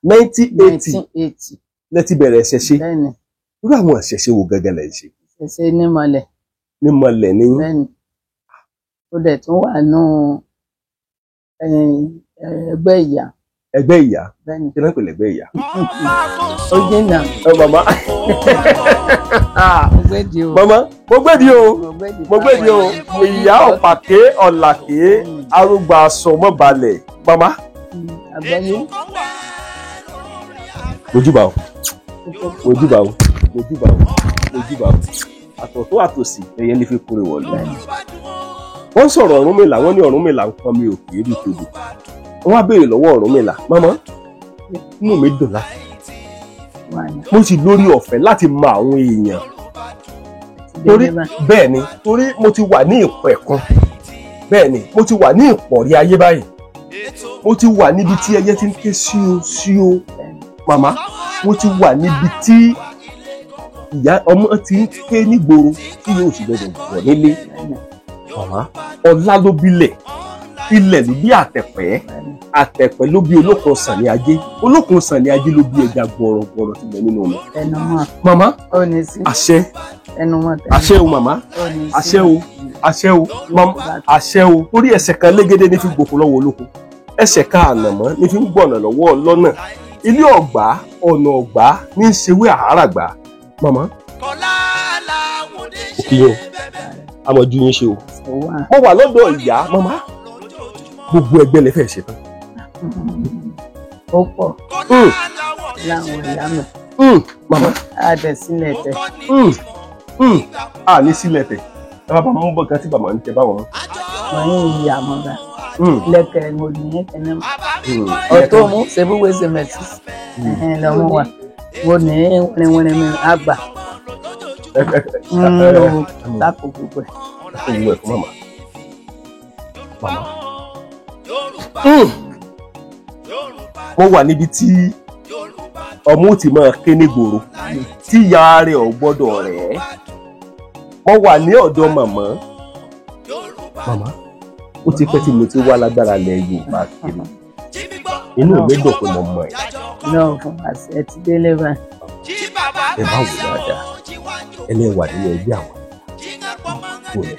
1980 lẹ ti bẹ̀rẹ̀ ṣẹ̀ṣe. Bẹ́ẹ̀ni. Irú àwọn ìṣẹ̀ṣe wo gẹ́gẹ́ lẹ ń ṣe? Ṣẹ̀ṣe nímọ̀lẹ̀. Nímọ̀lẹ̀ ni. Bẹ́ẹ̀ni. Ó dẹ̀ tún wà nù ẹgbẹ́ ìyá. Ẹgbẹ́ ìyá. Bẹ́ẹ̀ni. Kí ló ń pè lẹ́gbẹ́ ìyá? Ó jìnnà. Màmá. Ògbédì o. Màmá, mo gbédì o. Mo gbédì o. Ìyá ọ̀pàké ọ̀làké arúgbó aṣọ mọ́balẹ̀. Màmá. Àgbáyé. Mojúbà o. Mojúbà o. Mojúbà o. Mojúbà o. Àtọ̀ tó àtòsí ẹyẹ ní fi kúrè wọ̀lú. Wọ́n sọ̀rọ̀ Ọ̀rúnmìlà, wọ́n ní Ọ̀rúnmìlà ń pọn mi òkè rí tòdò. Wọ́n wá béèrè lọ́wọ́ Ọ̀rúnmìlà, màmá, inú mi dùn láti. Mo sì lórí ọ̀fẹ́ láti mọ àwọn èèyàn. Torí bẹ́ẹ̀ ni, torí mo ti wà ní ipò ẹ̀kan. Bẹ́ẹ̀ ni, mo ti wà ní ìpọ̀rí ayé báyìí. Mo ti wà níbi tí ẹyẹ ti ń ké sío. Màmá, mo ti wà níbi tí ìyá ọmọ ti ń ké nígboro tí yóò sì gbọdọ̀ bọ̀ nílé. Màmá, ọlá ló bílẹ̀, ilẹ̀ ló bí àtẹ̀pẹ́, àtẹ̀pẹ́ ló bí olókun sàn ní ajé, olókun sàn ní ajé ló bí ẹja gbọ̀rọ̀gbọ̀rọ̀ tí bẹ nínú omi. Ẹnu mọ́. Màmá, àṣẹ. Ẹnu mọ́ tẹ̀lé. Àṣẹ o màmá, àṣẹ o, àṣẹ o, màmá, àṣẹ o. Torí ẹsẹ̀ kan légédé ní fi gbòkó lọ́wọ́ olóko, ẹsẹ̀ kan ànàmọ́ ní fi ń gbọ̀nà lọ́wọ́ ọlọ́nà. Ilé ọ̀gbá, ọ̀nà ọ̀gbá ní ń ṣewé àháràgbá. Màmá, òkìyàn àmọ̀jú yín ṣe o. Mo wà lọ́dọ̀ ìyá, màmá, gbogbo ẹgbẹ́ lẹ fẹ́ ṣe tán. Ó pọ̀ láwọn ìyá mi. Màmá. A dẹ̀ sílẹ̀ tẹ̀. A ní sílẹ̀ tẹ̀. Bàbá mú bọ̀ kan tí bàbá ń tẹ báwọn. Wọ́n yín ìyá mọ́ra. Lẹ́kẹ̀ẹ́ mo ní ẹ̀kẹ́ni mọ́. Ọ̀tọ́ mú ṣebúwé ṣe mẹ́tì. Lọ́mú wa. Mo ní wẹ́rẹ́wẹ́rẹ́ mi àgbà. Lápò gbogbo ẹ̀. Lápò gbogbo ẹ̀ fún màmá. Màmá. Mo wà níbi tí ọmọ ò ti máa ké nígboro tí ìyá rẹ̀ ò gbọ́dọ̀ rẹ̀. Mo wà ní ọ̀dọ̀ màmá. Màmá, ó ti pẹ́ tí mo ti wá lágbára lẹ Yorùbá kiri. Inú mi dùn pé mo mọ̀ ẹ́. Náà fún àṣẹ ti délé báyìí. Ẹ bá wò dáadáa, ẹni wà nínú ẹgbẹ́ àwọn kò lè.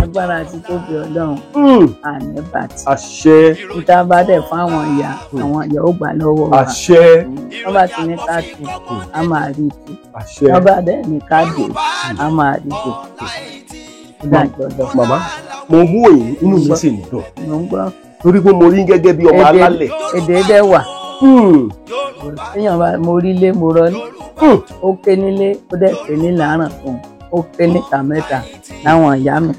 Agbára àti tóbi Ọlọ́run àní bàtì. Àṣẹ. Níta bá dẹ̀ fún àwọn ìyá ó gbà lọ́wọ́ wa. Àṣẹ. Wọ́n bá ti ní káàtì a máa rí i. Àṣẹ. Wọ́n bá dẹ̀ ní káàdì a máa rí i. Màmá, mo mú èyí inú mi sì ń dùn. Mo ń gbọ́. Torí pé mo rí gẹ́gẹ́ bí ọmọ alálẹ̀. Èdè dẹ̀ wà. Èèyàn bá mo rí ilé mo rọ ní. Ó ké nílé ó dẹ̀ ké ní làárọ̀ fún un. Ó ké níta mẹ́ta láwọn ìyá mi.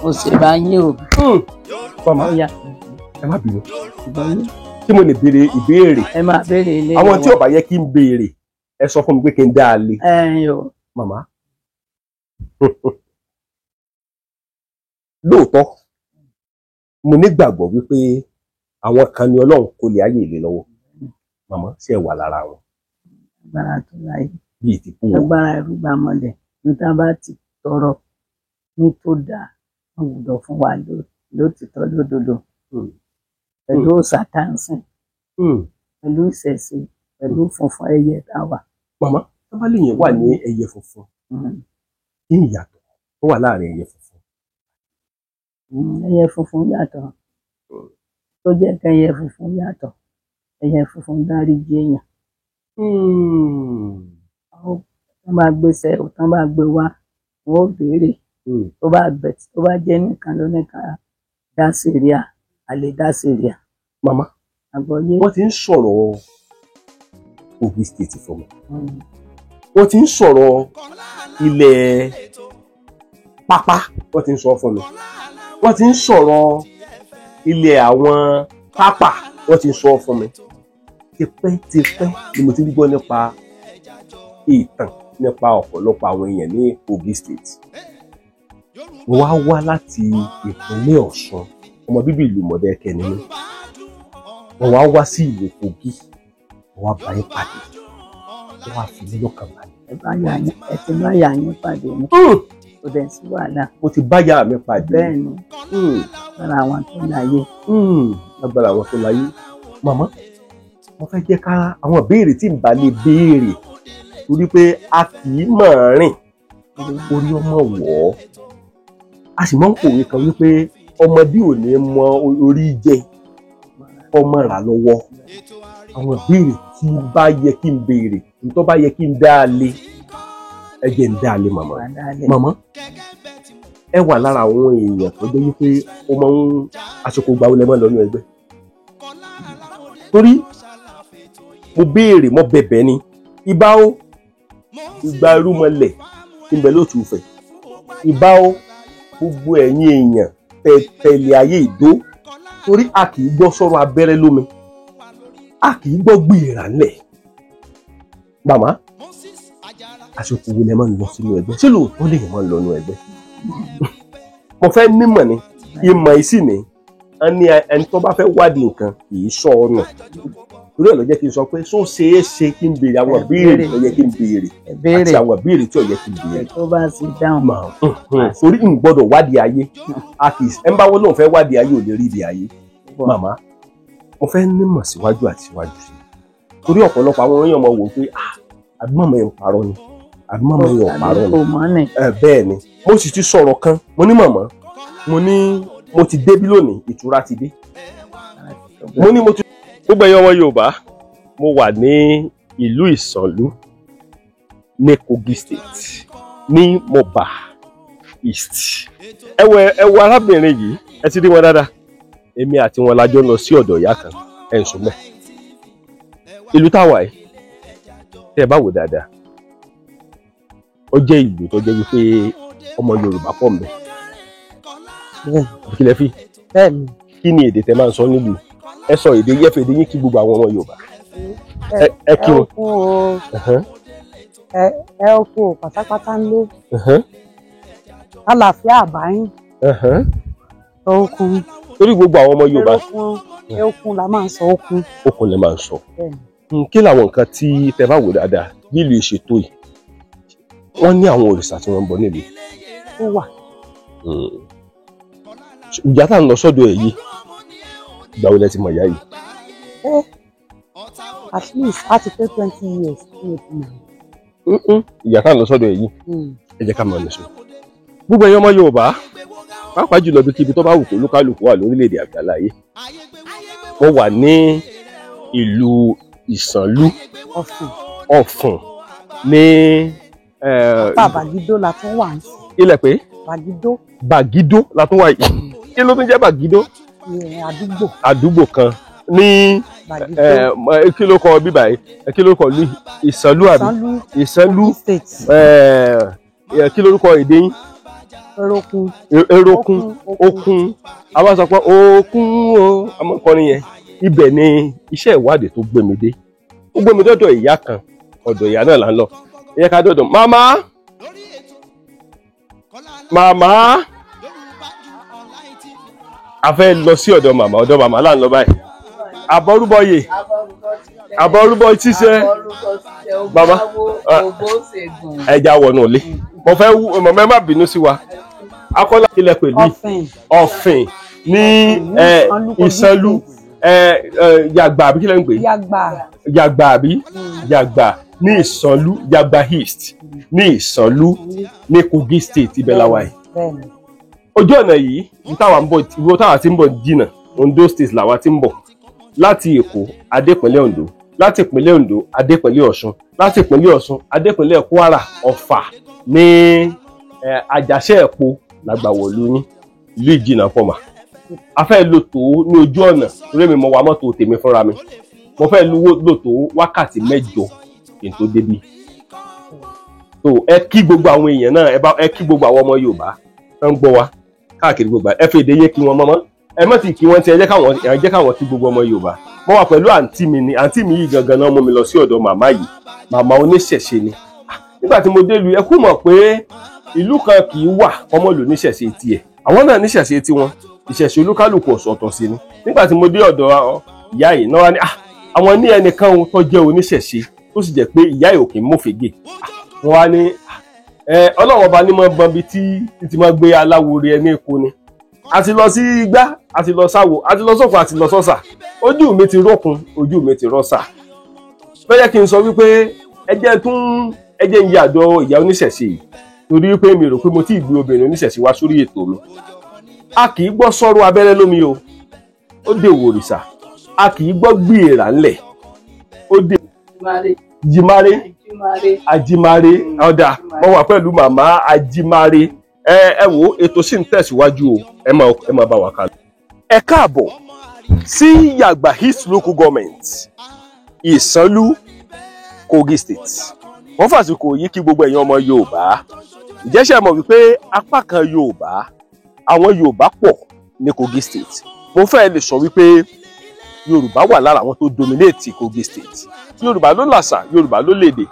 Mo sì bá yín o. Màmá, ẹ má bínú. Ṣé mo lè béèrè ìbéèrè? Ẹ máa béèrè ilé. Àwọn tí ò bá yẹ kí n béèrè, ẹ sọ fún mi pé kí n dá a lé. Yo. Màmá. Lóòótọ́, mo nígbàgbọ́ wípé àwọn kan ní Ọlọ́run kò lè ayé ìlé lọ́wọ́. Màmá, ṣé ẹ wà lára wọn? Agbára tó láyé. Bíi ti kú wọn. Agbára ẹrú bá mọ́lẹ̀. Níta bá ti tọrọ ní tó dáa, wọ́n gbọ́dọ̀ fún wa lótìtọ́ lódodo. Pẹ̀lú òṣàtàǹsìn. Pẹ̀lú ìṣẹ̀ṣe. Pẹ̀lú funfun ẹyẹ táwa. Màmá, tó bá lè yẹn wà ní ẹyẹ funfun. Kí ni ìyàtọ̀ tó wà láàrin ẹyẹ funfun? Ẹyẹ funfun yàtọ̀. Tó jẹ́ kẹ́yẹ funfun yàtọ̀. Ẹyẹ funfun dáríjì èèyàn. Tán bá gbéṣẹ́ tán bá gbé wá wọ́n ó béèrè. Tó bá jẹ́ nìkan ló nìkan dá sèríà a lè dá sèríà. Màmá, àgbọ̀yé. Wọ́n ti ń sọ̀rọ̀ Ogun State fún mi. Wọ́n ti ń sọ̀rọ̀ ilẹ̀ pápá, wọ́n ti ń sọ fún mi. Wọ́n ti ń sọ̀rọ̀ ilẹ̀ àwọn pápá, wọ́n ti ń sọ fún mi. Tipẹ́tipẹ́ ni mo ti gbọ́ nípa ìtàn nípa ọ̀pọ̀lọpọ̀ àwọn èèyàn ní Ogun State. Mo wá láti ìpínlẹ̀ Ọ̀ṣun, ọmọ bíbí ìlú Modakeke ni mí. Mo wá sí ìlú Kogi, mo wá bá yín pàdé, mo wá fi mí lọ́kàn balẹ̀. Ẹ ti bá yà yín pàdé mi. kò dẹ̀ sí wàhálà. mo ti bá ìyá mi pàdé. bẹ́ẹ̀ ni lára àwọn tó láyé. lágbára àwọn tó láyé. màmá mo fẹ́ jẹ́ ká àwọn ìbéèrè tí n bá lè béèrè torí pé a kì í mọ̀ rìn orí ọmọ wọ̀ ọ́ a sì máa ń pòwe kan wípé ọmọdé ò ní mọ orí jẹ ọmọ rà lọ́wọ́. àwọn ìbéèrè tí bá yẹ kí n béèrè tó bá yẹ kí n dá a lé ẹ jẹ́ n dá a lé màmá. màmá ẹ wà lára àwọn èèyàn tó jẹ́ wípé ó máa ń aṣoko gba olè mọ́ lọ́nà ẹgbẹ́ torí mo béèrè mo bẹ̀bẹ̀ ni ìbá ó ìgbà irúmọlẹ̀ ìbẹ̀ ló tù fẹ̀ ìbá ó gbogbo ẹ̀yin èèyàn tẹ̀lé ayé ìdó torí a kì í gbọ́ sọ̀rọ̀ abẹ́rẹ́ lómi a kì í gbọ́ gbìyànjú ńlẹ̀. màmá aṣoko wo lẹ máa ń lọ sínú ẹgbẹ́ ṣé lóòótọ́ lè máa ń lọ nínú ẹgbẹ́ mo fẹ́ nímọ̀ ni ìmọ̀ yìí sì ni a ní ẹni tó bá fẹ́ wádìí nǹkan kì í sọ ọ̀nà torí ẹ̀ ló jẹ́ kí n sọ pé ṣó ṣeé ṣe kí n béèrè àwọn ìbéèrè tó yẹ kí n béèrè àti àwọn ìbéèrè tí ò yẹ kí n béèrè. tó bá ti dáhùn. torí n gbọ́dọ̀ wádìí ayé a kì í ẹ ń bá wọn lóun fẹ́ wádìí ayé ò lè rí ibi ayé. màmá mo fẹ́ nímọ̀ síwájú àti síwájú sí torí ọ̀pọ̀lọpọ̀ àwọn èèyàn máa wò pé àbí màmá yẹn ń parọ́ ni àbí màmá yẹn ò parọ́ ni. bẹ́ẹ̀ ni mo sì ti sọ̀rọ̀ kan mo ní màmá mo ti débí lónìí ìtura ti dé mo ní mo ti. gbogbo ẹ̀yin ọmọ Yorùbá mo wà ní ìlú Ìsànlú ní Kogi State ní Moba East. ẹ wo arábìnrin yìí ẹ ti rí wọn dáadáa èmi àti wọn la jọ lọ sí ọ̀dọ̀ ìyá kan ẹ̀ ń sùn mẹ́. ìlú táwa yìí tẹ́ ẹ bá wò dáadáa ó jẹ́ ìlú tó jẹ́ wípé ọmọ Yorùbá pọ̀ ńbẹ̀. kí lẹ fi kí ni èdè tẹ́ máa ń sọ nílùú ẹ sọ èdè yẹfẹ èdè yín kí gbogbo àwọn ọmọ Yorùbá ẹ kí wọn. ẹ kú o pátápátá ń lé àlàáfíà àbáyín okun. torí gbogbo àwọn ọmọ Yorùbá okun la máa ń sọ okun. okun lè máa ń sọ. kí làwọn nǹkan tí tẹ́ bá wò dáadáa nílùú ìṣètò yìí wọ́n ní àwọn òrìṣà tí wọ́n ń bọ nílùú. ó wà. ìjà tá à ń lọ sọ́dọ̀ ẹ̀ yìí ìgbà wo lẹ ti mọ̀ ìyá yìí. at least láti pé 20 years ní ètò náà. ìyá tá à ń lọ sọ́dọ̀ ẹ̀ yìí ẹ jẹ́ ká máa nìṣó. gbogbo ẹ̀yin ọmọ Yorùbá pàápàá jùlọ bí kíbi tó bá wù kó lúkálùkù wà lórílẹ̀‐èdè àgbáláyé. mo wà ní ìlú Ìsànlú Ọ̀fùn ní. Bàgídó la tún wà ní. ilẹ̀ pé. Bàgídó la tún wà yìí. kí ló tún jẹ́ Bàgídó. àdúgbò kan ní kí ló kọ bíbá yìí kí ló kọ ní Ìsànlú àbí Ìsànlú kí lórúkọ èdè yín. Erokun okun a máa sọ pé okun o ọmọkùnrin yẹn ibẹ̀ ni iṣẹ́ ìwádìí tó gbé mi dé ó gbé mi dọ́dọ̀ ìyá kan ọ̀dọ̀ ìyá náà là ń lọ ìyá ká dọ́dọ̀ màmá a fẹ́ lọ sí ọ̀dọ̀ màmá là ń lọ báyìí àbọrúbọ ṣiṣẹ́ bàbá ẹja wọnú ilé mo fẹ́ mọ̀mọ́ ẹ má bínú sí wa akọ́lá ilẹ̀ pẹ̀lú Ọ̀fìn ní Ìsànlú Yàgbà àbí kí lẹ́ ń pè Yàgbà àbí Yàgbà ní Ìsànlú Yàgbà East ní Ìsànlú ní Kogi State ibẹ̀ la wà yìí. ojú ọ̀nà yìí ìwọ táwa ti ń bọ̀ jìnnà Ondo State làwa ti ń bọ̀ láti Èkó adépínlẹ̀ Ondo láti ìpínlẹ̀ Ondo adépínlẹ̀ Ọ̀ṣun láti ìpínlẹ̀ Ọ̀ṣun adépínlẹ̀ Kwara Ọ̀fà ní Àjàṣẹ́ Ẹ̀pọ̀ làgbàwọ̀lú yín ìlú ìjìnà pọ̀mà a fẹ́ lò tó ní ojú ọ̀nà torí mi mọ wa mọ́tò tèmi fúnra mi mo fẹ́ lò tó wákàtí 8 kí n tó débi. tó ẹ kí gbogbo àwọn èèyàn náà ẹ kí gbogbo àwọn ọmọ Yorùbá tó ń gbọ́ wa káàkiri gbogbo ẹ fi èdè yé kí wọn mọ́mọ́ ẹ mọ̀ tí kí wọ́n ti ẹ jẹ́ káwọn kí gbogbo ọmọ Yorùbá mo wà pẹ̀lú àǹtí mi yìí gangan náà mú mi lọ sí ọ̀dọ̀ màmá yìí màmá oníṣẹ̀ṣe ni nígbà tí mo dé ìlú ẹ kú mọ̀ pé ìlú kan kì í wà ọmọ lò níṣẹ̀ṣe tiẹ̀ àwọn náà níṣẹ̀ṣe tiwọn ìṣẹ̀ṣe olúkálùkù ọ̀sọ̀ọ̀tọ̀ sí ni nígbà tí mo dé ọ̀dọ̀ ìyá yìí náà wá ní àwọn ní ẹnìkan tó jẹ́ oníṣẹ̀ṣe tó sì jẹ́ pé ìyá yìí ò kì í mọ̀fẹ́gè wọ́n wá ní Ọlọ́run ọba ní mọ́ gbọ́n bí tí ti máa gbé aláwo rí ẹni èkó ni a ti lọ sí igbá a ti lọ sáwo a ti lọ sọ́kùn a ti lọ sọ́sà ojú mi ti rókun ojú mi ti rọ́sà tó yẹ kí n sọ wípé ẹjẹ́ ń yí àjọ ìyá oníṣẹ̀ṣe yìí torí wípé mi rò pé mo ti gbé obìnrin oníṣẹ̀ṣe wá sórí ètò mi a kì í gbọ́ sọ́rọ̀ abẹ́rẹ́ lómi o ó dé òwòrìṣà a kì í gbọ́ gbìyèrà ńlẹ̀ ó dé jimare ajimare ọ̀dà wọ́n wà pẹ̀lú màmá ajimare ẹ wo ètò sì ń tẹ̀síwájú o ẹ máa bá wa kálọ. ẹ káàbọ̀ sí Yagba East Local Government Ìsànlú Kogi State wọ́n fàsìkò yìí kí gbogbo ẹ̀yin ọmọ Yorùbá ìjẹ́sẹ̀ mọ̀ wípé apá kan Yorùbá àwọn Yorùbá pọ̀ ní Kogi State mo fẹ́ lè sọ wípé Yorùbá wà lára àwọn tó dominate Kogi State Yorùbá ló làṣà Yorùbá ló lédè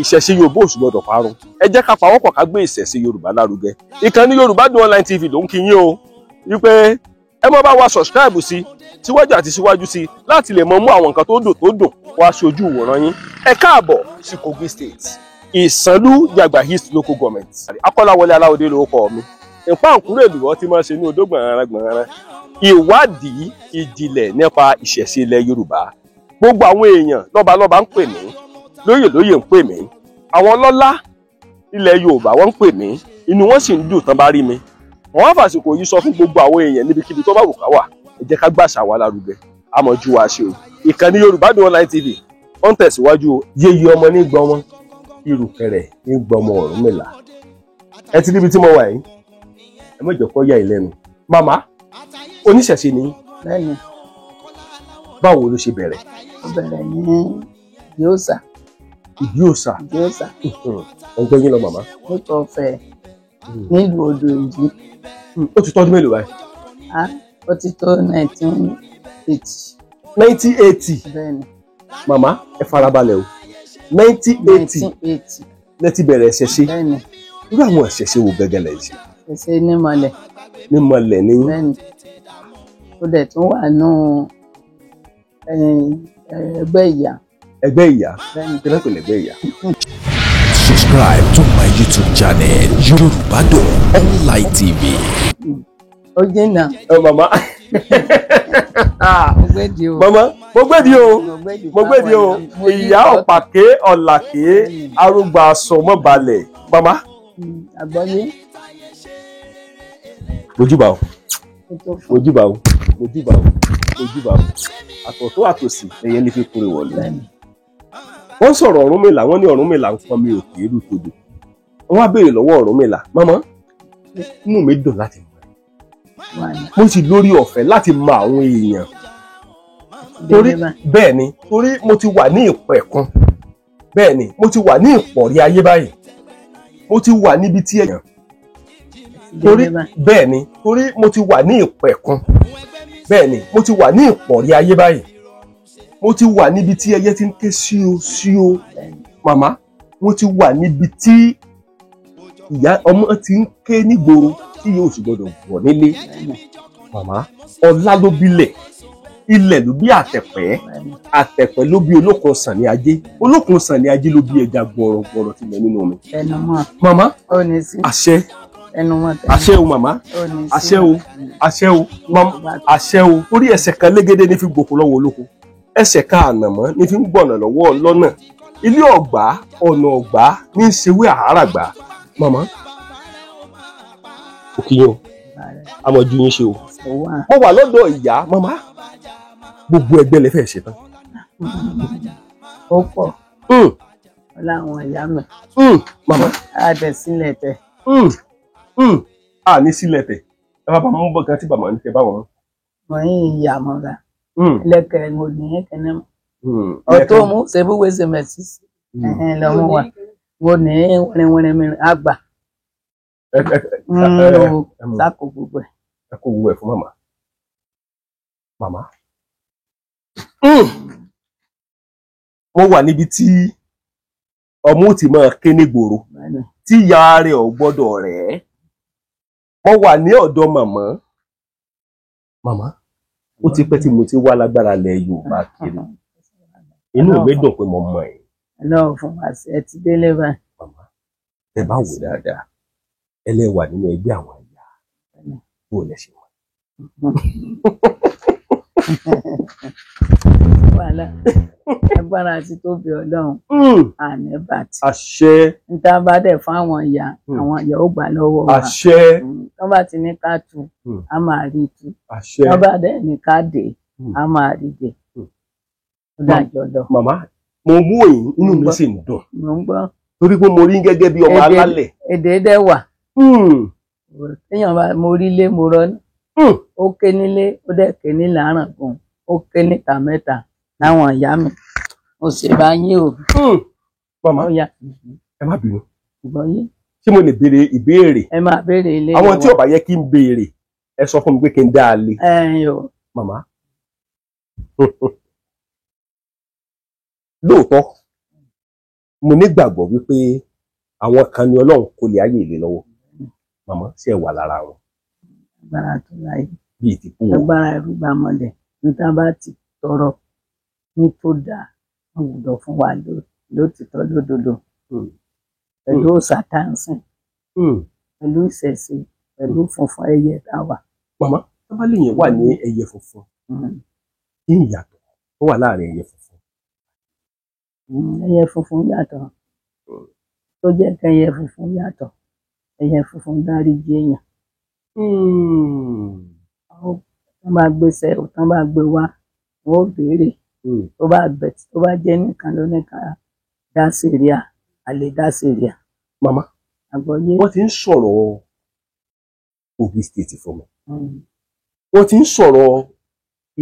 ìṣẹ̀ṣe Yorùbá ò sì gbọdọ̀ parun ẹ jẹ́ ká pawọ́pọ̀ ká gbé ìṣẹ̀ṣe Yorùbá lárugẹ ìkànnì yorubadunonlinetv ló ń kí yín o wípé ẹ má bá wa subscribe sí síwájú àti síwájú sí láti lè mọ mú àwọn nǹkan tó dùn wá sí ojú ìwòran yín ẹ káàbọ̀ sí Kogi State Ìsànlú Yagba East Local Government Akọ́láwọlé Aláwọ̀dé lórúkọ mi ìpáǹkúrò èlùbọ́ tí máa ń ṣe ní odó gbọ̀nrán ìwádìí ìjìnlẹ̀ nípa ìṣẹ̀ṣe ilẹ̀ Yorùbá gbogbo àwọn èèyàn lọ́balọ́ba ń pè mí lóyè ń pè mí àwọn ọlọ́lá ilẹ̀ Yorùbá wọ́n ń pè mí inú wọn sì ń dùn tán bá rí mi wọ́n á fàsìkò yìí sọ fún gbogbo àwọn èèyàn níbikíbi tó bá wù ká wà ẹ jẹ́ ká gbàṣà wa lárugẹ àmọ̀jú wa ṣe o ìkànnì yorubadunonlinetv ó ń tẹ̀síwájú o yéyé ọmọ ní gbọmọ ìrùkẹ̀rẹ̀ ní gbọmọ Ọ̀rúnmìlà ẹ ti níbi tí mo wà yìí ẹ mọ̀jọ̀ kọ́ yà ìlẹ́nu màmá oníṣẹ̀ṣe ni lẹ́yìn báwo ló ṣe bẹ̀rẹ̀. ó bẹ̀rẹ̀ ní Ìdí-òsà. Ìdí-òsà. Ìdí-òsà. ọgbẹ́ yín lọ màmá. ó tọ́ fẹ́ nílùú odò ìdí. ó ti tọ́dún mélòó báyìí. ó ti tó 1980. 1980. bẹ́ẹ̀ni. màmá ẹ farabalẹ̀ o 1980 lẹ ti bẹ̀rẹ̀ ìṣẹ̀ṣe. bẹ́ẹ̀ni. irú àwọn ìṣẹ̀ṣe wo gẹ́gẹ́ lẹ ṣe. ìṣẹ̀ṣe nímọ̀lẹ̀. nímọ̀lẹ̀ ní. bẹ́ẹ̀ni. ó dẹ̀ tún wà nù ẹgbẹ́ ìyá. ẹgbẹ́ ìyá. bẹ́ẹ̀ni. kí ló ń pè lẹ́gbẹ́ ìyá. Subscribe to my YouTube channel yorubadunonlinetv. ó jìnnà. màmá. mo gbèdì o. màmá mo gbèdì o mo gbèdì o ìyá ọ̀pàké ọ̀làké arúgbó aṣọ mọ́balẹ̀ màmá. àgbọ̀yé. mojúbà o mojúbà o mojúbà o mojúbà o àtọ̀tọ̀ àtòsì ẹ̀yẹ ní fi kúrè wọlé. wọ́n sọ̀rọ̀ Ọ̀rúnmìlà wọ́n ní Ọ̀rúnmìlà ń pọn mi òkè èrú todò wọ́n wá béèrè lọ́wọ́ Ọ̀rúnmìlà màmá inú mi dùn láti mọ̀ mo sì lórí ọ̀fẹ́ láti mọ àwọn èèyàn torí bẹ́ẹ̀ ni torí mo ti wà ní ìpẹ̀kun bẹ́ẹ̀ ni mo ti wà ní ìpọ̀rí ayé báyìí mo ti wà níbi tí èèyàn torí bẹ́ẹ̀ ni torí mo ti wà ní ìpẹ̀kun bẹ́ẹ̀ ni mo ti wà ní ìpọ̀rí ayé báyìí mo ti wà níbi tí ẹyẹ ti ń ké sío màmá mo ti wà níbi tí ìyá ọmọ ti ń ké nígboro tí yóò sì gbọdọ̀ wọ̀ nílé màmá ọlá ló bílẹ̀ ilẹ̀ ló bí àtẹ̀pẹ́ àtẹ̀pẹ́ ló bí olókun sàn ní ajé olókun sàn ní ajé ló bí ẹja gbọ̀rọ̀gbọ̀rọ̀ tilẹ̀ nínú omi. màmá àṣẹ àṣẹ o màmá àṣẹ o àṣẹ o àṣẹ o orí ẹsẹ̀ kan légédé ní fi gbòkó lọ́wọ́ olóko ẹsẹ̀ kan ànàmọ́ ní fi ń gbọ̀nà lọ́wọ́ ọlọ́nà ilé ọ̀gbá ọ̀nà ọ̀gbá ní í ṣewé àháràgbá màmá òkìyàn amọ̀jú yín ṣe o mo wà lọ́dọ̀ ìyá màmá gbogbo ẹgbẹ́ lẹ fẹ́ ṣe tán. ó pọ̀ láwọn ìyá mi màmá á dẹ̀ sílẹ̀ tẹ̀. a ní sílẹ̀ tẹ̀ ẹ bá bá mú bọ̀ kan tí bàmá ní tẹ bá wọn. wọ́n yín ìyá mọ́ra lẹ́kẹ̀ẹ́ mo ní ẹ̀kẹ́nẹ́ mọ́ ọ̀tọ́ mú ṣebúwé ṣe mẹ́sì lọ́mú wa mo ní wẹ́rẹ́wẹ́rẹ́ mìíràn àgbà sáko gbogbo ẹ̀. ẹ kó gbogbo ẹ̀ fún màmá. màmá mo wà níbi tí ọmọ ò ti máa ké nígboro tí ìyá rẹ̀ ò gbọ́dọ̀ rẹ̀ mo wà ní ọ̀dọ̀ màmá màmá ó ti pẹ́ tí mo ti wá lágbára lẹ̀ Yorùbá kiri inú mi dùn pé mo mọ̀ ẹ́. Ọlọ́run fún wa sí ẹ ti délé báyìí. ẹ bá wò dáadáa ẹlẹ́wà nínú ẹgbẹ́ àwọn ìyá bó lẹ ṣe wà. wàhálà agbára àti tóbi Ọlọ́run àní bàtì. àṣẹ. níta bá dẹ̀ fún àwọn ìyá ó gbà lọ́wọ́ wa. àṣẹ. tó bá ti ní ká tu a máa rí tu. àṣẹ. tó bá dẹ̀ ní ká dé a máa rí dé. ó dájọ́ lọ. màmá mo mú òyìn inú mi sì ń dùn. mo ń gbọ́. torí pé mo rí gẹ́gẹ́ bí ọmọ alálẹ̀. èdè dẹ̀ wà. téèyàn bá mo rí lé mo rọ́ ní. ó ké nílé ó dẹ̀ ké ní làáràngún ó ké níta mẹ́ta láwọn ìyá mi ó sì bá yín o. màmá ẹ má bínú ṣé mo lè béèrè ìbéèrè. ẹ máa béèrè ilé àwọn tí ò bá yẹ kí n béèrè ẹ sọ fún mi pé kí n dá a lé. màmá lóòótọ́ mo nígbàgbọ́ wípé àwọn kan ní Ọlọ́run kò lè ayé ìlé lọ́wọ́ màmá ṣe wà lára wọn. agbára tó láyé bíi ti kú wọn. agbára ẹrú bá mọlẹ níta bá ti tọrọ ní tó dáa wọn gbọ́dọ̀ fún wa lótìtọ́ lódodo pẹ̀lú sàtánsìn pẹ̀lú ìṣẹ̀ṣe pẹ̀lú funfun ẹyẹ táwa. màmá tó bá lè yẹn wà ní ẹyẹ funfun kí n yàtọ̀ tó wà láàrin ẹyẹ funfun. ẹyẹ funfun yàtọ̀ tó jẹ́ kẹyẹ funfun yàtọ̀ ẹyẹ funfun dáríjì èèyàn. tán bá gbéṣẹ́ tán bá gbé wá wọn ò béèrè tó bá jẹ́ nìkan ló nìkan dá sèríà a lè dá sèríà. màmá àgbọ́yé wọ́n ti ń sọ̀rọ̀ Kogi State fún mi wọ́n ti ń sọ̀rọ̀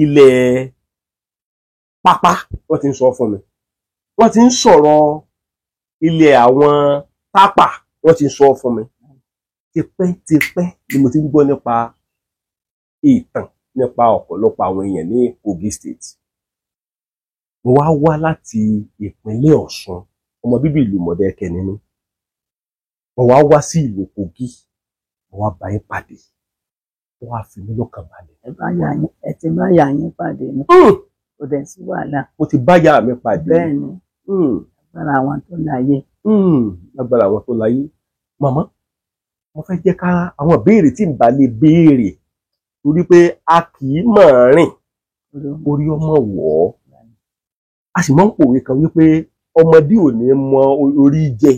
ilẹ̀ pápá wọ́n ti ń sọ fún mi wọ́n ti ń sọ̀rọ̀ ilẹ̀ àwọn tápà wọ́n ti ń sọ fún mi tipẹ́tipẹ́ ni mo ti ń gbọ́ nípa ìtàn nípa ọ̀pọ̀lọpọ̀ àwọn èèyàn ní Kogi State. mo wá láti ìpínlẹ̀ Ọ̀ṣun ọmọ bíbí ìlú Modakeke ni mí mo wá sí ìlú Kogi mo wá bá yín pàdé mo wá fi mí lọ́kàn balẹ̀. ẹ ti bá yà yín pàdé ní kò dẹ̀ sí wàhálà. mo ti bá yà mí pàdé. bẹ́ẹ̀ ni agbára àwọn tó láyé. agbára àwọn tó láyé. màmá mo fẹ́ jẹ́ ká àwọn ìbéèrè tí n bá lè béèrè torí pé a kì í mọ̀ rìn orí ọmọ wọ̀ ọ́ a sì máa ń pòwe kan wípé ọmọdé ò ní mọ orí jẹ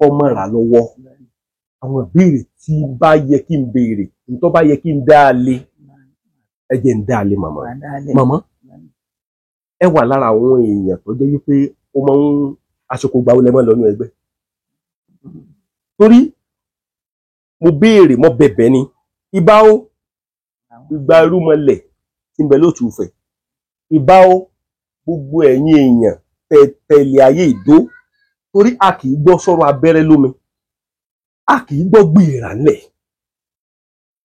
ọmọ rà lọ́wọ́ àwọn ìbéèrè tí bá yẹ kí n béèrè tó bá yẹ kí n dá a lé ẹ jẹ́ n dá a lé màmá. màmá ẹ wà lára àwọn èèyàn tó jẹ́ wípé ó máa ń aṣọ gbà ó lẹ́mọ́ lọ́nà ẹgbẹ́ torí mo béèrè mo bẹ̀bẹ̀ ni ìbá ó ìgbà irúmọlẹ̀ tí ń bẹ lótùúfẹ̀ ìbá ó gbogbo ẹ̀yin èèyàn tẹ̀lé ayé ìdó torí a kì í gbọ́ sọ̀rọ̀ abẹ́rẹ́ lómi a kì í gbọ́ gbìyànjú ńlẹ̀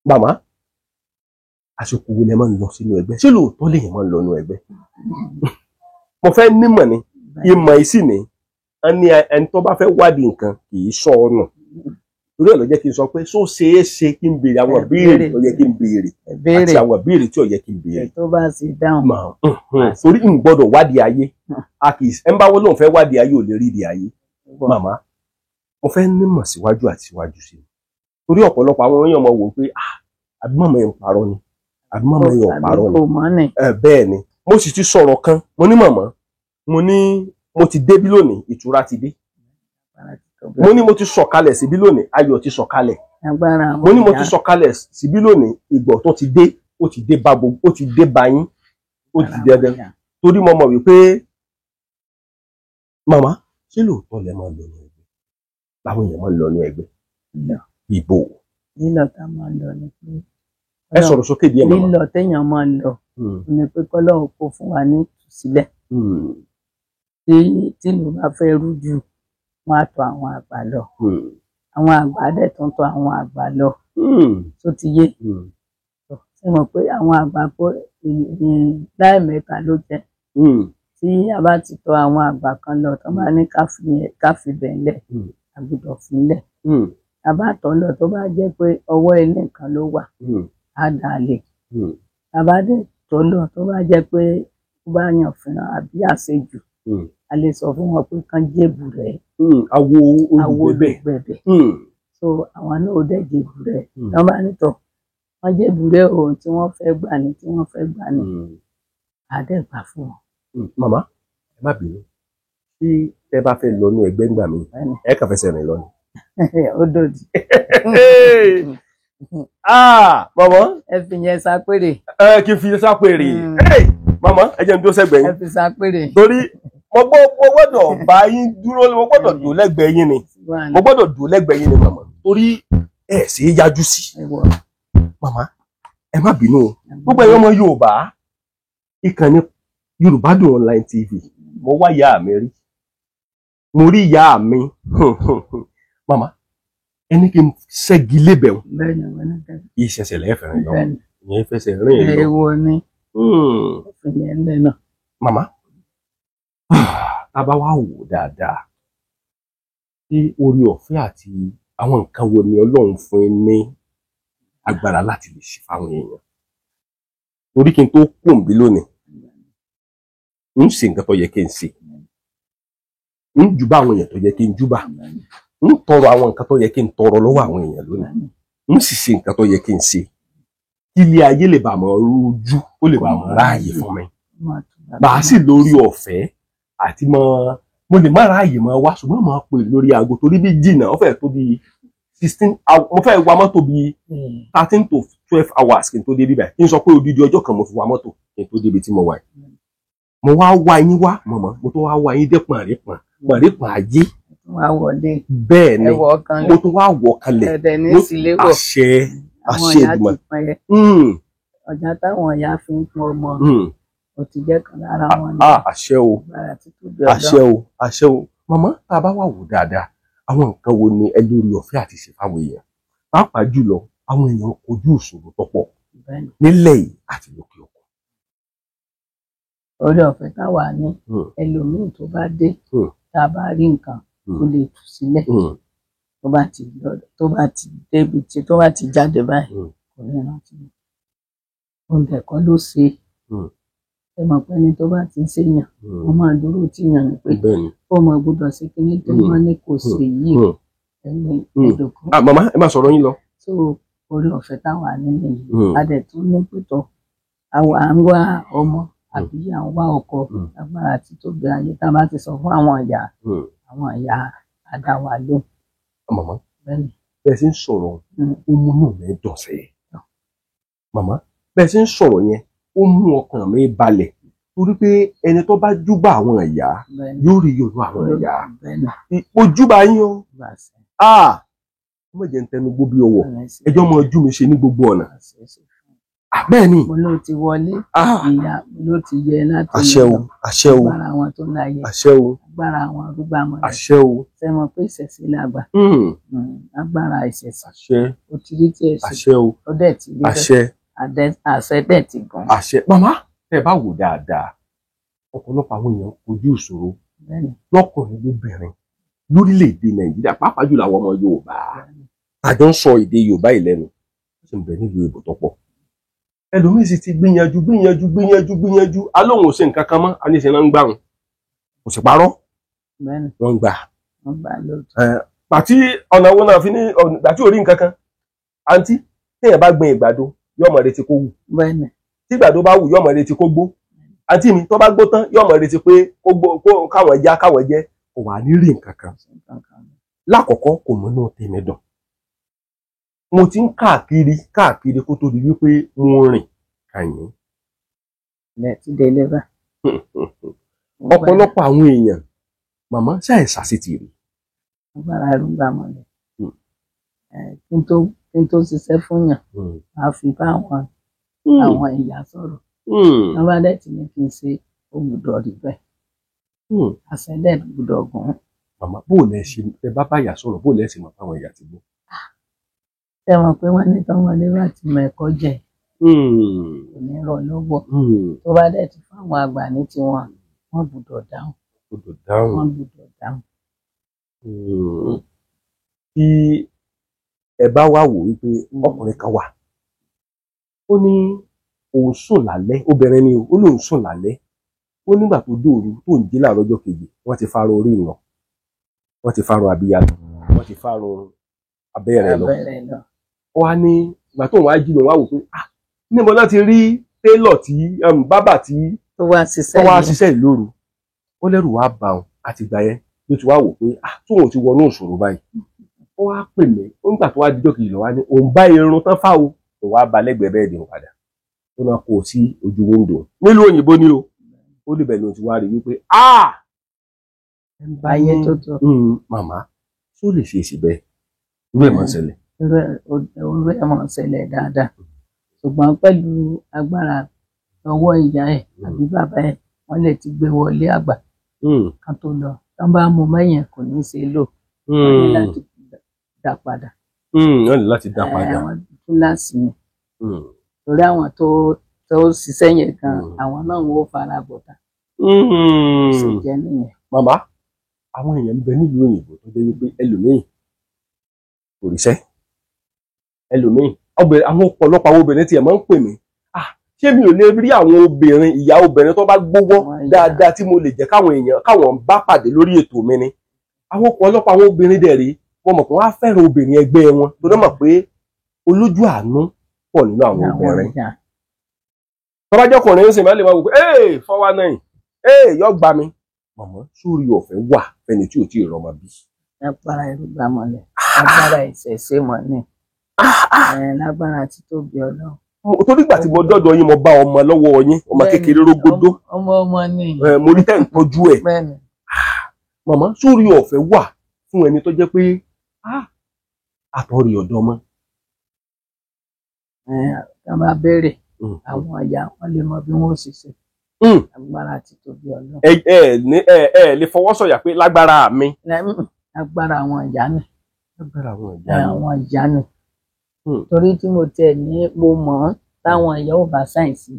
màmá àsìkò wo lẹ máa ń lọ sínú ẹgbẹ́ ṣé lóòótọ́ lèèyàn máa ń lọ nínú ẹgbẹ́ mo fẹ́ nímọ̀ ni ìmọ̀ yìí sì ni ẹni tó bá fẹ́ wádìí nǹkan kì í sọ ọ̀nà torí ẹ̀ ló jẹ́ kí n sọ pé ṣó ṣeé ṣe kí n béèrè àwọn ìbéèrè tó yẹ kí n béèrè àti àwọn ìbéèrè tí ò yẹ kí n béèrè. tó bá sì dáhùn. torí n gbọ́dọ̀ wádìí ayé a kì í ẹ ń bá wọn lóun fẹ́ wádìí ayé ò lè rí ìdí ayé. màmá mo fẹ́ nímọ̀ síwájú àti síwájú sí i torí ọ̀pọ̀lọpọ̀ àwọn èèyàn mọ̀ wò pé àbí màmá yẹn ń parọ́ ni àbí màmá yẹn ò parọ́ ni. bẹ́ẹ̀ ni mo sì ti sọ̀rọ̀ kan mo ní màmá mo ti débí lónìí ìtura ti dé mo ní mo ti sọ̀kalẹ̀ síbí lónìí ayọ̀ ti sọ̀kalẹ̀ mo ní mo ti sọ̀kalẹ̀ síbí lónìí ìgbọ̀ tó ti dé ó ti dé bá gbogbo ó ti dé bá yín ó ti dẹdẹ torí mo mọ̀ wípé màmá ṣé lóòótọ́ lẹ máa ń lọ ní ẹgbẹ́ làwọn èèyàn máa ń lọ ní ẹgbẹ́ ìbò. lílọ tá a máa ń lọ ni pé. ẹ sọ̀rọ̀ sókè díẹ̀ màmá. lílọ téèyàn máa ń lọ ni pé kọ́lọ́run kó fún wa ní ìtúsílẹ̀ tí ìlú bá fẹ́ rújú wọn á tọ̀ àwọn àgbà lọ àwọn àgbà dẹ̀ tó ń tọ̀ àwọn àgbà lọ tó ti yé ṣe mọ̀ pé àwọn àgbà kó láì mẹ́ta ló jẹ́ tí a bá ti tọ̀ àwọn àgbà kan lọ tó bá ní ká fi bẹ̀ ńlẹ̀ àgùdọ̀ fúnlẹ̀ a bá tọ̀ lọ tó bá jẹ́ pé ọwọ́ ẹni kan ló wà á dà lè a bá dẹ̀ tọ̀ lọ tó bá jẹ́ pé ó bá yàn fún àbí àṣejù a lè sọ fún wọn pé kán jébù rẹ̀ awo olùgbẹ̀bẹ̀. So àwọn náà ò dẹ̀ jẹ ìbúrẹ́ wọ́n bá nítọ̀ wọ́n jẹ ìbúrẹ́ ohun tí wọ́n fẹ́ gbà ní àdẹ́gbà fún wọn. Màmá ẹ má bínú tí ẹ bá fẹ́ lọ ní ẹgbẹ́ ńgbà mi ẹ kàn fẹsẹ̀ rìn lọ ni. Ó dòdì. Màmá ẹ fi yẹn sápèrè. Kí n fi sápèrè. Màmá ẹ jẹ́ n dúró sẹ́gbẹ̀ẹ́ yín. Ẹ fi sápèrè. Torí mo gbọ́dọ̀ bá yín dúró, mo gbọ́dọ̀ dúró lẹ́gbẹ̀ẹ́ yín ni. Mo gbọ́dọ̀ dúró lẹ́gbẹ̀ẹ́ yín ni màmá. Torí ẹ sì yájú sí. Màmá ẹ má bínú o. Gbogbo ẹ̀yin ọmọ Yorùbá, ìkànnì Yorubadun Online TV, mo wá ìyá mi rí. Mo rí ìyá mi. Màmá ẹni kí n ṣẹ́gi lébẹ̀ o. Ìṣẹ̀ṣẹ̀ lẹ́fẹ̀ẹ́ lọ. Ìyẹn fẹsẹ̀ rìn lọ. Èèwọ̀ ni. Ìyẹn ń lẹ́nà. Màmá tá bá wá wò dáadáa tí orí ọ̀fẹ́ àti àwọn nǹkan wo ni Ọlọ́run fún ẹ ní agbára láti lè ṣe fáwọn èèyàn. Torí kí n tó kùnbí lónìí ń ṣe nǹkan tó yẹ kí n ṣe, ń júbà àwọn èèyàn tó yẹ kí n júbà, ń tọrọ àwọn nǹkan tó yẹ kí n tọrọ lọ́wọ́ àwọn èèyàn lónìí, ń sì ṣe nǹkan tó yẹ kí n ṣe kí ilé ayé lè bá mọ rojú, ó lè bá mọ ráàyè fún mi. Bàá sì lórí ọ̀fẹ́ àti mo lè má ráàyè máa wá ṣùgbọ́n máa pè lórí aago torí bí jìnnà ó fẹ́ tó bí 16 hours, mo fẹ́ wa mọ́tò bí 13 to 12 hours kí n tó dé bíbá kí n sọ pé odidi ọjọ́ kan mo fi wa mọ́tò kí n tó débi tí mo wà yìí. Mo wá yín wá mọ̀mọ́, mo tún wá yín dé pọ̀nrípọ̀n ayé. Bẹ́ẹ̀ ni mo tún wá wọ̀ kalẹ̀ àṣẹ ìgbìmọ̀. Ọjà táwọn ìyá fi ń fún ọmọ ó ti jẹ́ kan lára wọn ni. Àṣẹ o. Màmá tá a bá wà wò dáadáa àwọn nǹkan wo ni ẹ lórí ọ̀fẹ́ àti ṣe fáwọn èèyàn pàápàá jùlọ àwọn èèyàn kojú ìṣòro tó pọ̀ nílẹ̀ yìí àti lókè òkun. Orí ọ̀fẹ́ táwa ní ẹlòmíì tó bá dé tá a bá rí nǹkan tó lè tú sílẹ̀ tó bá ti débi tí tó bá ti jáde báyìí kò ní rántí oúnjẹ kan ló ṣe ẹ mọ̀ pé ní tó bá ti ń ṣèyàn wọ́n máa dúró tíyàn ní pé ó mọ gbọ́dọ̀ sí kíní tó wọ́n ní kò sí yìí ẹni ẹ̀dùnkún. Màmá ẹ má sọ̀rọ̀ yín lọ. So orí ọ̀fẹ́ táwa nílẹ̀ yìí a dẹ̀ tún ní pẹ̀tọ́ àwa à ń wá ọmọ àbí à ń wá ọkọ agbára tí tó gbé ayé tá a bá ti sọ fún àwọn ìyá àdáwà ló. Màmá bẹ́ẹ̀ sì ń sọ̀rọ̀ ó múnú mi dùn sí i. Màmá bẹ́ẹ̀ sì ń sọ̀rọ̀ yẹn ó mú ọkàn mi balẹ̀ torí pé ẹni tó bá júbà àwọn ìyá yóò rí yorùbá àwọn ìyá. Ojúbà yín o. Mo jẹ́ ń tẹnu gbó bí ọwọ́ ẹjọ́ mọ ojú mi ṣe ní gbogbo ọ̀nà. Bẹ́ẹ̀ ni. Mo ló ti wọlé ìyá mo ló ti yẹ láti àṣẹ o. agbára àwọn tó láyé agbára àwọn arúgbó àmọ́ ṣe mọ̀ pé ìṣẹ̀ṣẹ̀ làgbà agbára ìṣẹ̀ṣẹ̀ ó ti rí tí ẹ̀ṣẹ̀ ó dẹ̀ ti rí àṣẹ dẹ̀ ti gan. Màmá ẹ bá wò dáadáa ọ̀pọ̀lọpọ̀ àwọn èèyàn kojú ìṣòro lọ́kùnrin lóbìnrin lórílẹ̀‐èdè Nàìjíríà pàápàá jùlọ àwọn ọmọ Yorùbá àjọ ń sọ èdè Yorùbá ìlẹ́nu ó sì ń bẹ nílùú èbò tó pọ̀. Ẹlòmíì sì ti gbìyànjú alóhùn ò ṣe nǹkan kan mọ́ aníṣe náà ń gbà wọn kò sì parọ́ wọ́n ń gbà. Pàtí ọ̀nà wo náà fi ní ìgbà tí ò rí nǹkan kan àǹtí téèyàn bá gbin ìgbàdo yóò mọ̀ retí kó wù tí ìgbàdo bá wù yóò mọ̀ retí kó gbó àǹtí mi tó bá gbó tán yóò mọ̀ retí pé káwọn jẹ kò wà ní rí nǹkan kan. Lákọ̀ọ́kọ́ kò múnú tèmi dùn mo ti ń káàkiri kó tó di wípé mo rìn kàyín. Ọ̀pọ̀lọpọ̀ àwọn èèyàn màmá ṣàìsà sí ti rí. Agbára arúgbó mọ̀lẹ́ kí n tó ṣiṣẹ́ fún yàn máa fi bá àwọn ìyá sọ̀rọ̀ wọ́n bá dẹ̀ tí ní kí n ṣe ògùdọ̀ rí bẹ́ẹ̀ àṣẹ dẹ̀ gbọ́dọ̀ gùn. Màmá bó lẹ ṣe ẹ bá bá ìyá sọ̀rọ̀ bó lẹ ṣe mọ̀ fáwọn ìyá ti gbọ́. Ṣé mọ̀ pé wọ́n ní tọ́mọdé bá ti mọ ẹ̀kọ́ jẹ kò ní rọ̀ lọ́wọ́ tó bá dẹ̀ ti fáwọn àgbà ní tiwọn wọ́n gbọ́dọ̀ dáhùn. Tí ẹ bá wá wò wípé ọkùnrin kan wà ó ní òun sùn lálẹ́ obìnrin ni ó lóun sùn lálẹ́ ó nígbà tó dòru tó ń jí láàárọ̀ ọjọ́ kejì wọ́n ti fara orí ìnà wọ́n ti fárun abíyá wọ́n ti fárun abẹ́rẹ́ lọ wá ní ìgbà tó wọ́n á jí mi wá wò pé níbo náà ti rí télọ̀ tí bábà tí tó wá ṣiṣẹ́ ìlóru ó lẹ́rù wá bá wọn àtìgbà yẹn ló ti wá wò pé tóun ti wọnú ìṣòro báyìí ó wá pè mí ó nígbà tó wá díjọ́ kejì lọ wá ní òun bá irun tán fá o òun wá ba lẹ́gbẹ̀ẹ́ bẹ́ẹ̀ dé padà ó náà kó o sí ojú wíńdò nílùú òyìnbó ni o ó lè bẹ̀rẹ̀ ló ti wá rí wípé ayé tó tó màmá tó lè ṣe èsì bẹ́ẹ̀ irú ẹ̀ máa ń ṣẹlẹ̀. irú ẹ̀ máa ń ṣẹlẹ̀ dáadáa ṣùgbọ́n pẹ̀lú agbára ọwọ́ ìyá ẹ̀ àbí bàbá ẹ̀ wọ́n lè ti gbé wọlé àgbà kan tó lọ tán bá mú mẹ́yìn kò ní í ṣe lò wọ́n ní láti dá padà. wọ́n ní láti dá padà. wọ́n tún láti ní torí àwọn tó ṣiṣẹ́ yẹn kan àwọn náà wọ́n fara bọ̀tà. ṣe jẹ́ nìyẹn. màmá àwọn èèyàn ń bẹ nílùú òyìnbó tó jẹ́ wípé ẹlòmíì kò ríṣẹ́ ẹlòmíì àwọn ọ̀pọ̀lọpọ̀ àwọn obìnrin tiẹ̀ máa ń pè mí ṣé mi ò lè rí àwọn obìnrin ìyá obìnrin tó bá gbówó dáadáa tí mo lè jẹ́ káwọn bá pàdé lórí ètò mi ni àwọn ọ̀pọ̀lọpọ̀ àwọn obìnrin dẹ̀ rí wọ́n mọ̀ pé wọ́n á fẹ́ràn obìnrin ẹgbẹ́ wọn tó náà mọ̀ pé olójú àánú pọ̀ nínú àwọn obìnrin tọ́bájọ́kùnrin ń sìn máa lè máa wò pé 419 yọ gbà mí màmá sórí ọ̀fẹ́ wà fẹ́ni tí ò tí ì rọmọ bí. lágbára irúgbà mọ́lẹ̀ lágbára ìṣẹ̀ṣe mọ́lẹ̀ lágbára títóbi Ọlọ́run. torí ìgbà tí mo dọ́dọ̀ yín mo bá ọmọ lọ́wọ́ yín ọmọ kékeré rógódó ọmọ ni mo rí tẹ́ ń tọ́jú ẹ̀ màmá sórí ọ̀fẹ́ wà fún ẹni tó jẹ́ pé àtọ̀rí ọ̀dọ́ mọ́. ká máa béèrè àwọn ọ̀yà wọn lè mọ bí wọ́n ó ṣiṣẹ́ agbára títóbi Ọlọ́run. ẹ lè fọwọ́ sọ̀yà pé lágbára mi. agbára àwọn ìyá ni. lágbára àwọn ìyá ni. torí tí mo tẹ̀ ní mo mọ̀ ọ́n táwọn ìyá ò bá sáyẹ̀nsì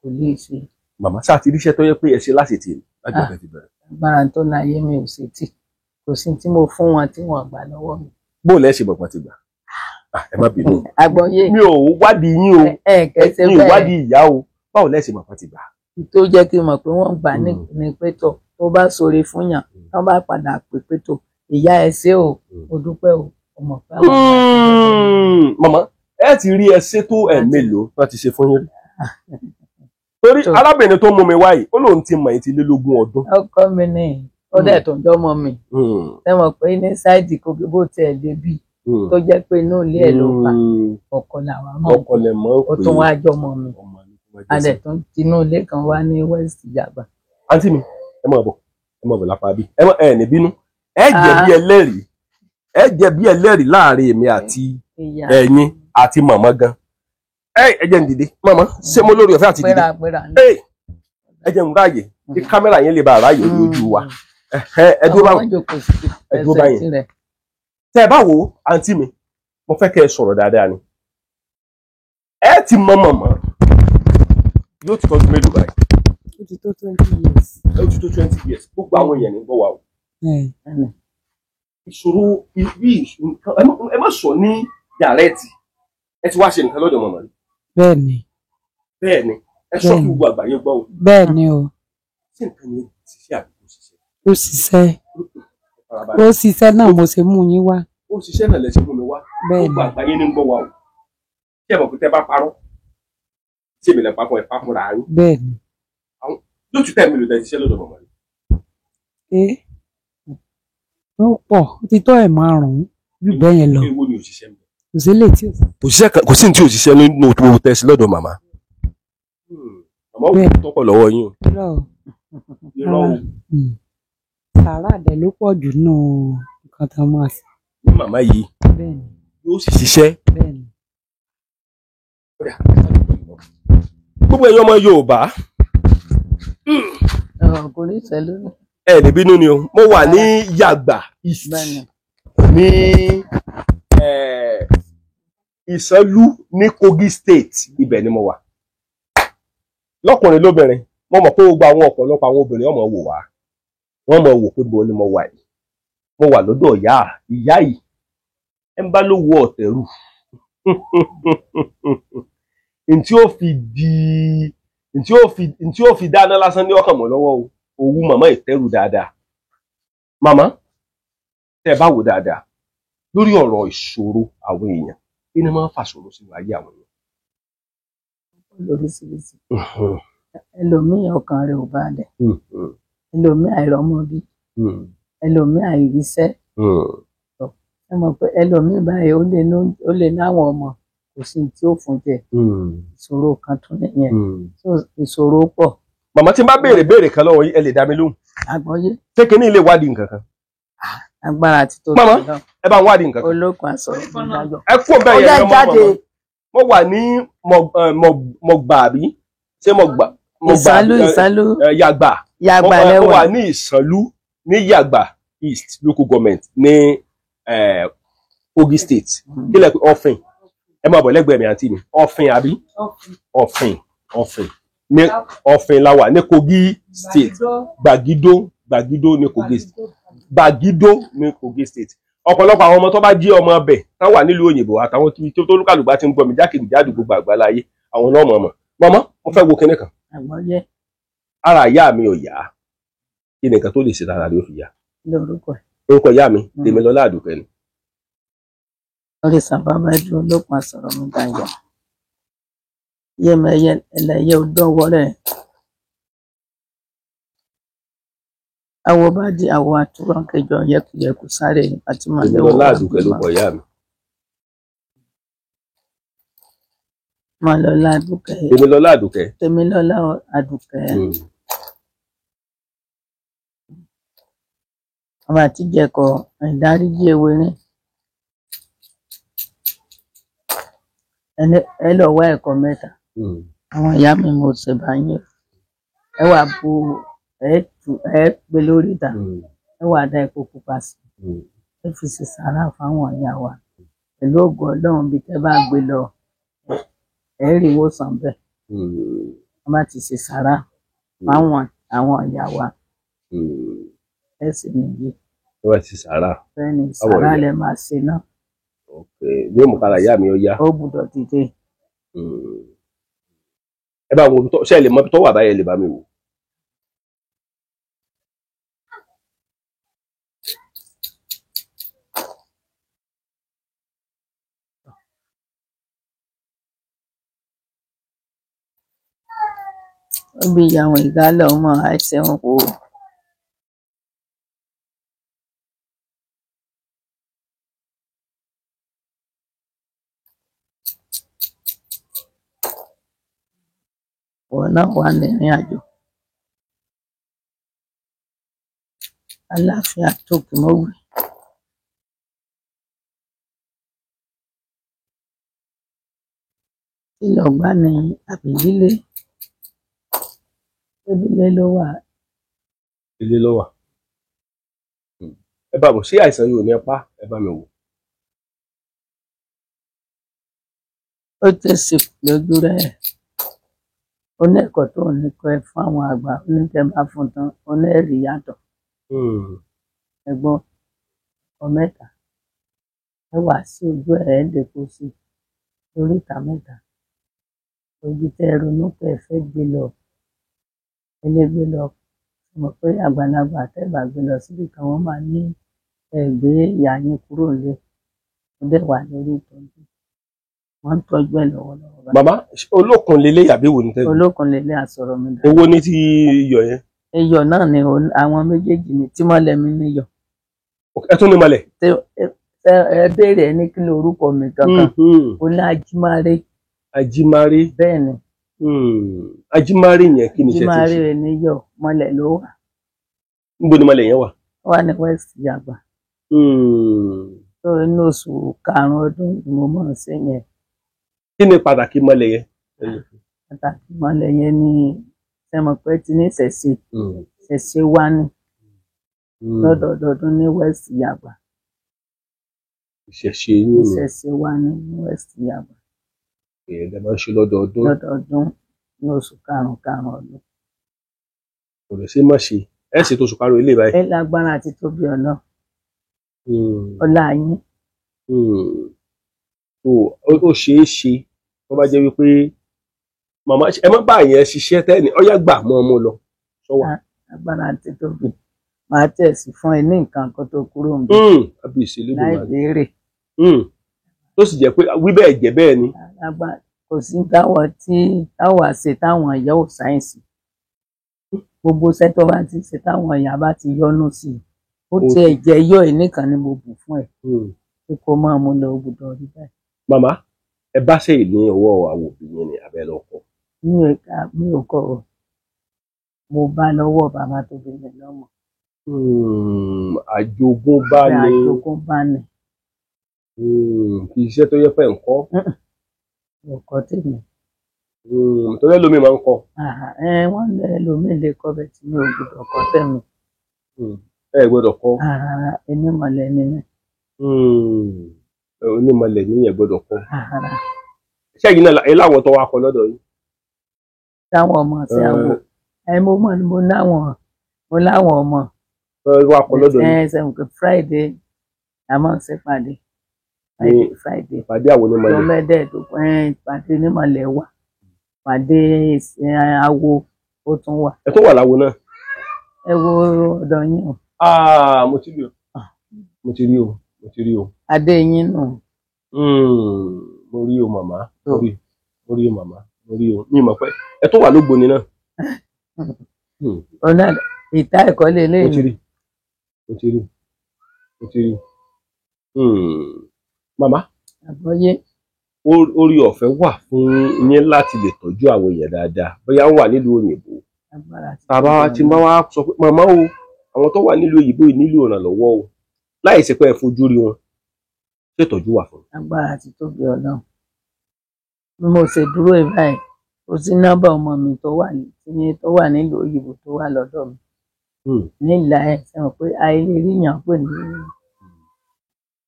kò lè ṣe. màmá sáà ti ríṣẹ́ tó yẹ pé ẹ ṣe láti tì lájọ ẹ ti bẹ̀rẹ̀. agbára tó láyé mi ò ṣe tì kò sí tí mo fún wọn tí wọn gbà lọ́wọ́ mi. bóò lẹ ṣe bọ̀pọ̀ ti gbà ẹ má bínú. àgbọ̀yé mi ò wádìí yín o mi ò wádìí ìyá o báwo lẹ ṣe bọ̀pọ̀ ti gbà. tó jẹ́ kí n mọ̀ pé wọ́n gbà ní pétọ̀ tó bá ṣoore fún yàn tó bá padà pè pétọ̀ ìyá ẹ ṣé o mo dúpẹ́ o ọmọ fẹ́ wọn. màmá ẹ ti rí ẹsẹ tó mélòó wọn ti ṣe fún yín rí torí arábìnrin tó mú mi wáyé ó lóun ti mọ̀ ẹ́ ti lé lógún ọdún. ọkọ mi ní ó dẹ̀ tó ń jọmọ mi ẹ mọ̀ pé ní sáìdì kò bó tiẹ̀ débi tó jẹ́ pé inú ilé ẹ̀ ló pa ọkọ làwọn mọ̀ ó tún wá jọmọ mi adẹ̀ tó ń tinú ilé kan wá ní west Jaba. àǹtí mi ẹ mọ̀ bọ̀ lápá bí ẹ ní bínú ẹ jẹ́ bí ẹlẹ́rìí láàrin èmi àti ẹ̀yin àti màmá gan. ẹ jẹ́ ń dìde màmá ṣé mo lórí ọ̀fẹ́ àti dìde ẹ jẹ́ ń ráàyè kí kámẹ́rà yẹn lè bá ráàyè lójú wa ẹ dúró báyìí tẹ́ ẹ bá wò ó àǹtí mi mo fẹ́ kẹ́ ẹ sọ̀rọ̀ dáadáa ni ẹ ti mọ màmá yóò ti tọ́jú mélòó báyìí. ó ti tó 20 years. ó ti tó 20 years gbogbo àwọn èèyàn ní gbọ́ wa o. ìṣòro ibi ẹ má sọ ní dàrẹ́ẹ̀tì ẹ ti wá ṣe nǹkan lọ́dọ̀ mọ̀mọ́ rí. bẹ́ẹ̀ni ẹ sọ fún gbogbo àgbáyé gbọ́ o. bẹ́ẹ̀ni o. ṣé nǹkan yẹn ṣiṣẹ́ àbí kò ṣiṣẹ́. ó ṣiṣẹ́ náà mo ṣe mú yín wá. ó ṣiṣẹ́ náà lẹ ṣe mú mi wá. gbogbo àgbáyé ní gbọ́ wa o. ṣé ẹ mọ̀ pé tẹ́ bá parọ́ ṣé èmi lẹ papọ̀ ẹ papọ̀ rà á yín. bẹ́ẹ̀ni. lójú tẹ́ mi lò dá ṣiṣẹ́ lọ́dọ̀ mọ̀mọ́ rí. ó pọ̀ ó ti tó ẹ̀ 5 jù bẹ́ẹ̀ yẹn lọ. èwo ni òṣìṣẹ́ mi. kò sí lè tí ò sí. kò sí ní tí òṣìṣẹ́ nínú owó tẹ́sí lọ́dọ̀ màmá. màmá ò tọ́pọ̀ lọ́wọ́ yín o. irọ́ o. sàrà dẹ̀ ló pọ̀ jù nù nǹkan tó máa ṣe. ní màmá yìí yóò sì ṣiṣẹ́. gbogbo ẹ̀yin ọmọ Yorùbá. kò ní ìṣẹ́ lónìí. ẹ ní bínú ni o mo wà ní Yàgbà East ní Ìsanlú ní Kogi State ibẹ̀ ni mo wà lọ́kùnrin lóbìnrin mo mọ̀ pé gbogbo àwọn ọ̀pọ̀lọpọ̀ àwọn obìnrin ọmọ wò wá wọ́n mọ̀ wò pé bo ni mo wà yìí mo wà lọ́dọ̀ ìyá yìí ẹ ń bá ló wọ ọ̀tẹ̀rù ntí ó fi dáná lásán ní ọkàn mọ́ lọ́wọ́ o òwú màmá ìtẹ́rù dáadáa màmá tẹ́ bá wò dáadáa lórí ọ̀rọ̀ ìṣòro àwọn èèyàn kí ni máa ń fàṣòro sínú ayé àwọn èèyàn. lóríṣiríṣi ẹlòmíì ọkàn rẹ̀ ò balẹ̀ ẹlòmíì àìrọ́mọbí ẹlòmíì àìríṣẹ́ ẹ mọ̀ pé ẹlòmíì báyìí ó lè láwọn ọmọ kò sí tí ó fún jẹ ìṣòro kan tún nìyẹn ìṣòro pọ̀. màmá tí n bá béèrè kan lọ́wọ́ yín ẹ lè dá mi lóhùn. àgbọ́yé. ṣé kinní ilé wádìí nǹkan kan. agbára ti tó. màmá ẹ bá ń wádìí nǹkan kan. olókun àsọ̀rọ̀ ìdájọ́. ẹ kú ọbẹ̀ yẹn lọ́mọ mo wà ní mọ̀gbà àbí ṣé mọ̀gbà. ìsànlú yàgbà lẹ́wà. mo wà ní ìsànlú ní yàgbà east local government ní Kogi state kí lẹ pé ọ̀fìn ẹ máa bọ̀ lẹ́gbẹ̀ẹ́ mi àǹtí mi ọ̀fìn àbí ọ̀fìn ní ọ̀fìn la wà ní Kogi state Gbàgídó ní Kogi state Gbàgídó ní Kogi state ọ̀pọ̀lọpọ̀ àwọn ọmọ tó bá jí ọmọ ọbẹ̀ tán wà nílùú òyìnbó àtàwọn tó lùkàlùgbà ti ń gbọ́ mi jákèjádò gbogbo àgbáláyé àwọn náà mọ̀ọ́mọ̀ mọ́mọ́ mo fẹ́ wo kinní kan ara ìyá mi ò yá kí nìkan tó lè ṣe lára rẹ̀ ó fi yá orúkọ ìyá mi Tèmilọ́lá Àdùkẹ́ ni. orí sábàbá dúró lókun àsọ̀rọ̀ mi gbàǹjà yẹmẹyẹ ẹlẹyẹ ọdọwọ rẹ àwọ bá di àwọ àtúrọ kẹjọ yẹkùyẹkù sáré àti màlẹ Tèmilọ́lá Àdùkẹ́ ló kọ ìyá mi. Tèmilọ́lá Àdùkẹ́. Tèmilọ́lá Àdùkẹ́. ọmọ àtijẹkọ ìdáríjì ewérín ẹ lọ wá ẹ̀kọ́ mẹ́ta àwọn ìyá mi mo ṣe bá yín ẹ wà bu ẹ gbé lórí ìta ẹ wà dá epo pupa sí ẹ fi ṣe sàrà fáwọn ìyá wa pẹ̀lú ògo Ọlọ́run bí tẹ́ bá gbé lọ ẹ rí ìwòsàn bẹ́ẹ̀ wọ́n bá ti ṣe sàrà fáwọn àwọn ìyá wa ẹ sì nìyí. ẹ wá ti sàrà. bẹ́ẹ̀ ni sàrà lẹ máa ṣe náà. bí mo kára ìyá mi ó yá. ó gbọ́dọ̀ dìde. ẹ bá wo ṣe ẹ lè mọ tó wà báyẹn lè bá mi wò. ó bí àwọn ìgálẹ̀ ọmọ àìsàn kò. wọn náà wà nírìn àjò àlàáfíà tó kì mọ́ wí. ìlọgbà ní àbílílé ìbílẹ̀ ló wà. ilé ló wà. ẹ bá bọ̀ ṣé àìsàn yìí ò ní ẹ pa ẹ bá mi wò. ó tẹ̀sí lójú rẹ̀ ó ní ẹ̀kọ́ tó ní kọ́ ẹ fún àwọn àgbà oníkẹ́ bá fún tán ó ní ẹ̀rí yàtọ̀. ẹ̀gbọ́n ọ mẹ́ta ẹ wà sí ojú ẹ̀ ẹ́ dẹ́kun sí lórí ìta mẹ́ta ojú tẹ́ ẹ ronú pé ẹ fẹ́ gbé lọ ẹlẹ́gbẹ́ lọ mọ̀ pé àgbàlagbà tẹ́gbà gbé lọ síbi kan wọ́n máa ní ẹ̀gbẹ́ ìyá yín kúrò lé ó dẹ̀ wà lórí ìtọ́jú wọ́n ń tọ́jú ẹ̀ lọ́wọ́lọ́wọ́. màmá olókun lélẹ̀ yàbí wo ni tẹ́lẹ̀. olókun lélẹ̀ àsọ̀rọ̀ mi. owó ní ti iyọ̀ yẹn. iyọ̀ náà ni àwọn méjèèjì ni tí mọ́lẹ̀ mi níyọ̀. ẹ tún ní mọ́lẹ̀. ẹ béèrè ẹ ní kí ló orúkọ mi kankan ó ní ajímárè. ajímárè. bẹ́ẹ̀ ni. ajímárè yẹn kí ni iṣẹ́ ti ṣe. ajímárè níyọ̀ mọ́lẹ̀ ló wà. níbo ni mọ́lẹ̀ yẹn wà. ó wà ní west yàgbà. tó inú oṣù karùn-ún ọdún ni mo mọ̀ sí yẹn. kí ni pàtàkì mọ́lẹ̀ yẹn. pàtàkì mọ́lẹ̀ yẹn ni sẹ́mọ̀ pé ti ní ṣẹ̀ṣẹ̀ wá ní lọ́dọọdún ní west yàgbà. ìṣẹ̀ṣẹ̀ wá ní west yàgbà. ẹ̀ẹ́dẹ̀ máa ń ṣe lọ́dọọdún. lọ́dọọdún ní oṣù karùn-ún ọdún. kò lè ṣe má ṣe ẹ ṣètò oṣù karùn-ún ilé báyìí. ẹ lágbára àti tóbi ọ̀nà ọlá yín. ó ṣeé ṣe tó bá jẹ́ wípé màmá ẹ má bá yẹn ṣiṣẹ́ tẹ́ni ọ̀yá gbà mọ́ ọmọ lọ sọ́wọ́. agbára àti tóbi màá tẹ̀sí fún ẹ ní nǹkan kan tó kúrò ń bẹ kábíyèsí láì Elédùmarè. béèrè. Tó sì jẹ́ pé wí bẹ́ẹ̀ jẹ́ bẹ́ẹ̀ ni. Kò sí táwa ṣe táwọn ìyá ò sáyẹ̀nsì. Gbogbo iṣẹ́ tó bá ti ṣe táwọn ìyá bá ti yọ́nú sí i, ó tiẹ̀ jẹ́ yọ ẹ̀ nìkan ni mo bù fún ẹ pé kó máa mú lọ gbọ́dọ̀ rí báyìí. Màmá ẹ bá ṣe ní ọwọ́ àwọn òbí yẹn ni abẹ́ lọ kọ́. Mi ò kọ́ ọ, mo bá lọ́wọ́ bàbá tó bí mi lọ́mọ. Àjogúnbá ni. Àjogúnbá ni. Kì í ṣe tó yẹ pé ń kọ́. Mi ò kọ́ tèmi. Torí ẹlòmíì máa ń kọ́. Wọ́n lé ẹlòmíì lè kọ́ bẹ́ẹ̀ tí mi ò gbọ́dọ̀ kọ́ tèmi. Ẹ gbọ́dọ̀ kọ́. Onímọ̀lẹ̀ ni mí. Onímọ̀lẹ̀ ni ẹ gbọ́dọ̀ kọ́. Ṣé ẹ̀yin náà ẹ láwọn tó wá kọ́ lọ́dọ̀ yìí? Táwọn ọmọ sí àwọn mo láwọn ọmọ. Wá kọ́ lọ́dọ̀ yìí. Ṣe nǹkan Friday a máa ń ṣe pàdé. Friday. Ìpàdé àwọn onímọ̀lẹ̀. Ìpàdé onímọ̀lẹ̀ wà. Ìpàdé awo ó tún wà. Ẹ tó wà láwo náà. Ẹ wo ọ̀dọ̀ yín o. Mo ti rí o. Mo ti rí o. Adé yín nù. Mo rí o màmá. Mo rí o màmá. Mo rí o. Mi mọ̀ pé ẹ tó wà lógbóni náà. Ọ̀nà ìta ẹ̀kọ́ lélẹ̀. Mo ti rí. Màmá. Àgbọ́yé. Orí ọ̀fẹ́ wà fún yín láti lè tọ́jú àwọn èèyàn dáadáa. Bóyá wọ́n wà nílùú òyìnbó. Bàbá wa ti máa wá sọ pé màmá o, àwọn tó wà nílùú òyìnbó yìí nílò ìrànlọ́wọ́ o. Láì ṣe pé ẹ fojú rí wọn. Ṣé ìtọ́jú wà fún? Agbára ti tóbi Ọlọ́run. Bí mo ṣe dúró báyìí, kò sí nọ́mbà ọmọ mi tó wà nílùú òyìnbó tó wà lọ́dọ̀ mi. Nílà ẹ̀ ṣe mọ̀ pé ayé ríyàn pè ní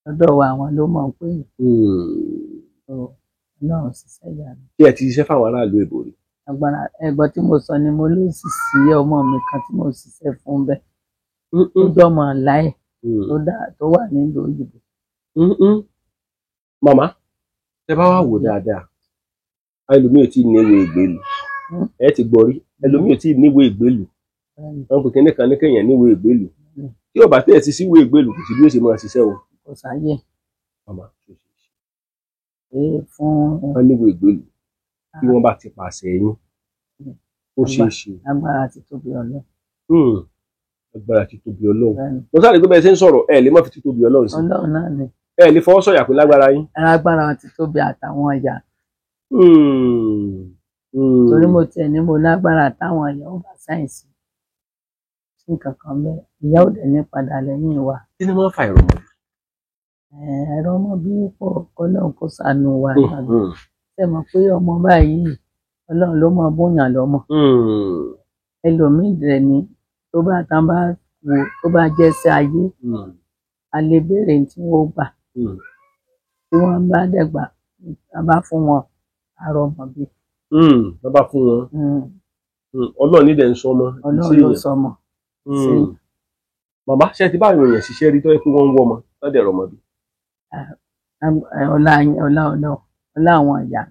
lọ́dọ̀ wa àwọn ló mọ̀ pé Ọlọ́run ṣiṣẹ́ ìyanu. Kí ẹ ti ṣiṣẹ́ fáwọn aráàlú èbò rí? Agbára ẹ̀gbọ́n tí mo sọ ni mo ló sì sí ọmọ mi kan tí mo ṣiṣẹ́ fún bẹ́ẹ̀. Ó jọmọ láì tó wà nílùú òyìnbó. Màmá ẹ bá wà wò dáadáa, ẹlòmíì ò tí ì níwèé ìgbélú. Ẹ ti gbọ́ rí, ẹlòmíì ò tí ì níwèé ìgbélú. Wọn pè kíní kan ní kéèyàn níwèé ìgbélú. Tí ò bá tẹ̀ sí síwèé ìgbélú kò sí bí ó ṣe máa ṣiṣẹ́ o. Kò sáyé. Màmá tó ṣe fún wọn níwèé ìgbélú tí wọ́n bá ti pàṣẹ yín ó ṣeé ṣe. Agbára ti tóbi Ọlọ́run. Agbára ti tóbi Ọlọ́run. Mo sáré pé bẹ́ẹ̀ ṣe ń sọ̀rọ̀ ẹ lè má fi ti tóbi Ọlọ́run sí. Ọlọ́run náà ni. Ẹ lè fọwọ́ sọ̀yà pé lágbára yín. Agbára ti tóbi àtàwọn ìyá. Torí mo tiẹ̀ ní mo lágbára táwọn ìyá ò bá sáyẹ̀nsì. Sí nǹkan kan bẹ́ẹ̀ ìyá ò dẹ̀ ní padà lẹ́yìn wa. Kí ni wọ́n fa ìrọ̀mọ́ bí? Ẹ̀rọ ọmọ bí pọ̀ Ọlọ́run kó ṣàánú wa náà. Ṣé mọ̀ pé ọmọ báyìí Ọlọ́run ló mọ bóyàn lọ́mọ. Ẹlòmíì dẹ̀ ni tó bá jẹ́ sí ayé a lè béèrè tí wọ́n gbà tí wọ́n bá dẹ̀gbà a bá fún wọn àrọ ọmọ bí. Wọ́n bá fún wọn. Ọlọ́run ní dẹ̀ ń sọmọ. Ọlọ́run ló sọmọ. Màmá ṣe ti bá àwọn èèyàn ṣiṣẹ́ rí tó yẹ kí wọ́n ń wọ́ ọmọ lọ́dẹ̀ rọmọ bí. Ọlá àwọn ìyá.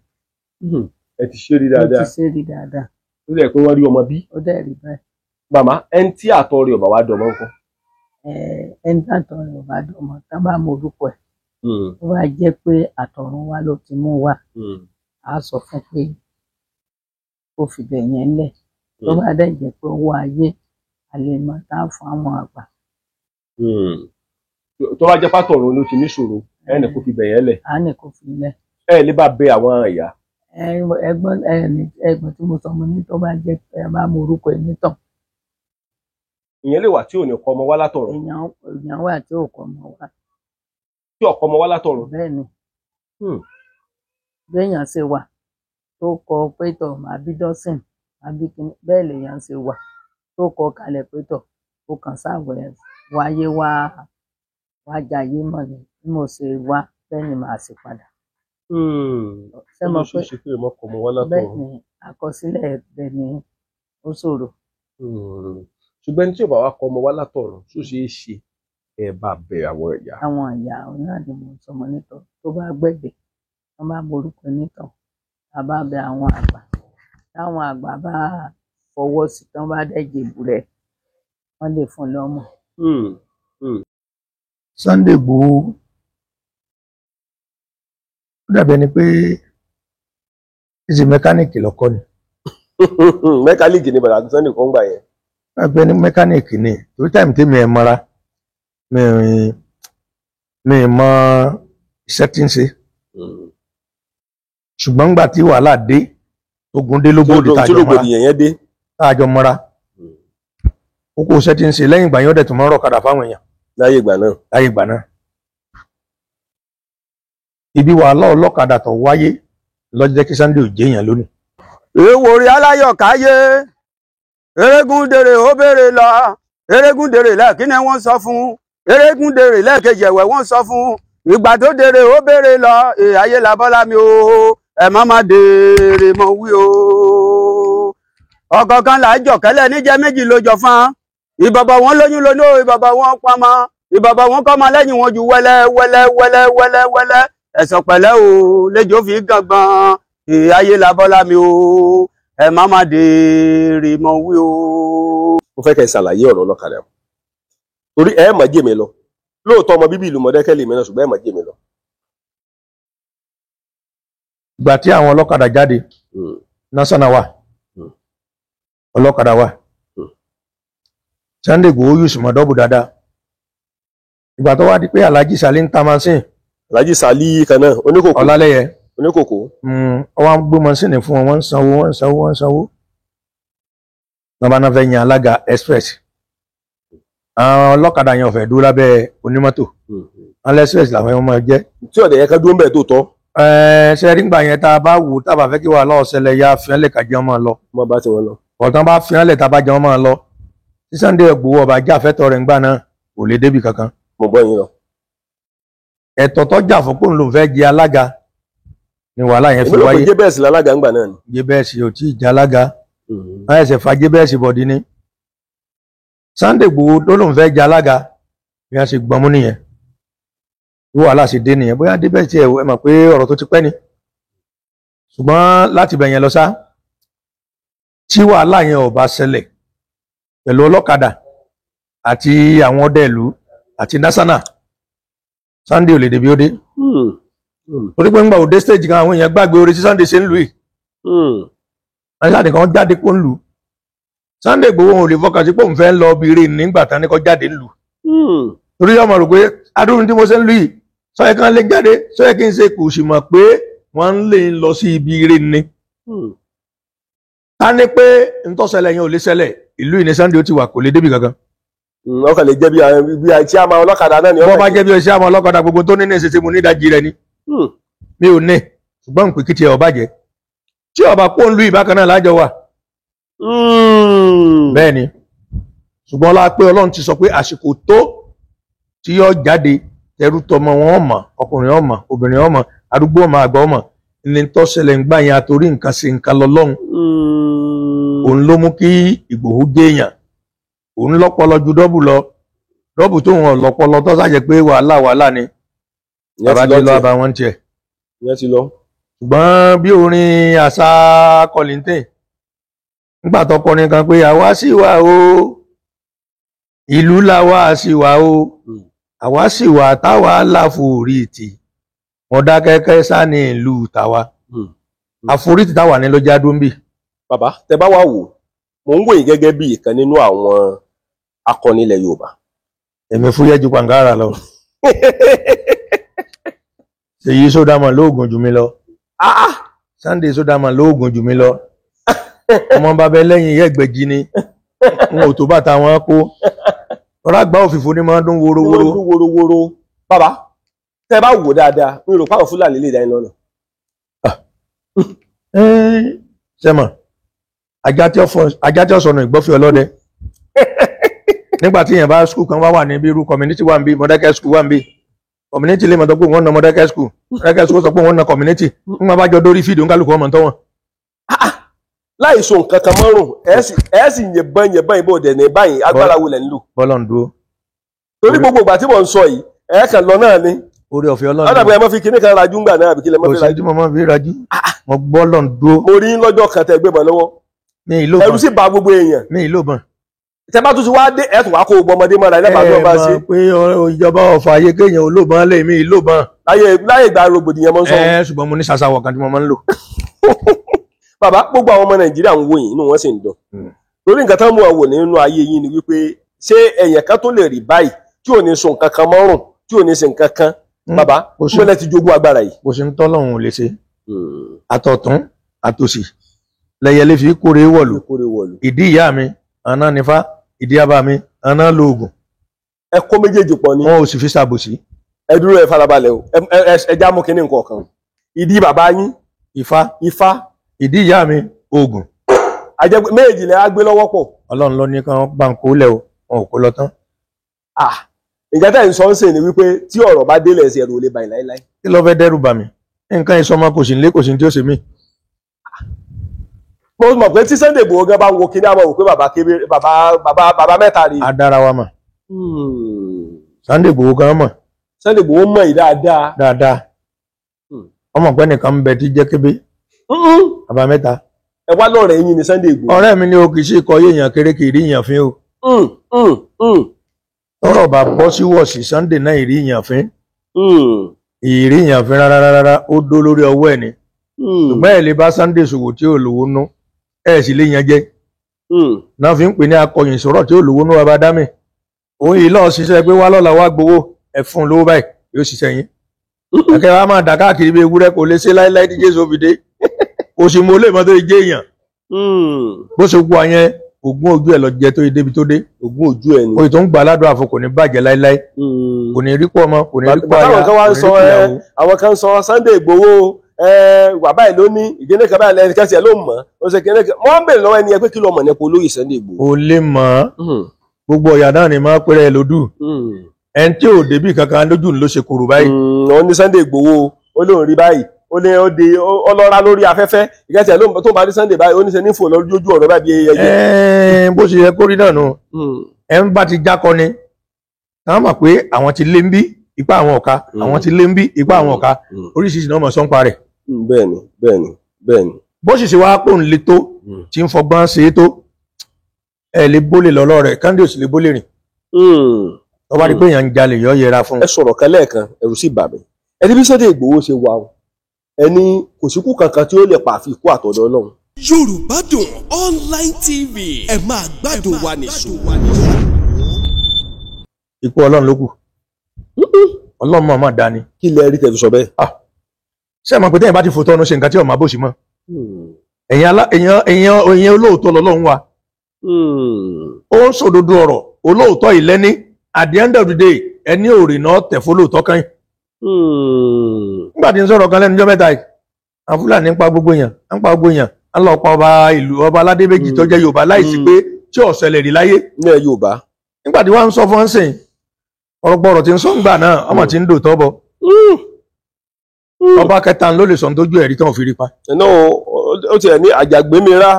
Ẹ ti ṣe rí dáadáa. Ẹ ti ṣe rí dáadáa. Ó dẹ̀ pé wọ́n rí ọmọ bí. Ó dẹ̀ rí bẹ́ẹ̀. Màmá ẹni tí àtọ̀ rẹ̀ ọ̀bà wá dọ̀mọ ńkọ́. Ẹni tí àtọ̀ rẹ̀ ọ̀bà dọ̀mọ tá bá mọ orúkọ ẹ̀. Ó wá jẹ́ pé àtọ̀run wa ló ti mú wa. A sọ fún pé ó fi bẹ̀ yẹn lẹ̀. Tó bá dẹ̀ jẹ́ pé owó ayé a lè máa tá fún àwọn àgbà. Tó bá jẹ́ pátọ̀run ló ti níṣòro ẹnì kò fi bẹ̀ yẹn lẹ̀. A ní kò fi lẹ̀. Ẹ lè bá bẹ àwọn ìyá. Ẹ̀gbọ́n tí mo sọ mo ní tó bá jẹ́ pé ẹ bá mọ orúkọ ẹ̀ nítàn. Ìyẹn lè wà tí ò ní kọ ọmọ wá látọ̀run. Èèyàn wà tí ò kọ ọmọ wá. Tí ọkọ ọmọ wá látọ̀run. Bẹ́ẹ̀ ni. Béèyàn ṣe wà tó kọ pétọ̀ máa bí dọ́sìn máa bí kíní bẹ́ẹ̀ lèèyàn ṣe wà tó kọ kalẹ̀ pétọ̀ ó kàn sáwẹ̀ wáyé wá jayé mọ̀ ni bí mo ṣe wá bẹ́ẹ̀ ni màá ṣe padà. Ṣé mo pé bẹ́ẹ̀ ni àkọsílẹ̀ bẹ́ẹ̀ ni ó ṣòro. Ṣùgbọ́n tí ò bá wá kọ ọmọ wá látọ̀run tó ṣeé ṣe ẹ bá bẹ àwọn ìyá. Àwọn ìyá náà ni mo sọmọ nítọ̀ tó bá gbẹ̀gbẹ̀ wọ́n bá morúkọ nítàn a bá bẹ àwọn àgbà táwọn àgbà bá fọwọ́ sí tán bá dẹ̀ jèbù rẹ̀ wọ́n lè fún lọ́mọ. Sunday Igboho ó dàbí ẹni pé ìṣe mẹkáníìkì lọ́kọ́ ni. mẹkáníìkì ni bàbá Sunday kan gbà yẹn. Ẹgbẹ́ ní mẹkáníìkì ni torí táìmù tèmi ẹ̀ mọ́ra mi mọ iṣẹ́ tí ń ṣe. Ṣùgbọ́n nígbà tí wàhálà dé ogun dé lóbòdì táàjọ mọ́ra ó kó iṣẹ́ tí ń ṣe lẹ́yìn ìgbà yẹn ó dẹ̀ tún mọ́ ọ̀rọ̀ kadà fáwọn èèyàn. Láyé ìgbà náà. Ibi wàhálà ọlọ́kadà tó wáyé lọ́jọ́ jẹ́ kí Sunday ò jẹ́yàn lónìí. Èèwò rí aláyọ̀ káyé erégún dèrè ó béèrè lọ erégún dèrè lẹ́ẹ̀kíní wọ́n sọ fún erégún dèrè lẹ́ẹ̀kejì ẹ̀wẹ̀ wọ́n sọ fún ìgbà tó dèrè ó béèrè lọ ayé làbọ́lá mi o ẹ̀ má má dèrè mọ̀ wí o. ọ̀kọ̀ọ̀kan là á jọ̀kẹ́lẹ̀ níjẹ́ méjì ló jọ fán ìbọ̀bọ̀ wọn lóyún lónú ìbọ̀bọ̀ wọn pamọ́ ìbọ̀bọ̀ wọn kọ́ máa lẹ́yìn wọn ju wẹ́lẹ́ ẹ̀sọ̀ pẹ̀lẹ́ o lẹ́jọ́ fi gangan ayé làbọ́lá mi o ẹ̀ má má dèrè mọ̀ wí o. mo fẹ́ kẹ́ ẹ ṣàlàyé ọ̀rọ̀ ọlọ́kadà torí ẹ mọ̀ jẹ́ mi lọ lóòótọ́ ọmọ bíbí ìlú Mọdákẹ́kẹ́ lèmi náà ṣùgbọ́n ẹ mọ̀ jẹ́ mi lọ. Ìgbà tí àwọn ọlọ́kadà jáde national wà ọlọ́kadà wà Sunday Igboho yóò sì mọ̀ dọ́bù dáadáa. Ìgbà tó wá di pé Alhaji Sali ń ta machine. Alhaji Sali kan náà oníkòkò Ọlálẹ́yẹ oníkòkò. Wọ́n gbé machine fún wọn wọ́n ń sanwó. Nàbà náà fẹ́ yan alága express. Àwọn ọlọ́kadà yẹn ò fẹ́ dúró lábẹ́ onímọ́tò. Àwọn express làwọn ẹ̀wọ̀n máa jẹ́. Tí ọ̀dẹ̀ yẹn ká dúró ń bẹ̀ tó tọ́. Ṣe rí gbà yẹn tá a bá wò tá a bá fẹ́ kí wàhálà ọ̀sẹ̀lẹ̀ ya fìyànlẹ̀ ká jẹun máa lọ. Mo bá ti wọn lọ. Ọ̀tán bá fìyànlẹ̀ tá a bá jẹun máa lọ. Tí Sunday Igboho ọba jà fẹ́tọ̀ rẹ̀ ńgbà náà kò lè débi kankan. Mo gbọ́ yín lọ. Ẹ̀tọ́ tó jà fún pòun ló fẹ́ jẹ alága ni wàhálà yẹn fi wáyé. Èmi ló kò jẹ́ bẹ́ẹ̀ sí lálága ńgbà náà ni. Jẹ́ bẹ́ẹ̀ sí ò tí ì jẹ́ alága. Wọ́n ẹsẹ̀ fa jẹ́ bẹ́ẹ̀ sí bọ̀dí ni. Sunday Igboho ló lóun fẹ́ jẹ alága bí wọ́n ṣe gbọmú nìyẹn. Bí wàhálà ṣe dé nìyẹn bóyá dé bẹ́ẹ̀ tí ẹ mọ̀ pé ọ̀rọ̀ tó ti pẹ́ ni. Ṣùgbọ́n láti bẹ̀ yẹn lọ sá tí wàhálà yẹn ò bá ṣẹlẹ̀ pẹ̀lú ọlọ́kadà àti àwọn ọdẹ ìlú àti national Sunday ò lè débi ó dé. Torí pé ńgbà òde stage kan àwọn èèyàn gbàgbé orí tí Sunday ṣe ń lù yìí. Àìsàn kan jáde kó ń lù. Sunday Igboho ò lè fọkàn sí pé òun fẹ́ lọ bí eré nígbà tán ní kó jáde ń lù. Torí ọmọ rò pé adúrú tí mo ṣe ń lù yìí sọ́yẹ́ kan lè jáde sọ́yẹ́ kí n ṣe kò sì mọ̀ pé wọ́n ń lè lọ sí ibi eré ni. Ká ní pé ntọ́sẹ̀lẹ̀ yẹn ò lè ṣẹlẹ̀ ìlú ìní Sunday ó ti wà kò lè débi kankan. Ọkàn lè jẹ́ bí iṣẹ́ àmà ọlọ́kadà náà ni. Bọ́ bá jẹ́ bí iṣẹ́ àmà ọlọ́kadà gbogbo tó ní ní ìṣẹ̀ṣẹ̀ mo ní ìdajì rẹ̀ ni. Mi ò ní ṣùgbọ́n pé kí tiẹ̀ ọba jẹ́ tí ọba pò ń lu ìbákan náà lájọ wà. Bẹ́ẹ̀ ni ṣùgbọ́n ọlá pé Ọlọ́run ti sọ pé àsìkò tó tí yóò jáde tẹrú tọmọ wọn mọ̀ ọkùnrin ọmọ obìnrin ọmọ arúgbó ọmọ àgbà ọmọ ní tó ṣẹlẹ̀ ń gbà yẹn àtòrí nǹkan sí nǹkan lọ́lọ́run. Òun ló mú kí Ìgbòho géèyàn òun lọ́pọlọ ju dọ́bù lọ dọ́bù tó wọn lọ́pọlọ tó ṣàjẹ́ pé wàhálà ni bàbá ti lọ àbá wọn tiẹ̀. Ṣùgbọ́n bí orin àṣà kọlìntìn nígbà tó kọrin kan pé àwa sì wà o ìlú làwa sì wà o àwa sì wà táwa láforítì Mọdákẹ́kẹ́ sá ní ìlú tàwa àforítì táwa ní ló já dóńbì. Bàbá tẹ bá wà wò mò ń wòye gẹ́gẹ́ bí ìkan nínú àwọn akọni ilẹ̀ Yorùbá. Èmi fúyẹ́ ju pàǹgárà lọ. Ṣèyí Sódàmọ̀ lóògùn jù mí lọ. Sunday Sódàmọ̀ lóògùn jù mí lọ. Ọmọ bàbá lẹ́yìn ìyá ẹgbẹ̀jì ni n ò tó bàtà wọn kó. Ọ̀rá àgbà òfìfo ni máa ń dún worowóró. Bàbá tẹ bá wò dáadáa mi rò páwọn Fúlàní lè dá iná lọ. Sẹ́mọ̀ ajá tí ó sọnù ìgbọ́fẹ́ ọlọ́dẹ nígbà tí èèyàn bá skul kan wá wà níbi irú community wà ń bí Mọdákẹ́kẹ́ school wà ń bí community lè mọ̀ tó pé wọ́n na Mọdákẹ́kẹ́ school Mọdákẹ́kẹ́ school sọ pé wọ́n na community ń bá jọ dórí fídíò ń kálukú ọmọ tó wọn. láì so nǹkan kan mọ́rùn ẹ̀ sì yẹ̀bọn ìbò dẹ̀ ní báyìí agbára wo lẹ̀ ń lò. bọ́lọ̀ ń dúró. torí gbogbo ìgbà tí mò ń sọ yìí ẹ̀ kàn lọ náà ni. orí ọ̀fẹ́ Ọlọ́run. ọ̀dà bóyá mo fi kíní kan rajú ńgbà náà àbí kílẹ̀ mọ́ fi rajú. kò sí mo máa fi rajú. mo bọ́lọ̀ ń dúró. mo rí lọ́jọ́ kan tẹ gbé bọ̀ lọ́wọ́. mi ìlò bọ̀n ẹ̀rù sì bà gbogbo èèyàn. mi ìlò bọ̀n tẹ bá tún ti wá dé ẹ tún wá kó gbogbo ọmọdé mọ́ra ẹlẹ́bàá tó bá ṣe. pé ìjọba ọ̀fọ̀ ayé kéèyàn olóòbọ̀n lè mí ìlóòbọ̀n. láyé ìgbà rògbòdìyàn mọ́ sọ. ṣùgbọ́n mo ní ṣàṣàwọ̀ kan tí mo máa ń lò. bàbá gbogbo àwọn ọmọ nàìjíríà ń wò yín inú wọn sì ń dùn. lórí nǹkan tán mú ọ wò nínú ayé yín ni wípé ṣé ẹ̀yàn kan tó lè rí báyìí tí ò ní so nǹkan kan mọ́rùn tí ò ní ṣe nǹkan kan bàbá gbọ́dọ̀ ti jogún agbára yìí. kò sí ń tọ́lọ́run ò lè ṣe àtọ̀tún àtòsì lẹ́yẹlé fi kórè wọ̀lú ìdí ìyá mi àná nífà ìdí àbá mi àná lóògùn. ẹ kó méjèèjì pọ̀ ni. wọn ò sì fi ṣàbòsí. ẹ dúró ẹ farabalẹ̀ o ẹ já mú kínní nǹkan kan. ìdí bàbá yín ifá ìdí ìyá mi oògùn. àjẹpẹ méjì lẹ á gbé lọ́wọ́ pọ̀. ọlọ́run ló ní kán bá ń kó lẹ̀ o wọn ò kó lọ tán. ìjà tẹ̀ ń sọ ń sè ni wípé tí ọ̀rọ̀ bá délẹ̀ sí ẹ̀rù ò lè báyìí láíláí. kí ló fẹ́ dẹ́rù bà mí nǹkan ìsọmọ kò sí nílé kò sí ní tí ó ṣe mí. mo mọ̀ pé tí Sunday Igboho gan bá ń wo kíní àmọ́ wò pé bàbá mẹ́ta rí. adára wa mọ̀. Sunday Igboho gan mọ̀. Sunday Igboho mọ̀ yìí dáadáa. dáadáa. ọmọ pẹ́ nìkan ń bẹ tí jẹ́ kébé. bàbá mẹ́ta. ẹ wá lọ́rẹ̀ yín ni Sunday Igboho. ọ̀rẹ́ mi ni o kì í ṣe kọ́ yéèyàn kéré kì í rí èèyàn fín o. tọ́rọ̀ bá bọ́ sí wọ̀sí Sunday náà ìrí èèyàn fín. ìrí èèyàn fín rárá ó dó lórí ọwọ́ ẹ̀ ni. ṣùgbọ́n ẹ̀ lè bá Sunday ṣòwò tí ò lówó nú ẹ̀ sì lè yan jẹ́. náà fi ń pè ní akọ̀yìn sọ̀rọ̀ tí ò lówó nú bàbá dámì. òun yìí lọ́ọ̀ ṣiṣẹ́ pé wá lọ́la wá gbowó ẹ̀ fún un lówó báyìí yóò ṣiṣẹ́ yín. akẹ́ wa máa dà káàkiri bí ewúrẹ́ kò lè ṣe láíláí tí Jésù fi dé. kò sì mọ olè mọ́ tó jẹ́ èèyàn. bó ṣe gbọ́ àyẹn ògùn ojú ẹ̀ lọ jẹ tó yẹ débi tó dé. ògùn ojú ẹ̀ ni. oyè tó ń gbà aládùn àfọ kò ní bàjẹ́ láíláí. kò ní rí pọ̀ ọmọ kò ní rí pọ̀ aya kò ní rí pọ̀ ìyàwó. àwọn kan sọ Sunday Igboho bàbá ẹ̀ ló ní ìdílé kan báyìí lẹ́yìn kẹ́sì ẹ̀ ló mọ̀ ó ṣe kẹ́lẹ́ wọ́n ń bèrè lọ́wọ́ ẹni ẹ pé kí ló mọ̀ nípa olóyè Sunday Igboho. o lè mọ̀ gbogbo ọ̀yà náà ni máa pẹ́rẹ́ lódù ẹni tí ò débì kankan lójú ló ṣe kúrò báyìí. wọ́n ní Sunday Igboho ó lóun rí báyìí ó ní ó di ọlọ́ra lórí afẹ́fẹ́ ìkẹ́sì ẹ̀ ló tó bá rí Sunday báyìí ó ní ṣe ní fò lójú ọ̀rọ̀ báyìí ẹyẹ. bó ṣe yẹ kó rí náà nù ẹ ń bá ti jákọ ni káwọn mọ̀ pé àwọn ti lé ń bí ipá àwọn ọ̀ka àwọn ti lé ń bí ipá àwọn ọ̀ka oríṣiríṣi náà mọ̀ sọ́npa rẹ̀. bẹ́ẹ̀ni. bó sì ṣe wá pò ń le tó tí ń fọgbọ́n ṣe é tó ẹ lè bólè lọ́lọ́ rẹ̀ kándé ò sì lè bólè rìn. tó bá rí pé èèyàn ń jalè yọ yẹra fún un. ẹ sọ̀rọ̀ kan lẹ́ẹ̀kan ẹ̀rù sì bà mí ẹni bí Sunday Igboho ṣe wà o ẹni kò síkú kankan tí ó lè pa àfi ikú àtọ̀dọ̀ Ọlọ́run. Yorùbá Dùn Online TV ẹ máa gbádùn wa nìṣó. ikú Ọlọ́run ló kù Ọlọ́run máa máa dání. kí lẹ rí tẹ̀fi sọ bẹ́ẹ̀. ṣé ẹ mọ̀ pé tẹ́yìn bá ti fòótọ́ ọ̀nà ṣe nǹkan tí ọ̀ma bó ṣe mọ́ èèyàn olóòótọ́ lọ́lọ́run wa ó ń sòdodo ọ̀rọ̀ olóòótọ́ ìlẹ́ni at the end of the day ẹni òrì náà tẹ̀ fólóòótọ́ kan yìí. nígbà tí ń sọ̀rọ̀ kan lẹ́nu ọjọ́ mẹ́ta yìí àwọn Fúlàní ń pa gbogbo èèyàn ń pa gbogbo èèyàn ń lọ pa ọba ìlú ọba aládé méjì tó jẹ́ Yorùbá láìsí pé tí ó ṣẹlẹ̀ rí láyé. ní Yorùbá. nígbà tí wọ́n ń sọ fún ọ́n sìn ọ̀rọ̀gbọ̀rọ̀ tí ń sọ ń gbà náà ọmọ tí ń dò tọ́ bọ̀ ọba kẹta ló lè sọ tójú ẹ̀rí tán fi rí pa. ó tiẹ̀ ní àjàgbémira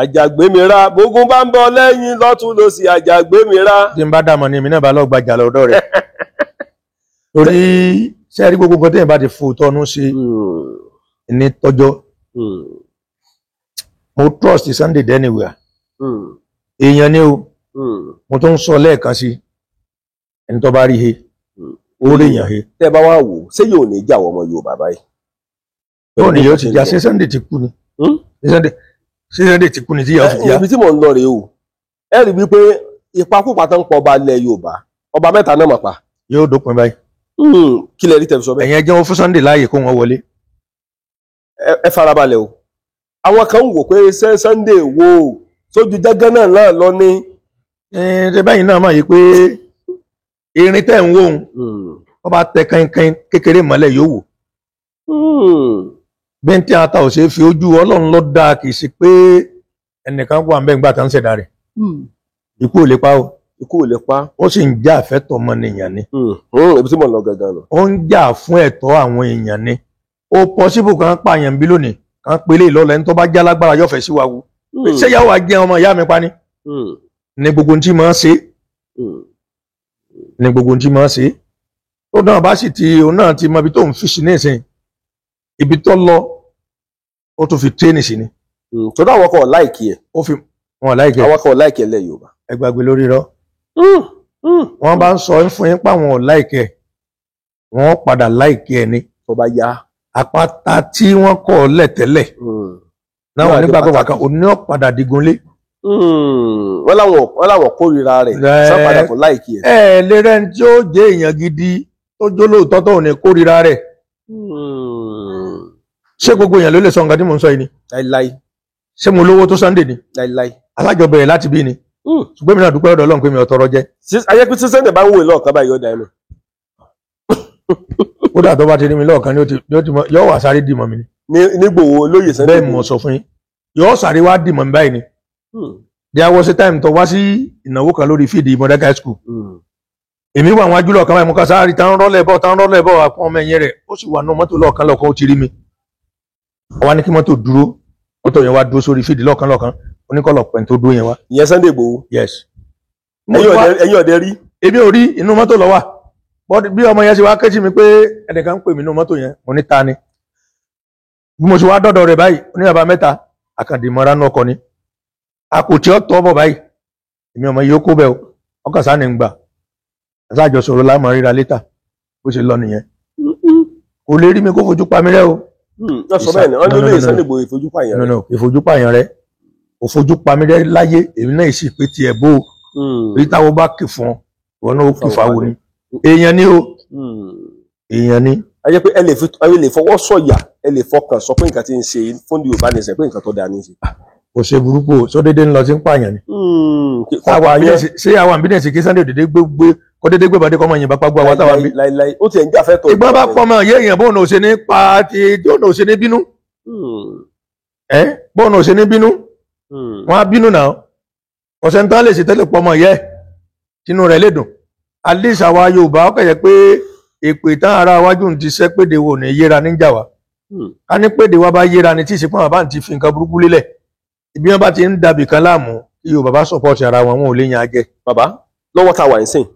àjàgbémira gbogbo bá ń bọ̀ lẹ́yìn lọ́tún lósì àjàgbémira. tí n bá dàmọ́ ni èmi náà bá lọ́ọ́ gbajà lọ́dọ̀ rẹ̀ torí sẹ́ẹ̀rí gbogbo nǹkan tẹ́yìn bá ti fò tọ́nu ṣe ní tọ́jọ́ mo trust Sunday anywhere èèyàn ni o mo tún ń sọ lẹ́ẹ̀kan sí ẹni tó bá rí he ó rí èèyàn he. tẹ́ bá wá wò ṣé yóò ní ìjà ọmọ Yorùbá báyìí. yóò ní yóò ti jà ṣé Sunday ti kú ni Sunday ti kú ni tí yóò fi jà. ibi tí mò ń lọ rèé o ẹ rí wípé ìpakúpa tó ń pọ̀ ọba ilẹ̀ Yorùbá ọba mẹ́ta náà mọ̀ pa. yóò dópin báyìí. kí lẹ rí tẹ́ fi sọ bẹ́ẹ̀. ẹ̀yin ẹjẹ́ wọn fún Sunday láàyè kó wọn wọlé. ẹ farabalẹ̀ o àwọn kan ń wò pé Sunday wo sójú jẹ́gẹ́ náà lọ ní. ṣe báyìí náà mọ̀ yìí pé irin tẹ̀ ń wò ó wọ́n bá tẹ kankan kékeré mọ́lẹ̀ yóò wò. bí n tí a ta ò ṣe fi ojú Ọlọ́run lọ dáa kì í ṣe pé ẹnìkan wà ń bẹ́ẹ̀ gbà tá ń ṣẹ̀dá rẹ̀. ikú ò lè pa o. ikú ò lè pa. ó sì ń jà fẹ́tọ̀ ọmọnìyàn ni. ibi tí mo lọ gangan lọ. ó ń jà fún ẹ̀tọ́ àwọn èèyàn ni. ó pọ́sibù kan pààyàn bí lónìí kan pélé ìlọ́lẹ̀ ní tó bá já lágbára yọ̀fẹ́ sí wa wu. ṣé yàwó àjẹ́ ọmọ ìyá mi pa ni. ní gbogbo tí máa ṣe. ní gbogbo tí máa ṣe. ó dáhùn bá sì ti òun náà ti mọ ibi tó ń fi sí ní ìsìn ibi tó lọ ó tún fi tréènì sí ni. tó dáwọn kan láìkì ẹ. ó fi wọn láìkì ẹ. àwọn kan láìkì ẹ lẹ Yorùbá. ẹ gbàgbé lórí rọ wọ́n bá ń sọ fún yín páwọn ò láìkẹ́ wọ́n padà láìkẹ́ ni tó bá yá àpáta tí wọ́n kọ̀ lẹ́tẹ̀lẹ̀ náà wọ́n nígbà gbọ́dọ̀ kan òní ọ̀padà digunlé. wọ́n láwọn kórìíra rẹ̀ sápadà kò láìkí ẹ̀. ẹ lè rẹ́ ní tí ó jẹ́ èèyàn gidi tó jólóòtọ́ tó ò ní kórìíra rẹ̀. ṣé gbogbo èèyàn ló lè sọ nǹkan tí mò ń sọ yìí ni. láíláí. ṣé mo lówó tó Sunday ni. láíláí. alájọ bẹ̀rẹ̀ láti bí ni. ṣùgbọ́n mi náà dúpẹ́ ọ̀dọ̀ Ọlọ́run pé mi ò tọrọ jẹ. ayé pé tí Sunday bá ń wò lọ́ọ̀kan báyìí yóò dá inú. kódà tó bá ti rí mi lọ́ọ̀kan yóò wà sáré dìmọ̀ mi ni. nígbòho lóye Sunday. bẹ́ẹ̀ mo sọ fún yín yóò sáré wá dìmọ̀ mi báyìí ni. there was a time tó wá sí ìnáwó kan lórí fídì modakeke school. èmi wà wọn ajúlọ̀ kan báyìí mo kà sáré táwọn rọ́lẹ̀ bọ̀ àpọ̀ ọmọ ẹ̀yìn rẹ̀ ó sì wà nù mọ́tò lọ́ọ̀kan lọ́ọ̀kan ó ti rí mi. ó wá ní kí mọ́tò dúró mọ́tò yẹn wá dúró sórí fídì lọ́ọ̀kan oníkọ̀lọ̀ pẹ̀ tó dúró yẹn wá. ìyẹn Sunday Igboho. yes. ẹ̀yin ọ̀dẹ rí. èmi ò rí inú mọ́tò lọ wà bí ọmọ yẹn ṣe wá ké sí mi pé ẹnìkan ń pè mí nínú mọ́tò yẹn mo ní ta ni. bí mo ṣe wá dọ́dọ̀ rẹ̀ báyìí oníyàbá mẹ́ta àkàndìmọ́ra náà kọ ni. a kò tí ó tọ́ bọ̀ báyìí èmi ọmọ yìí ó kó bẹ́ẹ̀ o ọkàn sáà ní ń gbà àtàjọ sọ̀rọ̀ láàmú ríra létà bó ṣe lọ nìyẹn. kò lè rí mi kó fojú pa mí rẹ́ o. wọ́n sọ bẹ́ẹ̀ ni wọ́n ló lè Sunday Igboho ìfojúpààyàn rẹ̀. ìfojúpààyàn rẹ̀ kò fojú pa mí rẹ́ láyé èmi náà sì pé tiẹ̀ bó o. èyí táwọn bá kì fún ọ ìwọ náà ó kì fáwọn ni. èèyàn ni o èèyàn ni. ayé pé ẹ lè fọwọ́ sọ̀yà ẹ lè fọkàn sọ pé nǹkan tí ń ṣe fún Yorùbá ní ìsìn pé nǹkan tó dáa ní í ṣe. kò ṣe burúkú sọ déédéé ń lọ sí ń pààyàn ni. ṣé àwọn àbídẹ̀sì kí Sunday dédé gbé bàdé kọ́ mọ̀ yìnbọn pàgbọ́ àwọn táwọn bí. láíláí ó ti ẹ̀ ń jà fẹ́ tọ̀. ìgbọ́n bá pọ̀ mọ́ yé èèyàn bóun ò ṣe ní pa ti bóun ò ṣe ní bínú. bóun ò ṣe ní bínú. wọ́n á bínú náà ọ̀sẹ̀ ń tán lè ṣe tẹ́lẹ̀ pọ̀ mọ́ yẹ tinú rẹ̀ lè dùn. at least àwa Yorùbá ọkọ̀ yẹ pé èpè tán ara wájú ti ṣẹ́ péde wo ní yéra níjà wa. ká ní péde wa bá yéra ni tí ìsìnkú àwọn bá ti fi nǹkan burúkú lélẹ̀ ibi wọn bá ti ń dàbí kan láàmú kí Yorùbá bá support ara wọn wọn ò lè yan ajẹ. bàbá lọ́wọ́ tá a wà ń sìn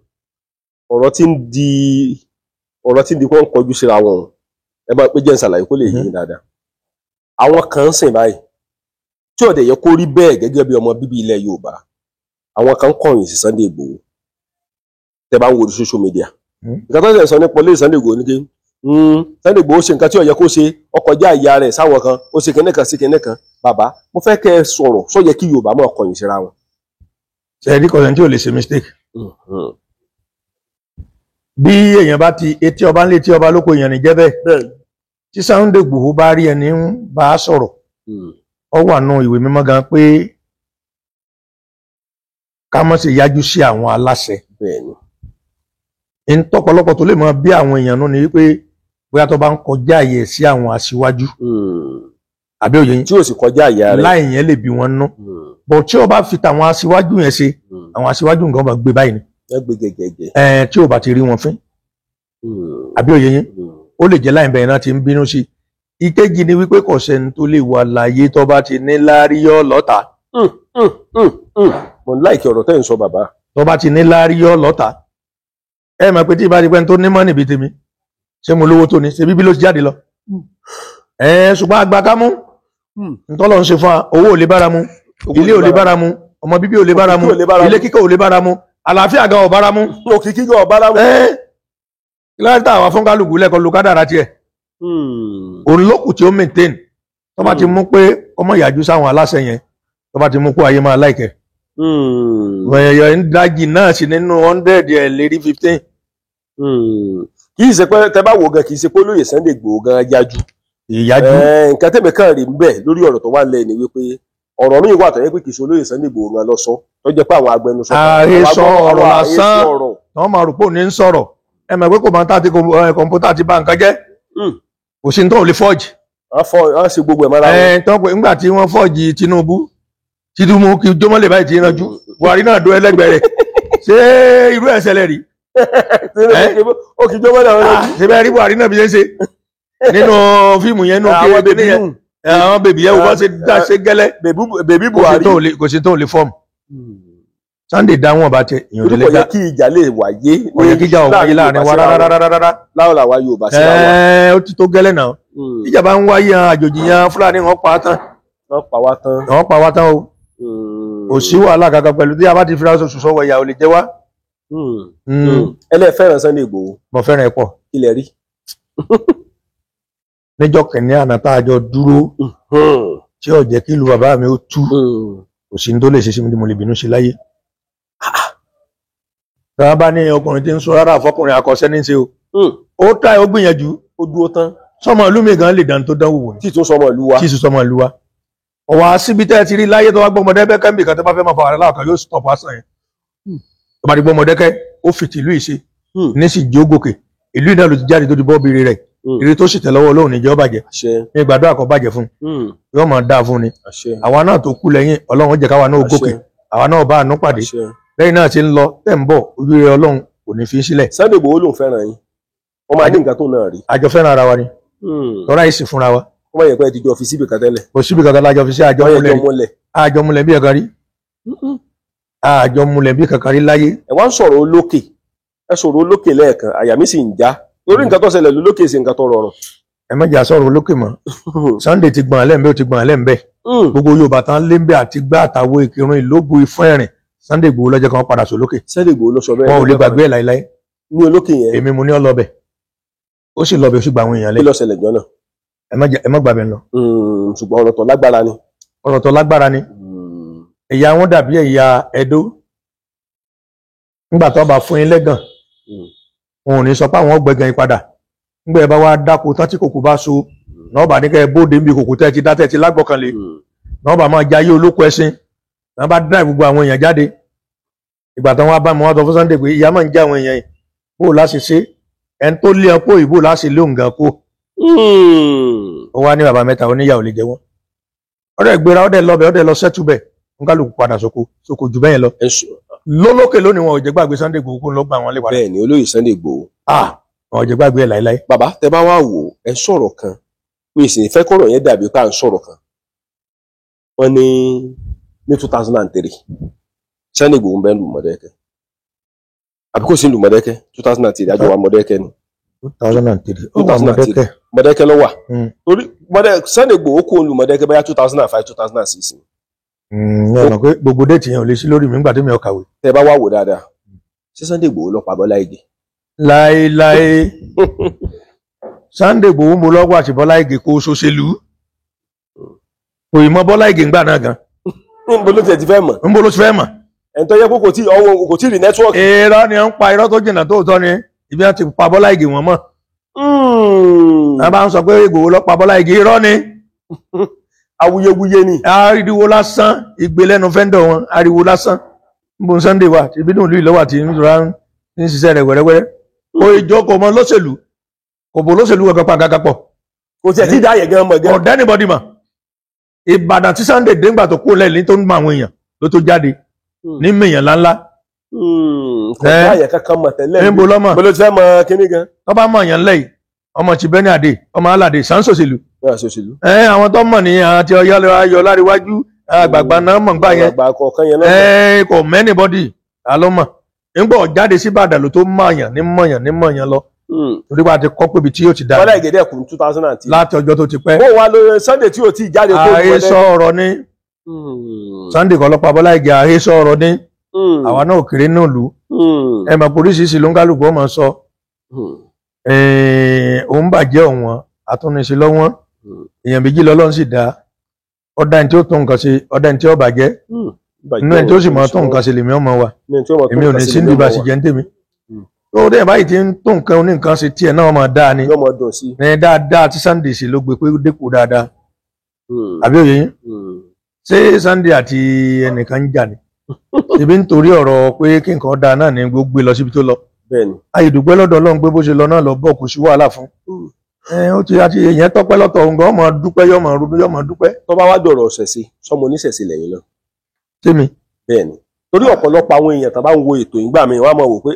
ọ̀rọ̀ tí ń di kó ń kọjú síra wọn ẹ bá pé jẹ́ ń ṣàlàyé kó lè yé dáadáa. àwọn kan ń sìn báyìí tí ọ̀dẹ̀ yẹ kó rí bẹ́ẹ̀ gẹ́gẹ́ bí ọmọ bíbí ilẹ̀ Yorùbá àwọn kan ń kọ̀yìn sí Sunday Igboho tẹ́ bá ń wo orí social media. nǹkan tó ń sọ nípa ilé Sunday Igboho ní kí Sunday Igboho ṣe nǹkan tí ó yẹ kó ṣe ọkọjá ìyá rẹ̀ sáwọn kan ó ṣe kinní kan sí kinní kan. bàbá mo fẹ́ kẹ́ ẹ sọ̀rọ̀ sọ yẹ kí Yorùbá máa kọ̀yìn síra wọn. ṣe é rí kọ̀ọ̀sẹ̀ tí ò lè ṣe mistake. bí èèyàn bá ti etí ọba ń lé etí ọba lóko èèyàn ní jẹ́ bẹ́ẹ̀ tí Sunday Igboho bá rí ẹni ń bá a sọ̀rọ̀ ọ wà nù ìwé mímọ́ gan pé ká má ṣe yájú sí àwọn aláṣẹ. ń tọ́pọ̀lọpọ̀ tó lè mọ bí àwọn èèyàn nù ni wípé bóyá tó bá ń kọjá àyè sí àwọn aṣíwájú àbí òye yín tí ò sì kọjá àyà rẹ̀ láì yẹn lè bí wọn nú bọ̀ tí ó bá fi tàwọn aṣíwájú yẹn ṣe àwọn aṣíwájú nǹkan bá gbé báyìí ni tí ò bá ti rí wọn fín àbí òye yín ó lè jẹ́ láì bẹ̀rẹ̀ náà ti ń bínú sí ìkejì ni wípé kò sẹ́ni tó lè wà láyé tó bá ti ní láríyọ́ lọ́ta. mo láìkí ọ̀rọ̀ tẹ́ ń sọ bàbá. tó bá ti ní láríyọ́ lọ́ta ẹ mọ̀ pé tí ìbá ti pẹ́ tó ní mọ́ níbi tèmi ṣé mo lówó tó ní ṣe bíbí ló ti jáde lọ. ṣùgbọ́n àgbà ká mú ntọ́lọ̀ ń ṣe fún wa owó ò lè bára mu ilé ò lè bára mu ọmọ bíbí ò lè bára mu ilé kíkọ́ ò lè bára mu àlàáfíà gan ò bára mu. òkìkí gan ò bára mu. láti àwọn fún kálukú lẹ́kọ̀ọ́ lu kádàrá tiẹ̀. òun lókù tí ó maintain tó bá ti mú pé ọmọ ìyàjú sáwọn aláṣẹ yẹn tó bá ti mú pé ayé máa láìkẹ́. ẹ̀yọ̀ ń dájì náà sí nínú 100 ẹ̀ lérí 15. kì í ṣe pé tẹ bá wò gan kì í ṣe pé olóyè Sunday Igboho gan yájú. ìyájú. nǹkan tẹ́mi kan rí bẹ́ẹ̀ lórí ọ̀rọ̀ tó wà lẹ́yìn ni wípé ọ̀rọ̀ mi wà tó yẹ pé kì í ṣe olóyè Sunday Igboho gan lọ sọ tó jẹ́ pé àwọn agbẹnusọ. àhesọ ọ̀rọ̀ lásán wọ́n máa rò pé òní ń sọ̀rọ̀ ẹ mọ̀ pé kò máa ń tàbí kọ̀ǹpútà ti bà nǹkan jẹ́ kò sí ní tó lè fọ́ọ̀jì. wọ́n ṣe gbogbo ẹ̀ mọ́ra wọn. tó pé nígbà tí wọ́n fọ́ọ̀jì Tinubu kí jọmọ́lẹ̀ báyìí ti yanjú Buhari náà dó ẹlẹ́gbẹ̀ẹ́ rẹ̀ ṣé irú ẹ̀ ṣẹlẹ̀ rí. ó kì í jọmọ́lẹ̀ wọn lójú. ṣé bẹ́ẹ̀ rí Buhari náà bí ṣe ń ṣe nínú fíìmù yẹn nù kí bèbí yẹn àwọn bèbí yẹn wọ́n ṣe dá ṣe gẹ́lẹ́ bèbí Buhari kò sí tó lè fọ́ọ̀mù. Sunday dá wọn bá tẹ ìyọ̀n lélẹ́gbà. kò yẹ kí ìjà lè wáyé. kò yẹ kí ìjà ò wáyé láàrin wa rárá. láwọn làwa Yorùbá sí wa. ó ti tó gẹ́lẹ́ náà. ìjà bá ń wáyé àjòjì yan Fúlàní wọn pa á tán. wọ́n pa wá tán. wọ́n pa wá tán o. kò sí wàhálà kankan pẹ̀lú tí a bá ti fira oṣù sọ́wọ́ ìyá ò lè jẹ wá. ẹlẹ́ fẹ́ràn Sunday Igboho. mo fẹ́ràn ẹ̀ pọ̀. ilẹ̀ rí. níjọ́ kìnínní àná tá a jọ dúró tí ò jẹ́ kí ìlú bàbá mi ó tú kò sí ní tó lè ṣe sí mi tí mo lè bínú ṣe láyé. tí wọ́n bá ní ọkùnrin tí ń sọ rárá fọkùnrin àkọsẹ́ ní í ṣe o ó tà ó gbìyànjú ó dúró tán. sọmọ ìlú mi gan lè dàn tó dánwò wò ní. tí tún sọmọ ìlú wa. tí tún sọmọ ìlú wa. ọ̀wá síbi tẹ́ ẹ ti rí láyé tó wá gbọ́mọdé bẹ́kẹ́ nbì kan tó bá fẹ́ máa fa wàhálà kan yóò stop asán yẹn. tó bá di gbọ́mọdé kẹ́ ó fìtì ìlú ìṣe ní sì jó gòkè ìlú ìnáà ló ti jáde tó di bọ́ọ̀bì rẹ̀ èrè tó sì tẹ̀ lọ́wọ́ Ọlọ́run níjọ́ bàjẹ́ ní gbàdúrà kó bàjẹ́ fún yóò máa dáa fún ni. àwa náà tó kú lẹ́yìn Ọlọ́run jẹ́ káwa náà gòkè àwa náà bá àánú pàdé lẹ́yìn náà ti ń lọ tẹ̀ ń bọ̀ ojú rere Ọlọ́run kò ní fi sílẹ̀. Sunday Igboho ló ń fẹ́ràn yín wọ́n máa dín nǹkan tó náà rí. àjọ fẹ́ràn ara wa ni tọ́lá yìí sì fúnra wa. wọ́n máa yẹ pé ẹ ti jọ fi síbi kan tẹ́lẹ̀. kò síbi kankan lájọ fi sí àjọ múlẹ̀ bí kankan rí àjọ múlẹ̀ bí kankan rí láyé. ẹ wá ń sọ̀rọ̀ olókè ẹ sọ̀rọ̀ olókè lẹ́ẹ̀kan àyà mi sì ń já lórí nǹkan tó ṣẹlẹ̀ lólókè sí nǹkan tó rọrùn. ẹ má jà sọ̀rọ̀ olókè mọ́ Sunday ti gbọ̀n lẹ́ńbẹ́ ó ti gbọ̀n lẹ́ńbẹ́ gbogbo Yorùbá tán lẹ́ńbẹ́ àti gbá àtàwọ̀ ìkírun ìlógun ìfún ẹ̀rìn Sunday Igboho lọ́jọ́ kan padà sólókè. Sunday Igboho ló sọ bẹ́ẹ̀. wọn ò lè gbàgbé ẹ̀ láíláí. ní olókè yẹn. èmi mo ní ọ lọbẹ ó sì lọbẹ ó sì gba àwọn èèyàn lẹ. kí ló ṣẹlẹ̀ jọ náà. ẹ má gbàgbé lọ. ṣùgbọ́n ọ̀rọ̀ tó lágbára ni. ọ̀rọ̀ tó lágbára ni. ẹ̀yà wọn dàbí ẹ̀yà Ẹdó nígbà tó bá fún yín lẹ́gàn wọn ò ní sọ pé àwọn ọgbẹ̀gàn yín padà nígbà ẹ bá wá dáko tán tí kòkó bá so náà bá ní kẹ́ ẹ bóde níbi kòkó tẹ́ ti dá tẹ́ ti lágbọ́kànlé náà bá máa jayé olóko ẹṣin náà bá dá gbogbo àwọn èèyàn jáde ìgbà tán wá bá mi wá sọ fún Sunday pé ìyá máa ń já àwọn èèyàn yìí bó o láṣẹ ṣe ẹni tó lé ọpọ ìbò láṣẹ lé òǹgàn kó ó wá ní bàbá mẹ́ta oníyàwó lè jẹ wọn ọdẹ gbéra ọdẹ lọbẹ ọdẹ lọ sẹtúbẹ ń kálukú padà sóko jù bẹ́ẹ̀ lọ lólókè lónìí wọn ò jẹ́ gbàgbé Sunday Igboho kó ló gbà wọn lé padà. bẹ́ẹ̀ ni olóyè Sunday Igboho. wọn ò jẹ́ gbàgbé ẹ láéláé. bàbá tẹ bá wá wò ẹ sọ̀rọ̀ kan pé sì fẹ́ kọ̀rọ̀ yẹn dàbí pé à ń sọ̀rọ̀ kan wọ́n ní 2003 Sunday Igboho ń bẹ lu Mọdákẹ́kẹ́ àbí kò sí lu Mọdákẹ́kẹ́ 2003 àjọ wa Mọdákẹ́kẹ́ ni. 2003 Mọdákẹ́kẹ́ ló wà torí Sunday Igboho kó lu Mọdákẹ́kẹ́ bóyá 2005 2006 ni. ọ̀nà pé gbogbo déètì yẹn ò lè sí lórí mi nígbà tí mi ò kàwé. tẹ bá wá wò dáadáa ṣé Sunday Igboho ló pa Bọ́lá Ìgè. láéláé Sunday Igboho mo lọ́wọ́ àti Bọ́lá Ìgè kó ṣòṣèlú kò ì mọ Bọ́lá Ìgè ńgbà náà gan. níbo ló ti fẹ́ mọ̀. níbo ló ti fẹ́ mọ̀. ẹ̀ ń tọ́ yẹ kó kò tí ì rí nẹ́tíwọ́ọ̀kì. irọ́ ni ó ń pa irọ́ tó jìnnà tóòtọ́ ni ibi wọn ti pa Bọ́lá Ìgè wọn mọ̀. wọ́n bá ń sọ pé Igboho ló pa Bọ́lá Ìgè irọ́ ni. awuyewuye ni. ariwo lásán ìgbé lẹ́nu fẹ́ńdọ̀ wọn ariwo lásán níbo Sunday wà ibi dùn lùú lọ́wọ́ àti ń ṣiṣẹ́ rẹ̀ wẹ́rẹ́wẹ́rẹ́ kò ìjókòó mọ́ lóṣèlú kò bò lóṣèlú kankan pa kankan pọ̀. kò tiẹ̀ tí ì dá àyè gan mọ̀ gan. ọ̀dẹ́ anybody mọ̀ Ìbàdàn tí Sunday dé ńgbà tó kó lẹ́yìn tó ń mọ àwọn èèyàn ló tó jáde ní mèèyàn ńláńlá. kò dá àyè kankan mọ̀ tẹ́lẹ̀ níbo lọ́mọ bó ló ti fẹ́ mọ kíní gan. tó bá mọ̀ èèyàn lẹ́yìn ọmọ ti bẹ́ni àdè ọmọ aládè sánsòṣèlú. àwọn tó mọ̀ ní àti ọyọ́ láríwájú àgbààgbà náà mọ̀ gbà yẹn kò mẹ́nìbọ́dì àlọ́mọ̀ nígbà jáde sí Ìbàdàn ló tó mọ̀yàn lọ torí wàá ti kọ́ pé ibi tí yóò ti dáa. Bọ́lá Ìgè dẹ́kun 2010. láti ọjọ́ tó ti pẹ́. bó wà lórí Sunday tí ò tí ì jáde kó gbọ́dẹ́. àhesọ ọ̀rọ̀ ni Sunday kọ́ lọ́pàá Bọ́lá Ìgè àhesọ ọ̀rọ̀ ni àwa náà kéré náà lù ẹ mọ̀ oríṣiríṣi ló ń kálukú ọmọ sọ òun bàjẹ́ ọ̀wọ́n àtúnṣe lọ́wọ́n èèyàn méjì lọ́lọ́run sì dá ọ̀dà ẹni tí ó tó nǹkan ṣe ọ̀dà ẹni tí ó bàjẹ́ inú ẹni tí ó sì mọ̀ tó nǹkan ṣe lèmi ọmọ wa èmi ò ní sí níbi àṣìjẹ́ ń tèmi tó dẹ̀ báyìí tí ń tó nǹkan oníǹkan ṣe tiẹ̀ náà máa dáa ni ní dáadáa tí Sunday ṣe ló gbé pé dépò dáadáa àbí òye yín ṣé Sunday àti ẹnìkan ń jà ni ibi nítorí ọ̀rọ̀ pé kí nǹkan dáa náà ni gbogbo lọ síbi tó lọ ayédùgbẹ́ lọ́dọ̀ Ọlọ́run pé bó ṣe lọ náà lọ bọ̀ kò sí wàhálà fún ó ti àti èèyàn tọ́pẹ́ lọ́tọ̀ òun gan ọmọ dúpẹ́ yọmọ rúdú yọmọ dúpẹ́. tó bá wá dọ̀rọ̀ ọ̀sẹ̀ sí sọmọ oníṣẹ̀ṣe lẹ́yìn náà. tèmi. bẹ́ẹ̀ni torí ọ̀pọ̀lọpọ̀ àwọn èèyàn tó bá ń wo ètò ìgbà mi wọ́n á mọ̀ wò pé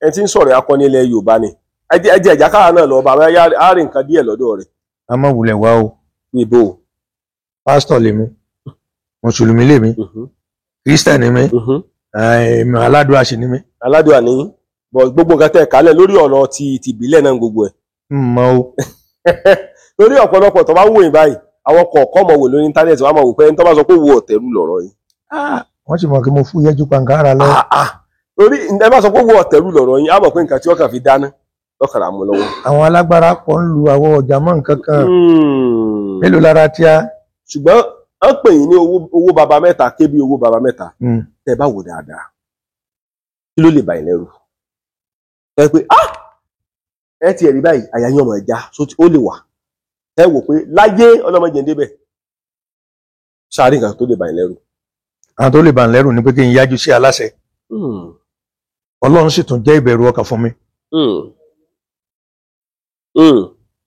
ẹni tí ń sọ̀rọ̀ akọni ilẹ̀ Yorùbá ni ẹjẹ ẹja kára náà lọ bá a rí nǹkan díẹ̀ lọ́dọ̀ rẹ̀. a má wulẹ̀ wá o. ibo. pásítọ̀ lèmi mùsùlùmí lèmi kírísítẹ̀nì mi aládùá sì ni mi. aládùá ni gbogbo nǹkan tẹ̀ kálẹ̀ lórí ọ̀rọ̀ ti ìbílẹ̀ náà gbogbo ẹ̀. mọ o. lórí ọ̀pọ̀lọpọ̀ tó bá ń wò yín báyìí àwọn kọ̀ọ̀kan mọ̀ wò lórí íńtánẹ́ẹ̀tì wọ́n á mọ̀ wò pé ẹni tó bá sọ pé wo ọ̀tẹ̀rù lọ̀rọ̀ yìí. wọ́n sì mọ̀ kí mo fún yẹ́jú pàǹkárà lọ. Torí ẹ má sọ pé owó ọ̀tẹ̀rù lọ̀rọ̀ yín á mọ̀ pé nǹkan tí wọ́n kàn fi dáná lọ́kàrà mú lọ́wọ́. Àwọn alágbára pọ̀ ń lu àwọn ọjà mọ́ nǹkan kan mélòó lára tí a. Ṣùgbọ́n à ń pè yín ní owó baba mẹ́ta kébí owó baba mẹ́ta tẹ́ bá wò dáadáa kí ló lè bà yín lẹ́rù ẹ pé ẹ ti ẹ̀rí báyìí àyà yín ọmọ ẹja ó lè wà ẹ wò pé láyé ọlọ́mọdé ń débẹ̀ sáré nǹkan tó lè bà yín lẹ́rù. Àwọn tó lè bà ń lẹ́rù ni pé kí n yájú sí aláṣẹ. Ọlọ́run sì tún jẹ́ ìbẹ̀rù ọkàn fún mi.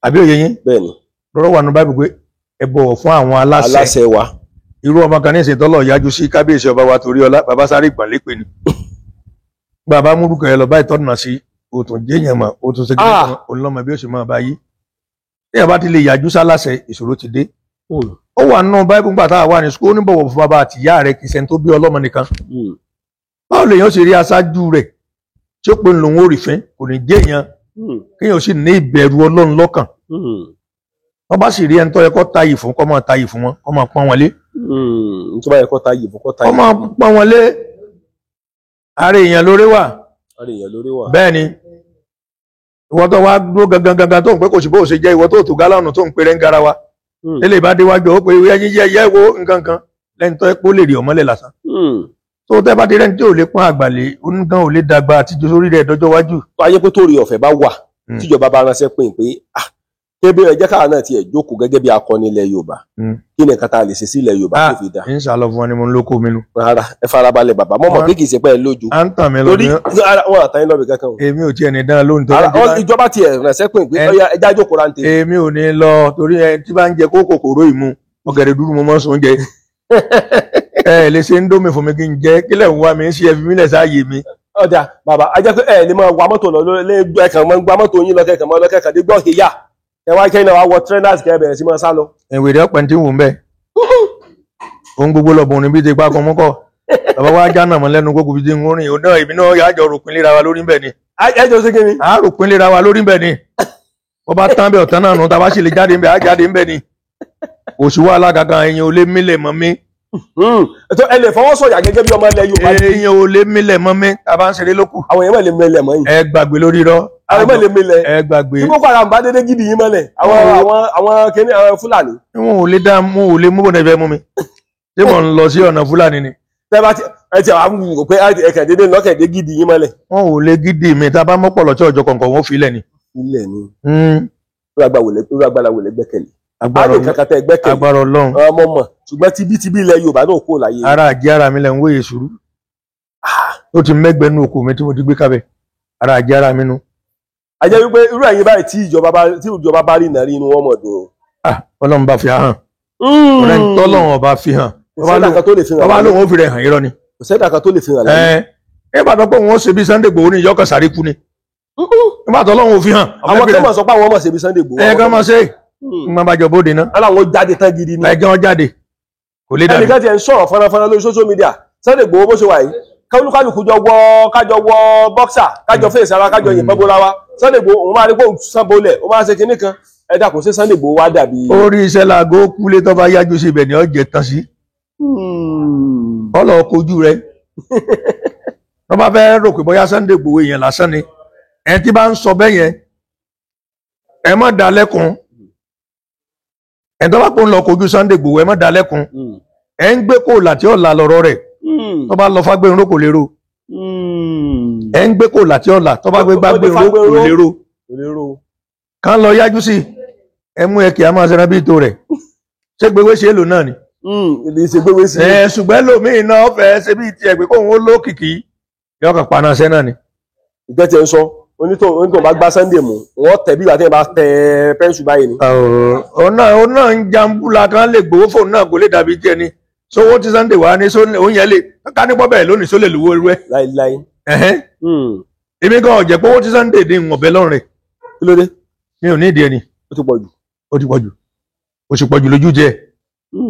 Àbí òye yín? Bẹ́ẹ̀ni. Lọ́rọ̀ wà nínú Báíbù pé ẹ bọ̀wọ̀ fún àwọn aláṣẹ wa. Irú ọmọ kan ní ìsìn tọ́lọ̀ yájú sí kábíyèsí ọba wa torí ọlá bàbá sáré ìgbàlépè ni. Bàbá múrùkọ ẹ lọ bá ìtọ́nà sí òtún jéèyàn mọ̀ òtún ṣe gbé ọlọ́mọ bí ó sì máa bá yí. Téèyàn bá ti lè yájú sálàṣẹ ìṣòro ti dé. Ó wà nínú Báíbù gbà tá a wà ní sukú ó ní bọ̀wọ̀ fún bàbá àti ìyá rẹ̀ kì í ṣe tó bí ọlọ́mọ nìkan. Báwo lèèyàn ṣe rí aṣáájú rẹ̀ tí ó pe lòun ò rí fín kò ní jéèyàn kéèyàn sì ní ìbẹ̀rù Ọlọ́run lọ́kàn. Wọ́n bá sì rí ẹni tó yẹ kó tayì fún kó máa tayì fún wọn kó máa pọ́n wọn lé. Tó bá yẹ kó tayì fún kó tayì fún. Kó máa pọ́n wọn lé. Ààrẹ èèyàn lórí wà. Bẹ́ẹ̀ ni ìwọ tó wá dúró gangan tó ń pé kò sí bó ṣe jẹ́ ìwọ tó tó gálọ́ọ̀nù tó ń pèrè ń gara wa. Tẹ́lẹ̀ bá déwájú ó pé ẹyin yẹ wo nǹkan kan lẹ́ni tó yẹ kó lè rí ọmọlẹ̀ lásán. Tó tẹ́ bá dé rẹ́ni tí ò lè pọ́n àgbàlẹ̀ onígan ò lè dàgbà àtijọ́ sórí rẹ̀ dọ́jọ́ wájú. Tó ayé pé tó rí ọ̀fẹ́ bá wà tíjọba bá ránṣẹ́ pé kébé ẹ jẹ́ káà náà tiẹ̀ jókòó gẹ́gẹ́ bí akọni ilẹ̀ Yorùbá kí ni nǹkan tá a lè ṣe sí ilẹ̀ Yorùbá tó fi dá. ń sàlọ fún wọn ni mo ń lóko mi nù. Rárá ẹ farabalẹ̀ bàbá mọ̀mọ́ pé kì í ṣe pé ẹ lójú. à ń tàn mí lọ torí wọn àtàyìn lọ́bì kankan o. èmi ò tiẹ̀ ní dáná lóhùn tó ìjọba tiẹ̀ ránṣẹ́ pé ẹ já jókòó rántí. èmi ò ní lọ torí ẹ tí bá ń jẹ kó kòkòrò ìmú ọ̀gẹ̀dẹ̀ dúdú mo mọ́ sùn jẹ. ẹ lè ṣe ń dómi fún mi kí n jẹ kílẹ̀ ń wá mi ń ṣe ẹbí mi lẹ̀ sáàyè mi. Ọjà bàbá ajẹ́ pé ẹ lè máa wa mọ́tò lọ lẹ́ẹ̀kan mọ́ gba mọ́tò yín lọ́kẹ̀kàn mọ́ lọ́kẹ̀kàn dé gbọ́ ìyá ẹ wá kẹ́yìn náà wá wọ trainers kẹ́ bẹ̀rẹ̀ sí máa sá lọ. ìwé ọ̀pẹ̀ tí ń wò ń bẹ̀. ohun gbogbo lọ́bùn ní bí ti pa kan mọ́kọ̀ bàbá wa já nàmọ́ lẹ́nu gbogbo bí ti ń rìn òun náà èmi náà yàjọ ròpin léra wa lórí bẹ̀ ni. ẹjọ́ sí kí ni. a ròpin léra wa lórí bẹ̀ ni. wọ́n bá tán bẹ̀ ọ̀tán náà nù tá a bá sì lè jáde ń bẹ̀ á jáde ń bẹ̀ ni. òṣùwọ̀ alágàgà ẹ̀yìn ò lè mílẹ̀ mọ́ mi. ẹ lè fọwọ́ sọ̀yà gẹ́gẹ́ bí ọmọ ilẹ̀ Yorùbá. èèyàn ò lè mílẹ̀ mọ́ mi tá a bá ń ṣeré lókù. àwọn èèyàn lè mílẹ̀ mọ́ yìí. ẹ gbàgbé lórí rọ. àwọn èèyàn lè mílẹ̀. ẹ gbàgbé. tí Boko Haram bá dédé gidi yín mọ́lẹ̀ àwọn kìnìún àwọn Fúlàní. wọn ò lè dá mú ò lè mú bọ̀ nẹ́fẹ̀ẹ́ mú mi. ṣé mo ń lọ sí ọ̀nà Fúlàní ni. tẹ́bá ẹ ti àwọn wò pé ẹ̀kẹ́ dédé lọ́kẹ̀dé gidi yín mọ́lẹ̀. wọn ò lè gidi mi tá a bá mọ́pọ̀lọ́ tí ọjọ́ kọ̀ọ̀kan wọn fi ilẹ̀ ni. ilẹ̀ ni. irú agbára wò lè gbẹ́kẹ̀lé. agbára Ọlọ́run ọmọ mọ̀ ṣùgbọ́n tibítibí ilẹ̀ Yorùbá náà kó láyé. ara àjẹ́ ara mi lẹ̀ ń wéye sùúrù ó ti mẹ́gbẹ́nu oko mi tí mo ti gbé kábẹ̀ ara àjẹ́ ara mi nu. a jẹ́ wípé irú ẹ̀yin báyìí tí ìjọba bá rí ìnárí inú wọn mọ̀ dùn. Ọlọ́run bá fi hàn ọ̀rẹ́ ń tọ́lọ́run ọba fi hàn ọba lóun ó fi rẹ̀ hàn irọ́ ni. kò sẹ́dá kan tó lè fi hàn láyé. ẹ bá tọ́ pé wọ́n ṣe bí Sunday Igboho ní ìyọ́kọ̀ sáré kú ni ẹ bá tọ́lọ́run ò fi hàn. àwọn tó mọ̀ sọ pé àwọn ọmọ ṣe bí Sunday Igboho. ẹ kàn máa ṣe ìgbà bá jọ bóde náà. aláwọn jáde tán gidi ni. ẹjọ́ jáde kò lè dàbí. ẹnìkan ti ẹ̀ ń sọ̀rọ̀ fọnafọna lórí social media Sunday Igboho bó ṣe wà yìí kálukú kájọ wọ bọ́ksà kájọ fèsì ara kájọ yìnbọn bóra wa Sunday Igboho òun máa rí pé òun sàn bólẹ̀ òun máa ṣe kinní kan ẹ dákun sí Sunday Igboho wá dàbí. orí iṣẹ́ laago kúlé tó bá yájú sí ibẹ̀ ni ó jẹ tán sí. ọlọ́ọ̀ kojú rẹ̀ wọ́n bá fẹ́ rò pé bóyá Sunday Igboho èèyàn lásán ni ẹ tí bá ń sọ bẹ́ẹ̀ yẹn ẹ má dá lẹ́kun ẹ tó bá pọ̀ ń lọ kojú Sunday Igboho ẹ má dá lẹ́kun ẹ ń gbé kó láti ọ̀la lọ́rọ̀ rẹ̀ tó bá lọ fágbénró kò lérò ẹ ń gbé kó láti ọ̀la tó bá gbé gbágbénró kò lérò kán lọ yájú sí ẹ mú ẹ kì á máa ṣe rábí tó rẹ̀ ṣé gbéwé ṣe é lò náà ni. ṣùgbọ́n lómìn náà fẹ́ ṣe bí tiẹ̀ pé kóun ó lókìkí yọkàn paná ṣẹ́ náà ni. ìgbẹ́ tiẹ̀ ń sọ onítọ̀ bá gbá Sunday mú wọ́n tẹ̀ bí ìgbà tí wọ́n bá tẹ pẹ́ńsù báyìí ni. òun náà ń jambula kan lè gbowó fóun náà kò lè dàbí tiẹ̀ ni sówó tí Sunday wà ní òun yẹn lè ká ní pọ́bẹ̀ lónìí só lè lùwọ́ irú ẹ̀. láíláí. èmi gan ọ̀jẹ̀ pé owó tí Sunday dín ń ọ̀bẹ lọ́rùn rẹ̀. kí ló dé. mi ò ní ìdí ẹni. ó ti pọ̀ jù. ó ti pọ̀ jù lójú jẹ́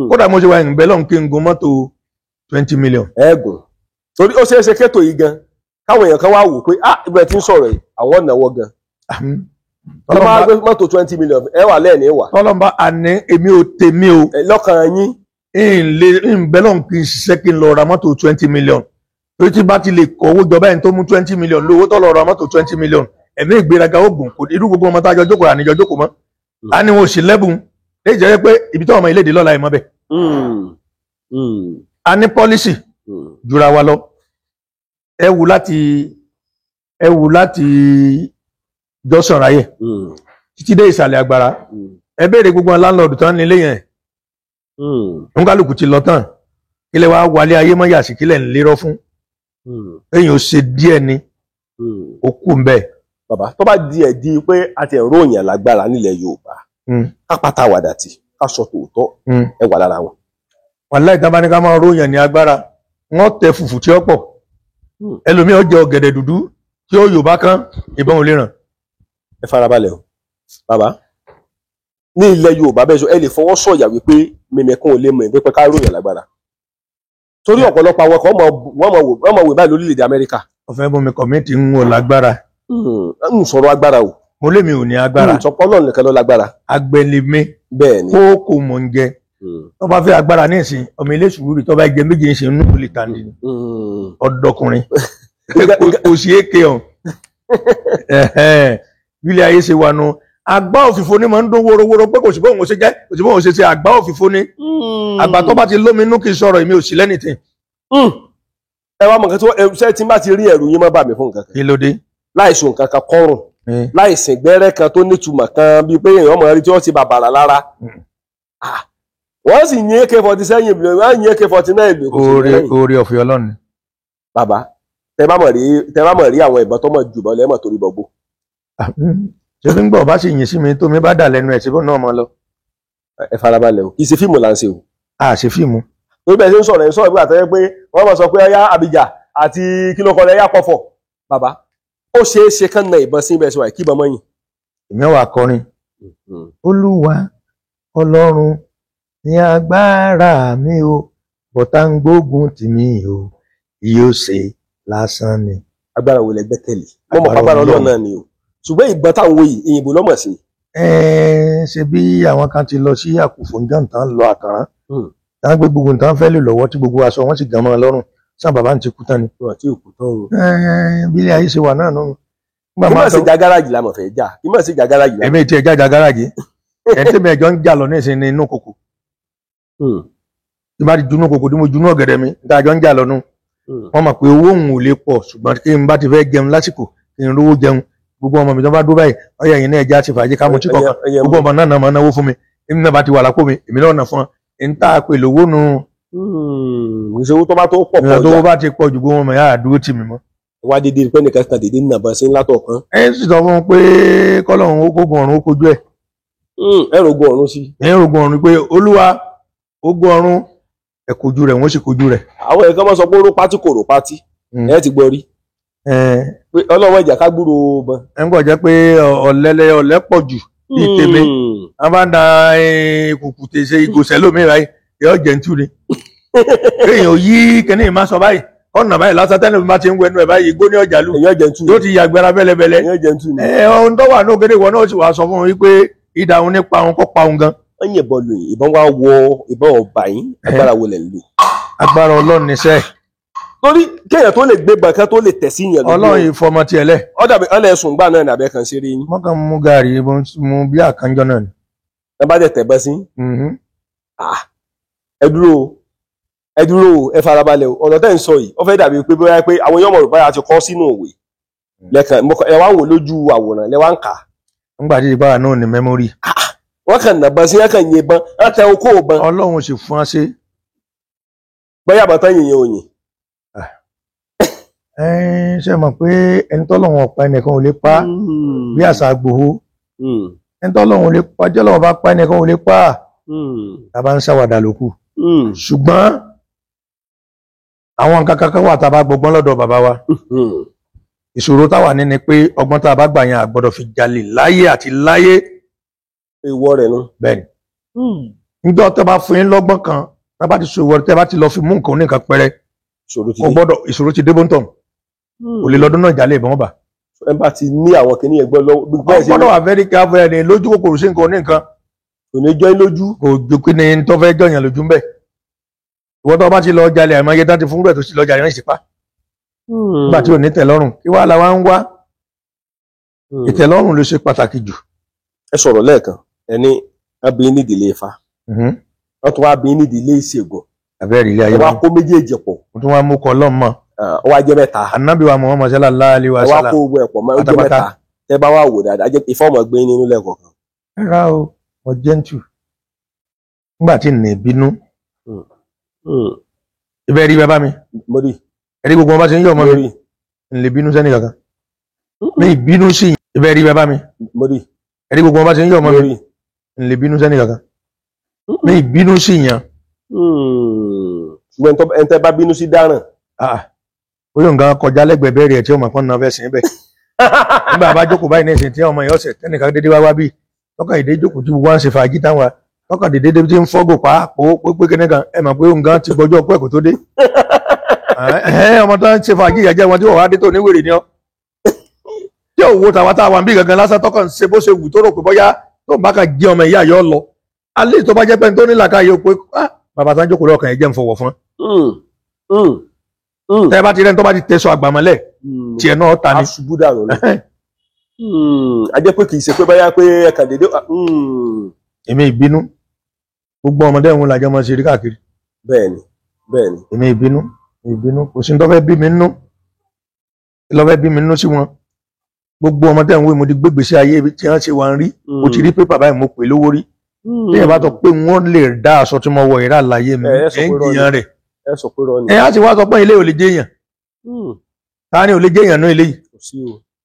kódà mo ṣe wà ìgbẹ́ lọ́hùn kí n gun mọ́tò 20 million. ẹ̀gùn torí ó ṣeé ṣe kétò yìí gan káwọn èèyàn kan wá wò pé ibẹ̀ tí ń sọ̀rọ̀ yìí àwọn ọ̀nàwọ́ gan. tọ́ máa gbé mọ́tò 20 million ẹ wà lẹ́ẹ̀ni wà. tọ́lọ́mbà àní èmi ò tèmi o. lọ́kàn yín. ń bẹ́ lọ́n kí n ṣiṣẹ́ kí n lọ ra mọ́tò 20 million torí tí bá ti lè kọ owó jọba ẹni tó mú 20 million lówó tó lọ ra mọ́tò 20 million ẹ̀mí ìgbéraga ogun kò irú gbogbo ọmọ tá a jọ jókòó àníjọ jókòó mọ́ a ní wọn ò sí lẹ́bùn lè jẹ́ pé ibi tó ọmọ ilé èdè lọ́la ẹ̀ mọ́ bẹ́ẹ̀ a ní pọ́lísì jura wa lọ ẹ wù láti jọ́sàn ráyè títí dé ìsàlẹ̀ agbára ẹ béèrè gbogbo láńlọ́ọ̀dù tán nílé yẹn nkálukú ti lọ tán kílẹ̀ wá wálé ayé mọ́ yàsí kílẹ̀ ń lérò fún èyàn ò ṣe díẹ̀ ni ó kù ń bẹ̀. bàbá tó bá díẹ̀ di pé a ti ẹ̀rọ òyìn lágbára nílẹ̀ Yorùbá kápátá wàdà tí ká sọ tòótọ́ ẹ wà lára wọn. wàláhì tá bá ní ká máa ròyìn ní agbára wọ́n tẹ fùfù tí ó pọ̀ ẹlòmíì ó jẹ ọ̀gẹ̀dẹ̀ dúdú tí ó Yorùbá kan ìbọn ò lè ràn. ẹ farabalẹ̀ o bàbá ní ilẹ̀ Yorùbá bẹ́ẹ̀ sọ ẹ lè fọwọ́ sọ̀yà wípé mímẹ́kún ò lè mọ̀ ẹ́ pé ká ròyìn lágbára torí ọ̀pọ̀lọpọ̀ àwọn kan wọ́n mọ̀ wò báyìí lórílẹ̀‐èdè Amẹ́ríkà. ọ̀fẹ́ bomi kọ̀mẹ́tì ń wò lágbára. ń sọ̀rọ̀ agbára o. mo lé mi ò ní agbára. ìsọpọ̀ náà nìkan ló lágbára. agbẹnimí bẹ́ẹ̀ni kókò mọ̀ ń jẹ tó bá fẹ́ agbára ní ìsìn ọmọ ilé sùúrù tó bá jẹ méjì ń ṣe inú lè tàn ní ọdọkùnrin kò sí èké ọ bílẹ̀ ayé ṣe wà nù àgbá òfìfo ni máa ń dún wórówóró pé kò sí bóun ò ṣe jẹ́ kò sí bóun ò ṣe àgbá òfìfo ni àgbà tó bá ti lómi inú kì í sọ̀rọ̀ èmi ò sí lẹ́nìtì. ẹ wá mọ̀ nǹkan tó ṣe tí n bá ti rí ẹ̀rù yín má bà mí fún nǹkan kan. kí ló dé. láìsùn nǹkan kan kọ́rùn láìsìn gbẹ́rẹ́ kan tó nítumọ̀ kan bíi pé èèyàn mọ̀ rí tí wọ́n ti bàbàrà lára. wọ́n sì yín AK-47 ìbìlẹ̀ wọ́n yín AK-49 ìbìlẹ̀. oore ọ̀fẹ́ Ọlọ́run. bàbá tẹ bá mọ̀ rí àwọn ìbọn tó mọ̀ jù bọ́ lẹ́mọ̀ torí bọ́gbó. ṣé bí ń gbọ́ bá sì yìn sí mi tó mi bá dà lẹ́nu ẹ̀ síbò náà mọ́ lọ. ẹ farabalẹ̀ o kì í ṣe fíìmù là ń ṣe o. a ṣe fíìmù. torí bẹ́ẹ̀ ṣe ń sọ̀rọ̀ ẹ̀ ń sọ̀rọ̀ ìgbà tó yẹ pé wọ́n mọ̀ sọ pé ẹyá Abija àti kílókọ̀ọ́ ẹyá pọ̀fọ̀ bàbá ó ṣeé ṣe kán na ìbọn sí ibẹ̀ ṣe wà kí ìbọn mọ́yìn. èmi wà kọrin Olúwa Ọlọ́run ní agbára mi o bọ̀tá ń gbógun tì mí o yóò ṣe lásán ni. agbára wo lẹ gbẹ́kẹ̀lé mo mọ̀ agbára Ọlọ́run náà ni o ṣùgbọ́n ìbọn táwọn wo yìí ìyìnbó lọ́mọ̀ sí. ṣe bí àwọn kan ti lọ sí àkùfò nǹkan tán lọ àkàrán tán gbé gbogbo nǹkan fẹ́ lè lọ́wọ́ tí gbogbo aṣọ wọn sì gan mọ́ lọ́rùn sáà bàbá ń ti kú tán ni. bílẹ̀ ayé ṣe wà náà nù. kí mọ̀ sí jagaraji la mọ̀ fẹ́ jà kí mọ̀ sí jagaraji la. èmi ti ẹ̀ já jagaraji ẹ̀ tí mi ẹ̀jọ́ ń jà lọ ní ìsinmi inú kòkò. tí bá ti junú kòkò tí mo junú ọ̀gẹ̀dẹ̀ mi tí àjọ ń jà lọ nù. wọ́n mọ̀ pé owó òun ò lè pọ̀ ṣùgbọ́n kí n bá ti fẹ́ jẹun lásìkò kí n rówó jẹun gbogbo ọmọ mi tó bá dúró báyìí ọyọ yìí náà ẹja ti fàájì ká mo tí kọkàn gbogbo ọmọ náà máa náwó fún mi èmi náà bá ti wà lápò mi èmi náà nà fún ọ n tá a pè lówó nu. ìṣòwò tó bá tó pọ̀ ìṣòwò tó bá ti pọ̀ ju gbogbo ọmọ yàrá dúró tì mí mọ́. wá dédé pé nìkan kan dédé nàbà sí látọ̀ kan. ẹ sì sọ fún un pé kọ́lọ́run ó kógun ọ̀run ó kojú ẹ̀. ẹ rògbò ọ̀run sí. ẹ rògbò ọ̀run pé Olúwa ogun ọ̀run ẹ kojú rẹ̀ wọ́n sì kojú rẹ̀. àwọn ẹ̀kan máa sọ pé oró pátí kò rò pátí ẹ ti gbọ́ rí. pé ọlọ́wọ́ ìjà ká gbúrò bọ́n. ẹ ń gbọ́ jẹ́ pé ọ̀lẹ́ pọ̀ jù bí tèmi a bá ń da kùkùté ṣe ìgòsẹ̀ lómi báyìí yóò jẹ́ ń tú ni. kéèyàn yí kíní ìmá sọ báyìí ọ̀nà báyìí lásán tẹ́lẹ̀ bá ti ń wẹnu ẹ̀ báyìí igbó ní ọjà lù yóò ti yàgbẹ́ra bẹ́lẹ́bẹ́lẹ́. ohun tó wà ní ògèdè ìwọ náà sì wá sọ fún un wípé ìdá òun nípa òun kọ́ pa òun gan. wọ́n yìnbọn lò yìí ìbọn wá wọ ìbọn ọ̀bà yín agbára wo lẹ̀ ń lò. agbára Ọlọ́run níṣẹ́. torí kéèyàn tó lè gbé gbọ̀ǹkan tó lè tẹ̀ sí yẹn lójú. Ọlọ́run ìfọmọ tiẹ̀ lẹ̀. ọ̀dàbí ọ̀lẹ́ sùn gbà náà ní abẹ́ kan ṣeré yín. wọ́n kàn mú gàrí mu bí àkànjọ náà ni. ẹ bá dẹ̀ tẹ̀ bẹ́ sí. ẹ dúró ẹ farabalẹ̀ o ọ̀rọ̀ tẹ́ ń sọ yìí ó fẹ́ dàbí pé bóyá pé àwọn yọmọ Yorùbá yà ti kọ́ sínú òwe lẹ́kàn ẹ wá ń wò lójú àwòrán lẹ́ wá ń kà. nígbà tí ìbára náà ní mẹ́mórì. wọ́n kàn nàbọn sí wọ́n kàn yìnbọn wọ́n tẹ okó òbọn. Ọlọ́run sì fún wa ṣe. bóyá àbọ̀tán yìnyín òyìn. ṣe mọ̀ pé ẹni tọ́lọ́run ọ̀pá ẹnìkan ò lè pa bí àṣà Ìgbòho ẹni tọ́lọ́run ò lè pa jọ́lọ́run bá pa ẹnìkan ò lè pa tàbá ń ṣàwàdà lókù ṣùgbọ́n àwọn nǹkan kankan wà tá a bá gbọ́gbọ́n lọ́dọ̀ bàbá wa ìṣòro táwa ní ni pé ọgbọ́n tá a bá gbà yẹn àgbọ́dọ̀ fi jalè láyé àti láyé. èèwọ̀ rẹ̀ nu. bẹ́ẹ̀ni níjọ́ tẹ́ bá fún yín lọ́gbọ́n kan tá a bá ti sọ ìwọ tẹ́ bá ti lọ fi mú nǹkan oníkan pẹrẹ ìṣòro ti dé bóńtọ̀ kò lè lọ́dún náà jalè ìbọn bà. ẹ bá ti ní àwọn kìnìún ẹgbẹ́ lọ́wọ́. ọgbọ́dọ̀ wà very careful ẹni lójú kòkòrò sí nǹkan oníkan kò ní jọ́ lójú. kò ju kí ni tó fẹ́ jọyàn lójú ń bẹ̀. ìwọ tó bá ti lọ jalè àìmọye tán ti fún rẹ̀ tó ti lọ jalè náà ìsìpá nígbà tí ò ní tẹ́lọ́rùn kí wàá la wá ń wá ìtẹ́lọ́rùn ló ṣe pàtàkì jù. ẹ sọ̀rọ̀ lẹ́ẹ̀kan ẹni wọ́n bí ní ìdílé Ifá wọ́n tún wá bí ní ìdílé ìṣègùn abẹ́rẹ́ ilé ayé wọ́n wá kó méjèèjì pọ̀ wọ́n tún wá mú kọ́ lọ́mọ wọ́n wá jẹ́ mẹ́ta Ànábì wa Muhammad sallallahu alaihi wọ́n wá wasallam kó gbogbo ẹ̀pọ̀ mọ́ ó jẹ́ mẹ́ta tẹ́ bá wà wò dáadáa jẹ́ Ifá ọmọ gbé nínú lẹ́ẹ̀kọ̀ọ̀kan. ẹ̀rá o mo jẹ́ntù nígbà tí nì bínú ibẹ̀ rí bàbá mi mórí ẹ̀rí gbogbo wọn bá ti ń yọ̀ ọmọ mi n lè bínú sẹ́ni kankan mi ìbínú sí ibẹ̀ rí bàbá mi mórí ẹ̀rí gbogbo wọn bá ti ń yọ̀ ọmọ mi n lè bínú sẹ́ni kankan mi ìbínú sí yàn. ṣùgbọ́n ẹni tẹ́ bá bínú sí dáràn. ó yóò nǹkan kọjá lẹ́gbẹ̀ẹ́ bẹ́ẹ̀rẹ̀ ẹ̀ tí ọmọ kan náà fẹ́ sìn bẹ́ẹ̀ nígbà bá jókòó báyìí ní ìsìn tí ọmọ yẹn ọ̀sẹ̀ tẹ́nìkan dédé wá bí lọ́kàn ìdé jókòó tí gbogbo wa ń ṣe fàájì táwọn lọ́kàn dédé tí ń fọ́gò pàápàá pé kíní kan ẹ mọ̀ pé òun gan ti gbọ́jọ́ ọpọ́ ẹ̀kọ́ tó dé ọmọ tó ń ṣe fàájì ìyàjẹ́ wọn tí wọ́n wá dé tó níwèrè ni ọ́ tí ò wo tàwa táwa ń bí gangan lásán tọkàn ṣe bó ṣe wù tó rò pé bóyá tó ń bá kan jẹ́ ọmọ ìyá yọ lọ alẹ́ tó bá jẹ́ pé tó ní làkàyè pé bàbá tó ń jókòó lọ́kàn yẹn jẹ́ ń fọwọ́ fún tẹ́ bá ti rẹ́ni tó bá ti tẹ̀sọ̀ àgbàmọ́lẹ̀ tiẹ̀ náà ta ni. aṣubú dànù ni a jẹ́ pé kì í ṣe pé báyà pé ẹ̀ka dédé. èmi ìbínú gbogbo ọmọdé òun làjọ máa ṣe rí káàkiri. bẹ́ẹ̀ni bẹ́ẹ̀ni. èmi ìbínú kò sí ní tó fẹ́ bí mi nínú lọ́fẹ́ bí mi nínú sí wọn gbogbo ọmọdé òun mo ti gbégbé sí ayé tí wọ́n ṣe wà ń rí mo ti rí pépà báyìí mo pè lówó rí bí ẹ bá tọ pé wọ́n lè dá aṣọ tí mo wọ ìrà láyé mi ẹ̀ ń jiyàn rẹ̀ á sì wá sọ pé ilé ò lè jẹyàn ta ni ò lè jẹyàn náà eléyìí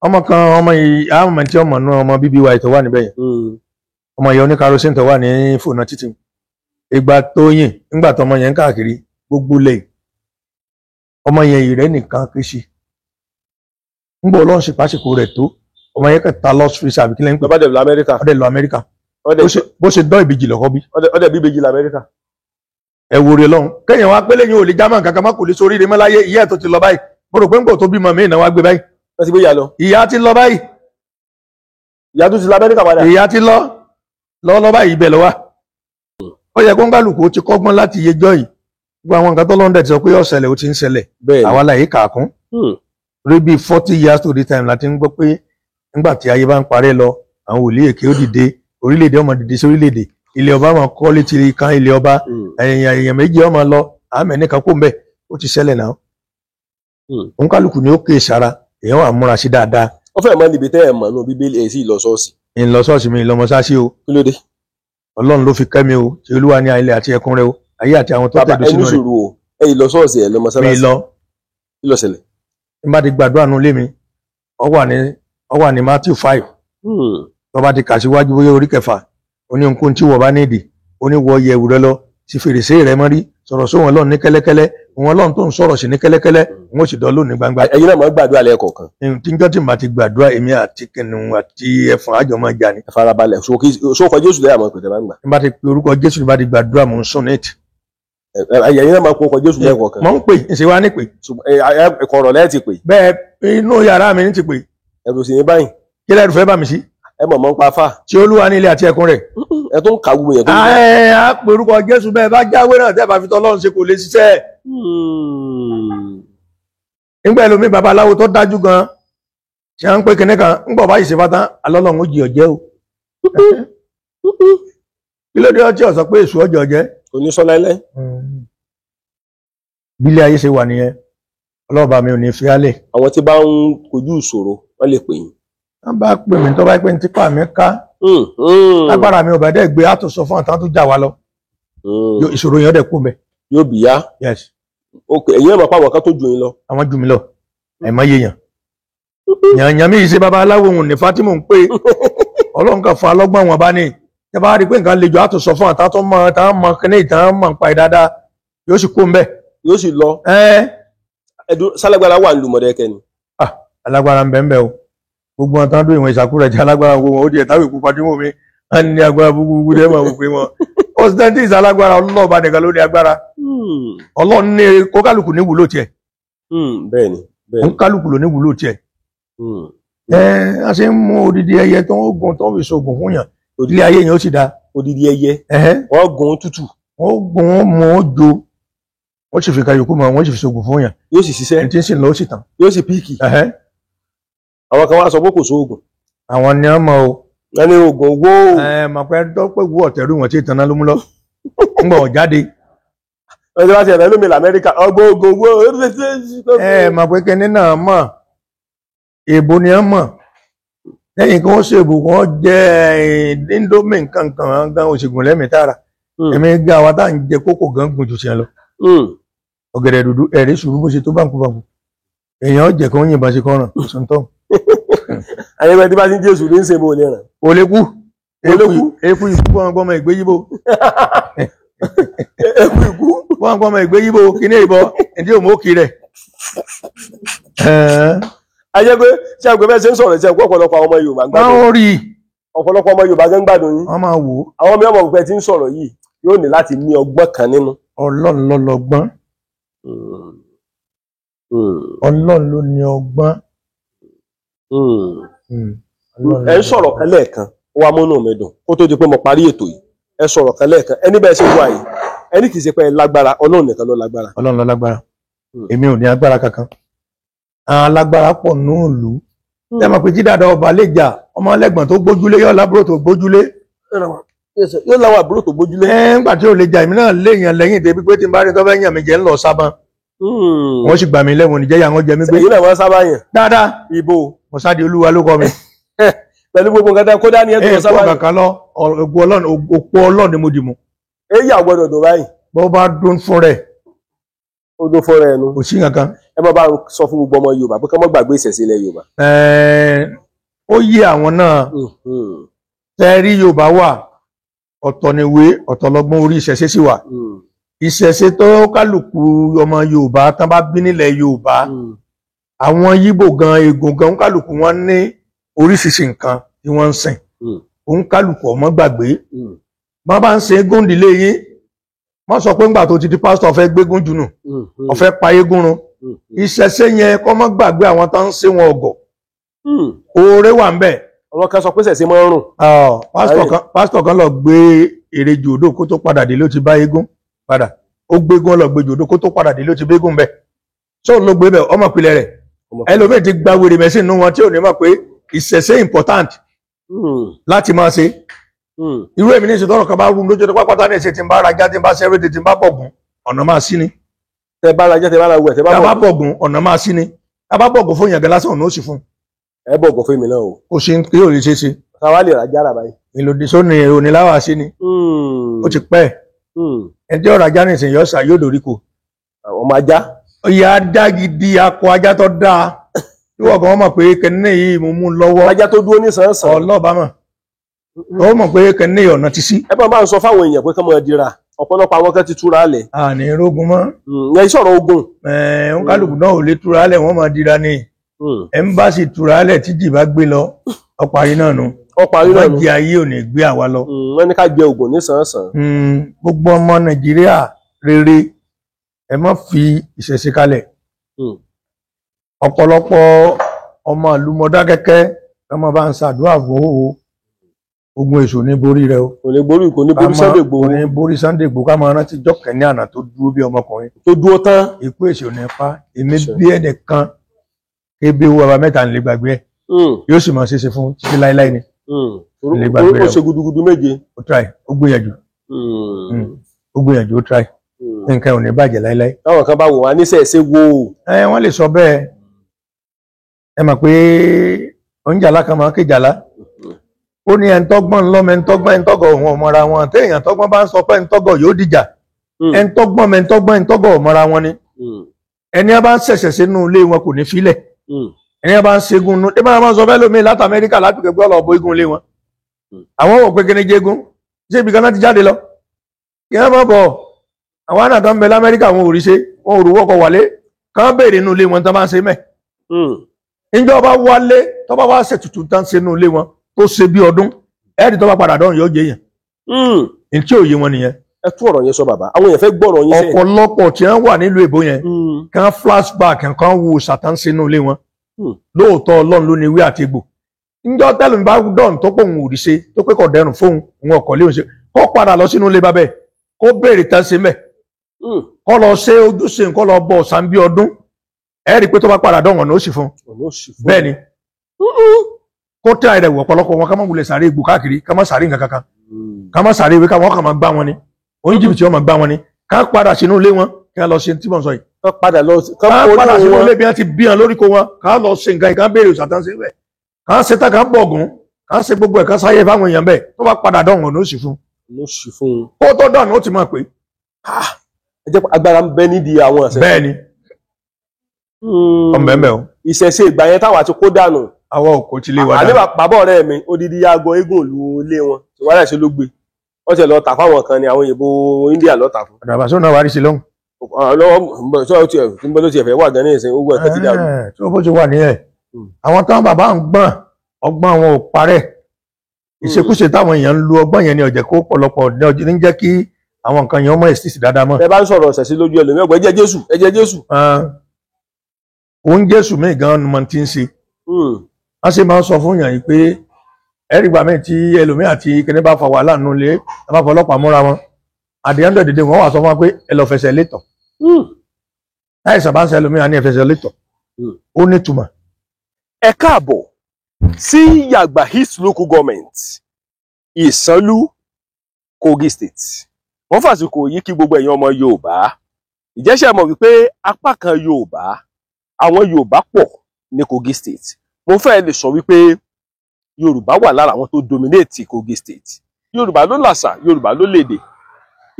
ọmọ kan ọmọ yìí àmọ́ tí ọmọ náà ọmọ bíbí wa ìtọ́ wà níbẹ̀ yẹn ọmọ yẹn oní kerosene tó wà ní fònà títì ìgbà tó yìn nígbà tó ọmọ yẹn ń káàkiri gbogbo lẹ́yìn ọmọ yẹn ìrẹ́ nìkan kì í ṣe ńgbọ́ ọlọ́run ṣe pàṣípò rẹ̀ tó ọmọ yẹn kẹta lost visa àbí kílẹ̀ ń pè ọdẹ lọ Amẹ́ríkà bó ṣe dán ìbejì lọ́kọ́ bí ọdẹ bí ìbejì lọ Amẹ́ríkà ẹ wò rè lọ́hùn kéèyàn wá pé lẹ́yìn ò lè jámọ́ nǹkan kan má kò lè sórí rẹ̀ mọ́ láyé ìyá ẹ̀ tó ti lọ báyìí mo rò pé ńgbò tó bímọ mí ìnáwó wá gbé báyìí wọ́n ti gbé ìyá lọ ìyá ti lọ báyìí ìyá tó ti lọ Amẹ́ríkà padà ìyá ti lọ báyìí ibẹ̀ lọ wá ó yẹ kó ń gbàlùkù ó ti kọ́gbọ́n láti yejọ́ yìí gbogbo àwọn nǹkan tó lọ́ndẹ̀ ti sọ pé ó ṣẹlẹ̀ ó ti ń ṣẹlẹ̀ àwa láyé kàkún rí bíi 40 years to the time láti ń gbọ́ pé nígbà tí ayé bá ń parẹ́ lọ àwọn wòlíì èké ó dìde orílẹ̀-èdè ọmọ dìde sí orílẹ̀-èdè ilé ọba máa kọ́ létí kan ilé ọba èèyàn méjì ọmọ lọ àmẹ́ nìkan kó ń bẹ̀ ó ti ṣẹlẹ̀ náà òun kálukú ni ó ké sára èèyàn wà múra sí dáadáa. ó fẹ́ mọ́ níbi tẹ́ ẹ̀ mọ̀ nù bíbélì ẹ̀ sì lọ ṣọ́ọ̀ṣì. ń lọ ṣọ́ọ̀ṣì mi lọ mọ́ṣáṣí o. kí ló dé. ọlọ́run ló fi kẹ́ mi o tí olúwa ní ilẹ̀ àti ẹ̀kún rẹ o ayé àti àwọn tó tẹ̀dó sínú rẹ̀. bàbá ẹni sòrò o ẹ lọ ṣọ́ọ̀ṣì ẹ lọ mọ́ṣáláṣí. mi lọ. kí ló ṣẹlẹ̀. n bá ti gbàdúrà nù lé mi ọ wà ní Matthew 5 tó bá ti kà síwájú bóyá orí kẹfà ó ní nǹkan tí wọ́n bá nídìí ó ní wọ yẹ̀wù rẹ lọ ti fèrèsé rẹ mọ́rí sọ̀rọ̀ sóhun ọlọ́run ní kẹ́lẹ́kẹ́lẹ́ òun ọlọ́run tó ń sọ̀rọ̀ sí ní kẹ́lẹ́kẹ́lẹ́ òun ó sì dán lónìí gbangba. ẹ̀yin náà máa ń gbàdúrà lẹ́ẹ̀kọ̀ọ̀kan. tí n jọ́ tí màá ti gbàdúrà èmi àti kìnìún àti ẹ̀fọn àjọ máa jà ní. ẹ farabalẹ̀ sókò Jésù lẹ́yìn àmọ́ ìpètè máa ń gbà. n bá ti pe orúkọ Jésù bá ti gbàdúrà mò ń sùn ní ètì. ẹ̀yin náà máa kó Jésù lẹ́ẹ̀kọ̀ọ̀kan. mò ń pè ìṣe wa ní pè. ẹ̀kọ́ ọ̀rọ̀ lẹ́ẹ̀ ti pè. bẹ́ẹ̀ inú yàrá mi ní ti pè. ẹ̀rù sì ní báyìí. kí lẹ́rù fẹ́ bá mi sí. ẹ mọ̀ mọ́ ń pa fà. tí olúwa ní ilé àti ẹ̀kún rẹ̀. ẹ tó ń ka gbogbo yẹn tó ń bọ̀. a pè orúkọ Jésù bẹ́ẹ̀ bá jáwé náà tẹ́ bá fi tọ́lọ́run ṣe kò lè ṣiṣẹ́. nígbà ẹlòmíì babaláwo tó dájú gan ṣe à ń pè kínní kan ńgbọ̀ báyìí ṣe fátán alọ́lọ́run ó jì ọ̀jẹ́ o. kí ló dé ọtí ọ̀sọ́ pé èṣù ọjọ́ jẹ́. oníṣọ́lá ilẹ̀. bílé ayé ṣe wà nìyẹn ọlọ́ọ̀bà mi ò ní fi álẹ̀. àwọn tí bá ń kojú ìṣòro wọ́n lè pè yín. wọ́n bá pè mí tó bá pè ní tipa mi ká lágbára mi ò bá dẹ́ gbé àtúnṣe fún àtàwọn tó jà wá lọ ìṣòro yẹn dẹ̀ kú mẹ́. yóò bì yá. yes. ok ẹ̀yin ẹ̀ mọ̀ pé àwọn kan tó ju yín lọ. àwọn jù mí lọ àìmọ́ yé yàn. yànyàn mi yìí ṣe babaláwo òun ní Fátímù ń pè ọlọ́run kan fún alọ́gbọ́n wọn bá ní ẹ bá rí i pé nǹkan le jù àtúnṣe fún àtàwọn tó mọ táwọn mọ kíní ìtàn mọ̀ pa dáadáa yóò sì kú mẹ́. yóò sì lọ. sálágbára wà nílùú Mọdákẹ́kẹ́ ni. alágbára ń bẹ ń bẹ o gbogbo wọn tán dún ìwọ̀n ìṣàkúrẹ̀ tí alágbára wo wọn ó di ẹ̀táwé ìkú padìmọ̀ mi á ní agbára gbogbo dẹ́ máa wò pé wọn ọ̀sítẹ́ntì ìsàlágbára ọlọ́ọ̀bá nìkan ló ní agbára ọlọ́run ní kókálùkù ní wúlò tiẹ̀ bẹ́ẹ̀ni kókálùkù ló ní wúlò tiẹ̀ a ṣe ń mú odidi ẹyẹ tó ń gun tó ń fi ṣoògùn fún yàn ilé ayé yẹn ó sì dáa odidi ẹyẹ wọ́n gun tútù wọ́n gun mọ́ ó jo wọ́n sì fi ka yòókù mọ́ wọ́n sì fi ṣoògùn fún yàn yóò sì ṣiṣẹ́ ẹni tí ń sìn lọ ó sì tàn. yóò sì píìkì àwọn kan wá sọ pé kò sóògùn àwọn ni wọ́n mọ̀ o. ẹni oògùn owó mọ̀ pé dọ́pẹ́ wú ọ̀tẹ̀rù wọn tí ìtànná ló mú lọ ń gbọ̀ jáde. ẹni wá sí ẹ̀rẹ́ lómi lamẹ́ríkà ọgbọ́n oògùn owó. mọ̀ pé kíní náà mọ̀ èèbò ni wọ́n mọ̀ lẹ́yìn kí wọ́n ṣèbò wọ́n jẹ́ indomie nǹkan gan òṣègùn lẹ́mìí tààrà èmi gan àwọn tá à ń jẹ kókò gan gùn jù sí ẹ lọ. ọ̀gẹ̀dẹ̀ dúdú ẹ̀rí sùúrù bó ṣe tó báńkúbáńkú èèyàn jẹ́ kí wọ́n yìnbọn ṣe kọ́ràn sọ́ńtọ́. ayẹyẹ tí bá ti ń jésù ní ṣe bó lè ràn. olékú eku ikú gbọmọ ìgbé yíbo eku ikú gbọmọ ìgbé yíbo kíní ìbọ ẹdí òmókì rẹ. ayé pé ṣé àgbẹ̀ bẹ́ẹ̀ ṣe ń sọ̀rọ̀ ṣe ọ̀pọ̀lọpọ̀ àwọn ọmọ Yorùbá ń gbádùn. báwọn rí ọ̀pọ̀lọpọ̀ ọmọ Yorùbá ń gbádùn yín. wọ́n máa wò ó. àwọn mìíràn mọ̀ pé tí ń sọ̀rọ̀ yìí yóò ní láti ní ọgbọ́n kan nínú. Ọlọ́run ló lọ́gbọ́n. Ọlọ́run ló ní ọgbọ́n. ẹ ń sọ̀rọ̀ kan lẹ́ẹ̀kan ó wá múnú mi dùn kó tó di pé mo parí ètò yìí ẹ sọ̀rọ̀ kan lẹ́ẹ̀kan ẹni bẹ́ẹ̀ ṣe wà yìí ẹni kì í ṣe pé ẹ lágbára Ọlọ́run nìkan ló lágbára. Ọlọ́run ló lágbára èmi ò ní agbára kankan àwọn alágbára pọ̀ nùlù ẹ mọ̀ pé jídàdà ọba lè jà ọmọ ẹlẹ́gbọ̀n tó gbójúlé yóò lábúrò tó gbójúlé. yóò láwọn àbúrò tó gbójúlé. ńgbà tí ò lè jà èmi náà léèyàn lẹ́yìn débi pé tí n bá rí tó fẹ́ yàn mí jẹ́ ńlọ sábà wọ́n sì gbà mí lẹ́wọ̀n níjẹ́ yà wọ́n jẹ mí gbé. èyí náà wọ́n sábà yàn. dáadáa ibo mọ̀sáde olúwa ló kọ́ mi. pẹ̀lú gbogbo nǹkan tẹ́ kó dání ẹ̀ tó lọ sábà yàn. kankan lọ òpó Ọlọ́run ni mo dì mú. èyí àgbọ̀dọ̀ dùn báyìí. bó bá dún fún rẹ̀. ó dún fún rẹ̀ nu. kò sí kankan. ẹ bá bá sọ fún gbogbo ọmọ Yorùbá pé ká má gbàgbé ìṣẹ̀ṣe ilẹ̀ Yorùbá. ó yé àwọn náà tẹ́ rí Yorùbá wà ọ̀tọ̀ níwé ọ̀tọ̀ lọ́gbọ́n orí ìṣẹ̀ṣe sì wà. ìṣẹ̀ṣe tó kálukú ọmọ Yorùbá tán bá bí nílẹ̀ Yorùbá àwọn Yíbò gan eégún gan kálukú wọn ní oríṣiríṣi nǹkan tí wọ́n ń sìn òun kálukú ọmọ gbàgbé bá bá ń ṣe eégún ìdílé yín wọ́n sọ pé ńgbà tó ti di pásítọ̀ fẹ́ gbégún jùnù ọ̀fẹ́ pa eégún run ìṣẹ̀ṣe yẹn kọ́ mọ́ gbàgbé àwọn tó ń ṣe wọn ọ̀gọ̀ oore wà ń bẹ̀. àwọn kan sọ pé ṣẹ̀ṣe máa ń rùn. pásítọ̀ kan lọ gbé èrè jòdó kó tó padà dé ló ti bá eégún padà ó gbégún lọ gbé jòdó kó tó padà dé ló ti bégún bẹ̀ tó ló gbé bẹ̀ ọmọ ìpìlẹ̀ rẹ̀ ẹlòmíì ti gba wèrè mẹ́sìn nínú wọn tí ò ní mọ̀ pé ìṣẹ̀ṣe important láti máa ṣe irú èmi ní ìṣètò ọ̀rọ̀ kan bá rú lójú tó pápátá ní ẹ̀ṣẹ̀ tí ń bá rajá tí ń bá ṣẹ́rẹ́dẹ̀ tí ń bá bọ̀gùn ọ̀nà máa sí ni. tẹ bá rajá tẹ bá ra wẹ̀ tẹ bá bọ̀gùn ọ̀nà máa sí ni tá bá bọ̀gùn fún yàgẹ́ lásán ọ̀nà ó sì fún. ẹ bọ̀gùn fún mi náà o. ó ṣe kí yóò lè ṣe ṣe. káwá lè rajá rà báyìí. ìlòdì sóni oníláwà sí ni. ó ti pẹ́ ẹ jẹ́ ọ̀rọ̀ ajá nìsín yọ̀ọ́sà yóò dòrí kò. ọmọ ajá. ìyá ajá gidi akọ ajá tó dáa tí wọ́n kàn mọ̀ pé kẹ́ni yìí mo mú lọ́wọ́. ajá tó dúró ní sàn-án. ọlọ́ọ̀bámọ̀ ó mọ̀ pé kẹ́ni ọ̀nà ti sí. ẹ bá ń sọ fáwọn èèyàn pé kí wọ́n dira ọ̀pọ̀lọpọ̀ àwọn kan ti túra lẹ̀. àní rógun mọ́. ẹ sọ̀rọ̀ ogun. ń kálukú náà ò lè túra lẹ̀ wọ́n máa dira ni. ẹ̀ńbàṣì túra lẹ̀ tí jì bá gbé lọ ọparí náà nu. ọparí náà nu. wọ́n jẹ ayé ò ní gbé àwa lọ. wọ́n ní ká jẹ ògùn ní sàn-án. gbogbo ọmọ Nàìjíríà rere ẹ má fi ìṣẹ̀ṣe kalẹ̀. ọ̀pọ̀lọpọ̀ ọmọ ìlú Modakeke ọmọ bá ń ṣàdúrà fún òwò ogun èso ní borí rẹ o. kò ní borí Sunday Igboho. kò ní borí Sunday Igboho ká máa rántí jọ́kẹ́ ní àná tó dúró bí ọmọkùnrin. tó dúró tán. ikú èso ní pa èmi bí ẹnìkan ebi owó bàbá mẹ́ta nílé gbàgbé ẹ̀ yóò sì máa ṣeéṣe fún títí láíláí ni. nílé gbàgbé rẹ o. ó ṣe gudugudu méje. ó try ó gbìyànjú ó try nǹkan ò ní bàjẹ́ láíláí. táwọn kan bá wò wá níṣẹ́ wo. wọ́n lè sọ bẹ́ẹ̀ ẹ mọ̀ pé oúnjàlá kan máa ń kéjàlá ó ní ẹ̀ńtọ́gbọ́n ńlọ́mọ ẹ̀ńtọ́gọ̀ òun ọ̀mọ́ra wọn téèyàn tọ́gbọ́n bá ń sọ pé ẹ̀ńtọ́gọ̀ yóò dìjà ẹ̀ńtọ́gbọ́n ọ̀mọ́ra wọn ni ẹni a bá ń ṣẹ̀ṣẹ̀ sínú ilé wọn kò ní filẹ̀ ẹni a bá ń ṣẹ́gun nú ẹgbẹ́ máa ń sọ fẹ́ lómi láti Amẹ́ríkà láti kẹ́gbẹ́ ọ̀lọ́ọ̀bọ igun ilé wọn àwọn wò pé kíni jẹ́gun ṣé ibi kan náà ti jáde lọ kí wọ́n máa bọ̀ àwọn àna kan bẹ l'Amẹ́ríkà wọn ò rí ṣe wọn ò rú wọ́kọ̀ wálé kàn béèrè inú ilé wọn tán bá ń ṣe mẹ́ ìjọba wálé tó bá wá ṣètùtù tán ṣe inú ilé wọn tó ṣe bí ọdún ẹ̀ẹ́dì tó bá padà dán yóò jẹ́ yẹn ní tí òye wọn nìyẹn. ẹ tún ọ̀rọ̀ yẹn sọ bàbá àwọn èèyàn fẹ́ gbọ́rọ̀ yín sẹ́yìn. ọ̀pọ̀lọpọ̀ tí wọ́n wà nílùú èbó yẹn kan flashback kan wo sàtán sínú ilé wọn lóòótọ́ Ọlọ́run ló ní ewé àti egbò ńjọ́ tẹ́lẹ̀ mi bá dọ̀n tó pọ̀ òun ò rí ṣe tó pé kọ̀ dẹrùn fóun òun ọkọ̀ léun ṣe kó padà lọ sínú ilé bàbẹ́ kó béèrè tán ṣe mẹ́ kọ́ lọ ṣe ojúṣe nǹkan lọ bọ̀ ọ̀sán bí ọdún ẹ rí i pé tó bá padà dán ọ̀nà ó sì fún bẹ́ẹ̀ ni kó tẹ́ àìrẹ̀ wọ̀ ọ̀pọ̀lọpọ̀ wọn ká má wulẹ̀ sáré egbò káàkiri ká má sáré nǹkan kankan ká má sáré ìwé káwọn kàn máa gbá wọn ni oyin jìbìtì wọn máa gbá wọn ni ká padà sínú ilé wọn kí wọn lọ ṣe tí mò ń sọ yìí ká padà sínú ilé bí wọn ti bí wọn lórí ko wọn ká lọ ṣe nǹkan yìí ká béèrè òṣàtàn sí bẹ́ẹ̀ ká ṣe tá ká bọ̀gùn ká ṣe gbogbo ẹ̀ ká sáyé fáwọn èèyàn bẹ́ẹ̀ tó bá padà dán ọ̀nà ó sì fún kó tó dán ọ̀nà ó ti mọ̀ pé ẹ jẹ́ agbára ń bẹ nídìí àwọn ọ̀sẹ̀. bẹ́ẹ̀ ni ọmọ o. ìṣẹ̀ṣe ìgbà yẹn táwa ti kó dànù. àwọn òkò ti lé wa dànù. àní bàbá ọ̀rẹ́ mi odidi yaago eégún lu ilé wọn ìwádìí ṣe ló gbé wọ́n ti lọ tà fáwọn kan ní àwọn òyìnbó India lọ tà fún. àdàbàṣọ náà wà rí sí lọ́hùn. lọ́wọ́ tí ó ti ẹ̀fẹ̀ wà gan ní ìsìn owó ẹ̀kẹ́ ti dàrú. tí wọ́n bó ti wà nílẹ̀ àwọn táwọn bàbá ń gbọ́n ọgbọ́n àwọn ò parẹ́ ìṣekúṣe táwọn èèyàn ń lu ọgbọ́n yẹn ní ọ̀jẹ̀ kó pọ̀lọpọ̀ ní jẹ́ kí àwọn nǹkan yẹn ọmọ ìsísì dáadáa mọ́. ẹ bá ń sọ̀rọ̀ ọ̀sẹ̀ sí lójú ẹlòmíràn ẹgbẹ́ ẹjẹ́ Jésù. òun Jésù míì gan ni mo ti ń ṣe. wọ́n sì máa ń sọ fún yàn yìí pé ẹ̀rí gbà mí tí ẹlòmíràn àti kẹ́ni bá fa wàhálà nínú ilé ẹ bá fọlọ́pàá múra wọn àdéhùn dèdè wọn wà sọ fún wa pé ẹ lọ fẹsẹ̀ létọ̀. láìsàn bá ń ṣe ẹlòmíràn ní ẹ fẹsẹ̀ létọ̀ ó ní ìtumọ̀. ẹ káàbọ̀ sí Yagba East Local Government Ìsànlú Kogi State. Wọ́n fàsìkò yìí kí gbogbo ẹ̀yin ọmọ Yorùbá ìjẹ́sẹ̀ mọ̀ wípé apá kan Yorùbá àwọn Yorùbá pọ̀ ní Kogi State. Mo fẹ́ lè sọ wípé Yorùbá wà lára àwọn tó dominate Kogi State. Yorùbá ló làṣà, Yorùbá ló lédè.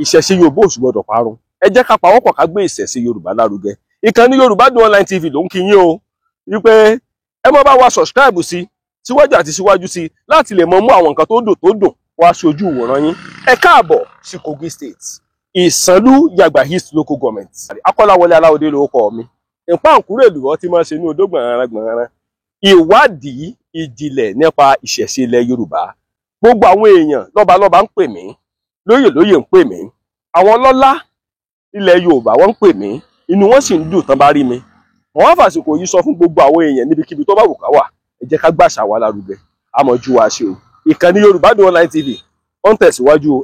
Ìṣẹ̀ṣe Yorùbá ò sì gbọdọ̀ parun. Ẹ jẹ́ ká pawọ́pọ̀ ká gbé ìṣẹ̀ṣe Yorùbá lárugẹ. Ìkànnì yorubadunonlinetv ló ń kí yín o wípé ẹ má bá wa subscribe sí síwájú àti síwájú sí láti lè mọ mú àwọn nǹkan tó dùn wá ṣojú ìwòran yín. Ẹ káàbọ̀ sí Kogi State Ìsànlú Yagba East Local Government. Akọ́láwọlé Aláwọ̀dé lórúkọ mi. Ìpáǹkúrò èlùbọ́ tí máa ń ṣe ní odó gbọ̀nrán. Ìwádìí ìjìnlẹ̀ nípa ìṣẹ̀ṣe ilẹ̀ Yorùbá. Gbogbo àwọn èèyàn lọ́balọ́ba ń pè mí, lóyè ń pè mí. Àwọn lọ́lá ilẹ̀ Yorùbá wọ́n ń pè mí, inú wọn sì ń dùn tán bá rí mi. Wọ́n á fàsìkò yìí sọ fún gbogbo àwọn èèyàn níbikíbi tó bá wù ká wà. Ẹ jẹ́ ká gbàṣà wa lárugẹ. Àmọ̀jú wa ṣe o. Ìkànnì yorubadunonlinetv ó ń tẹ̀síwájú o.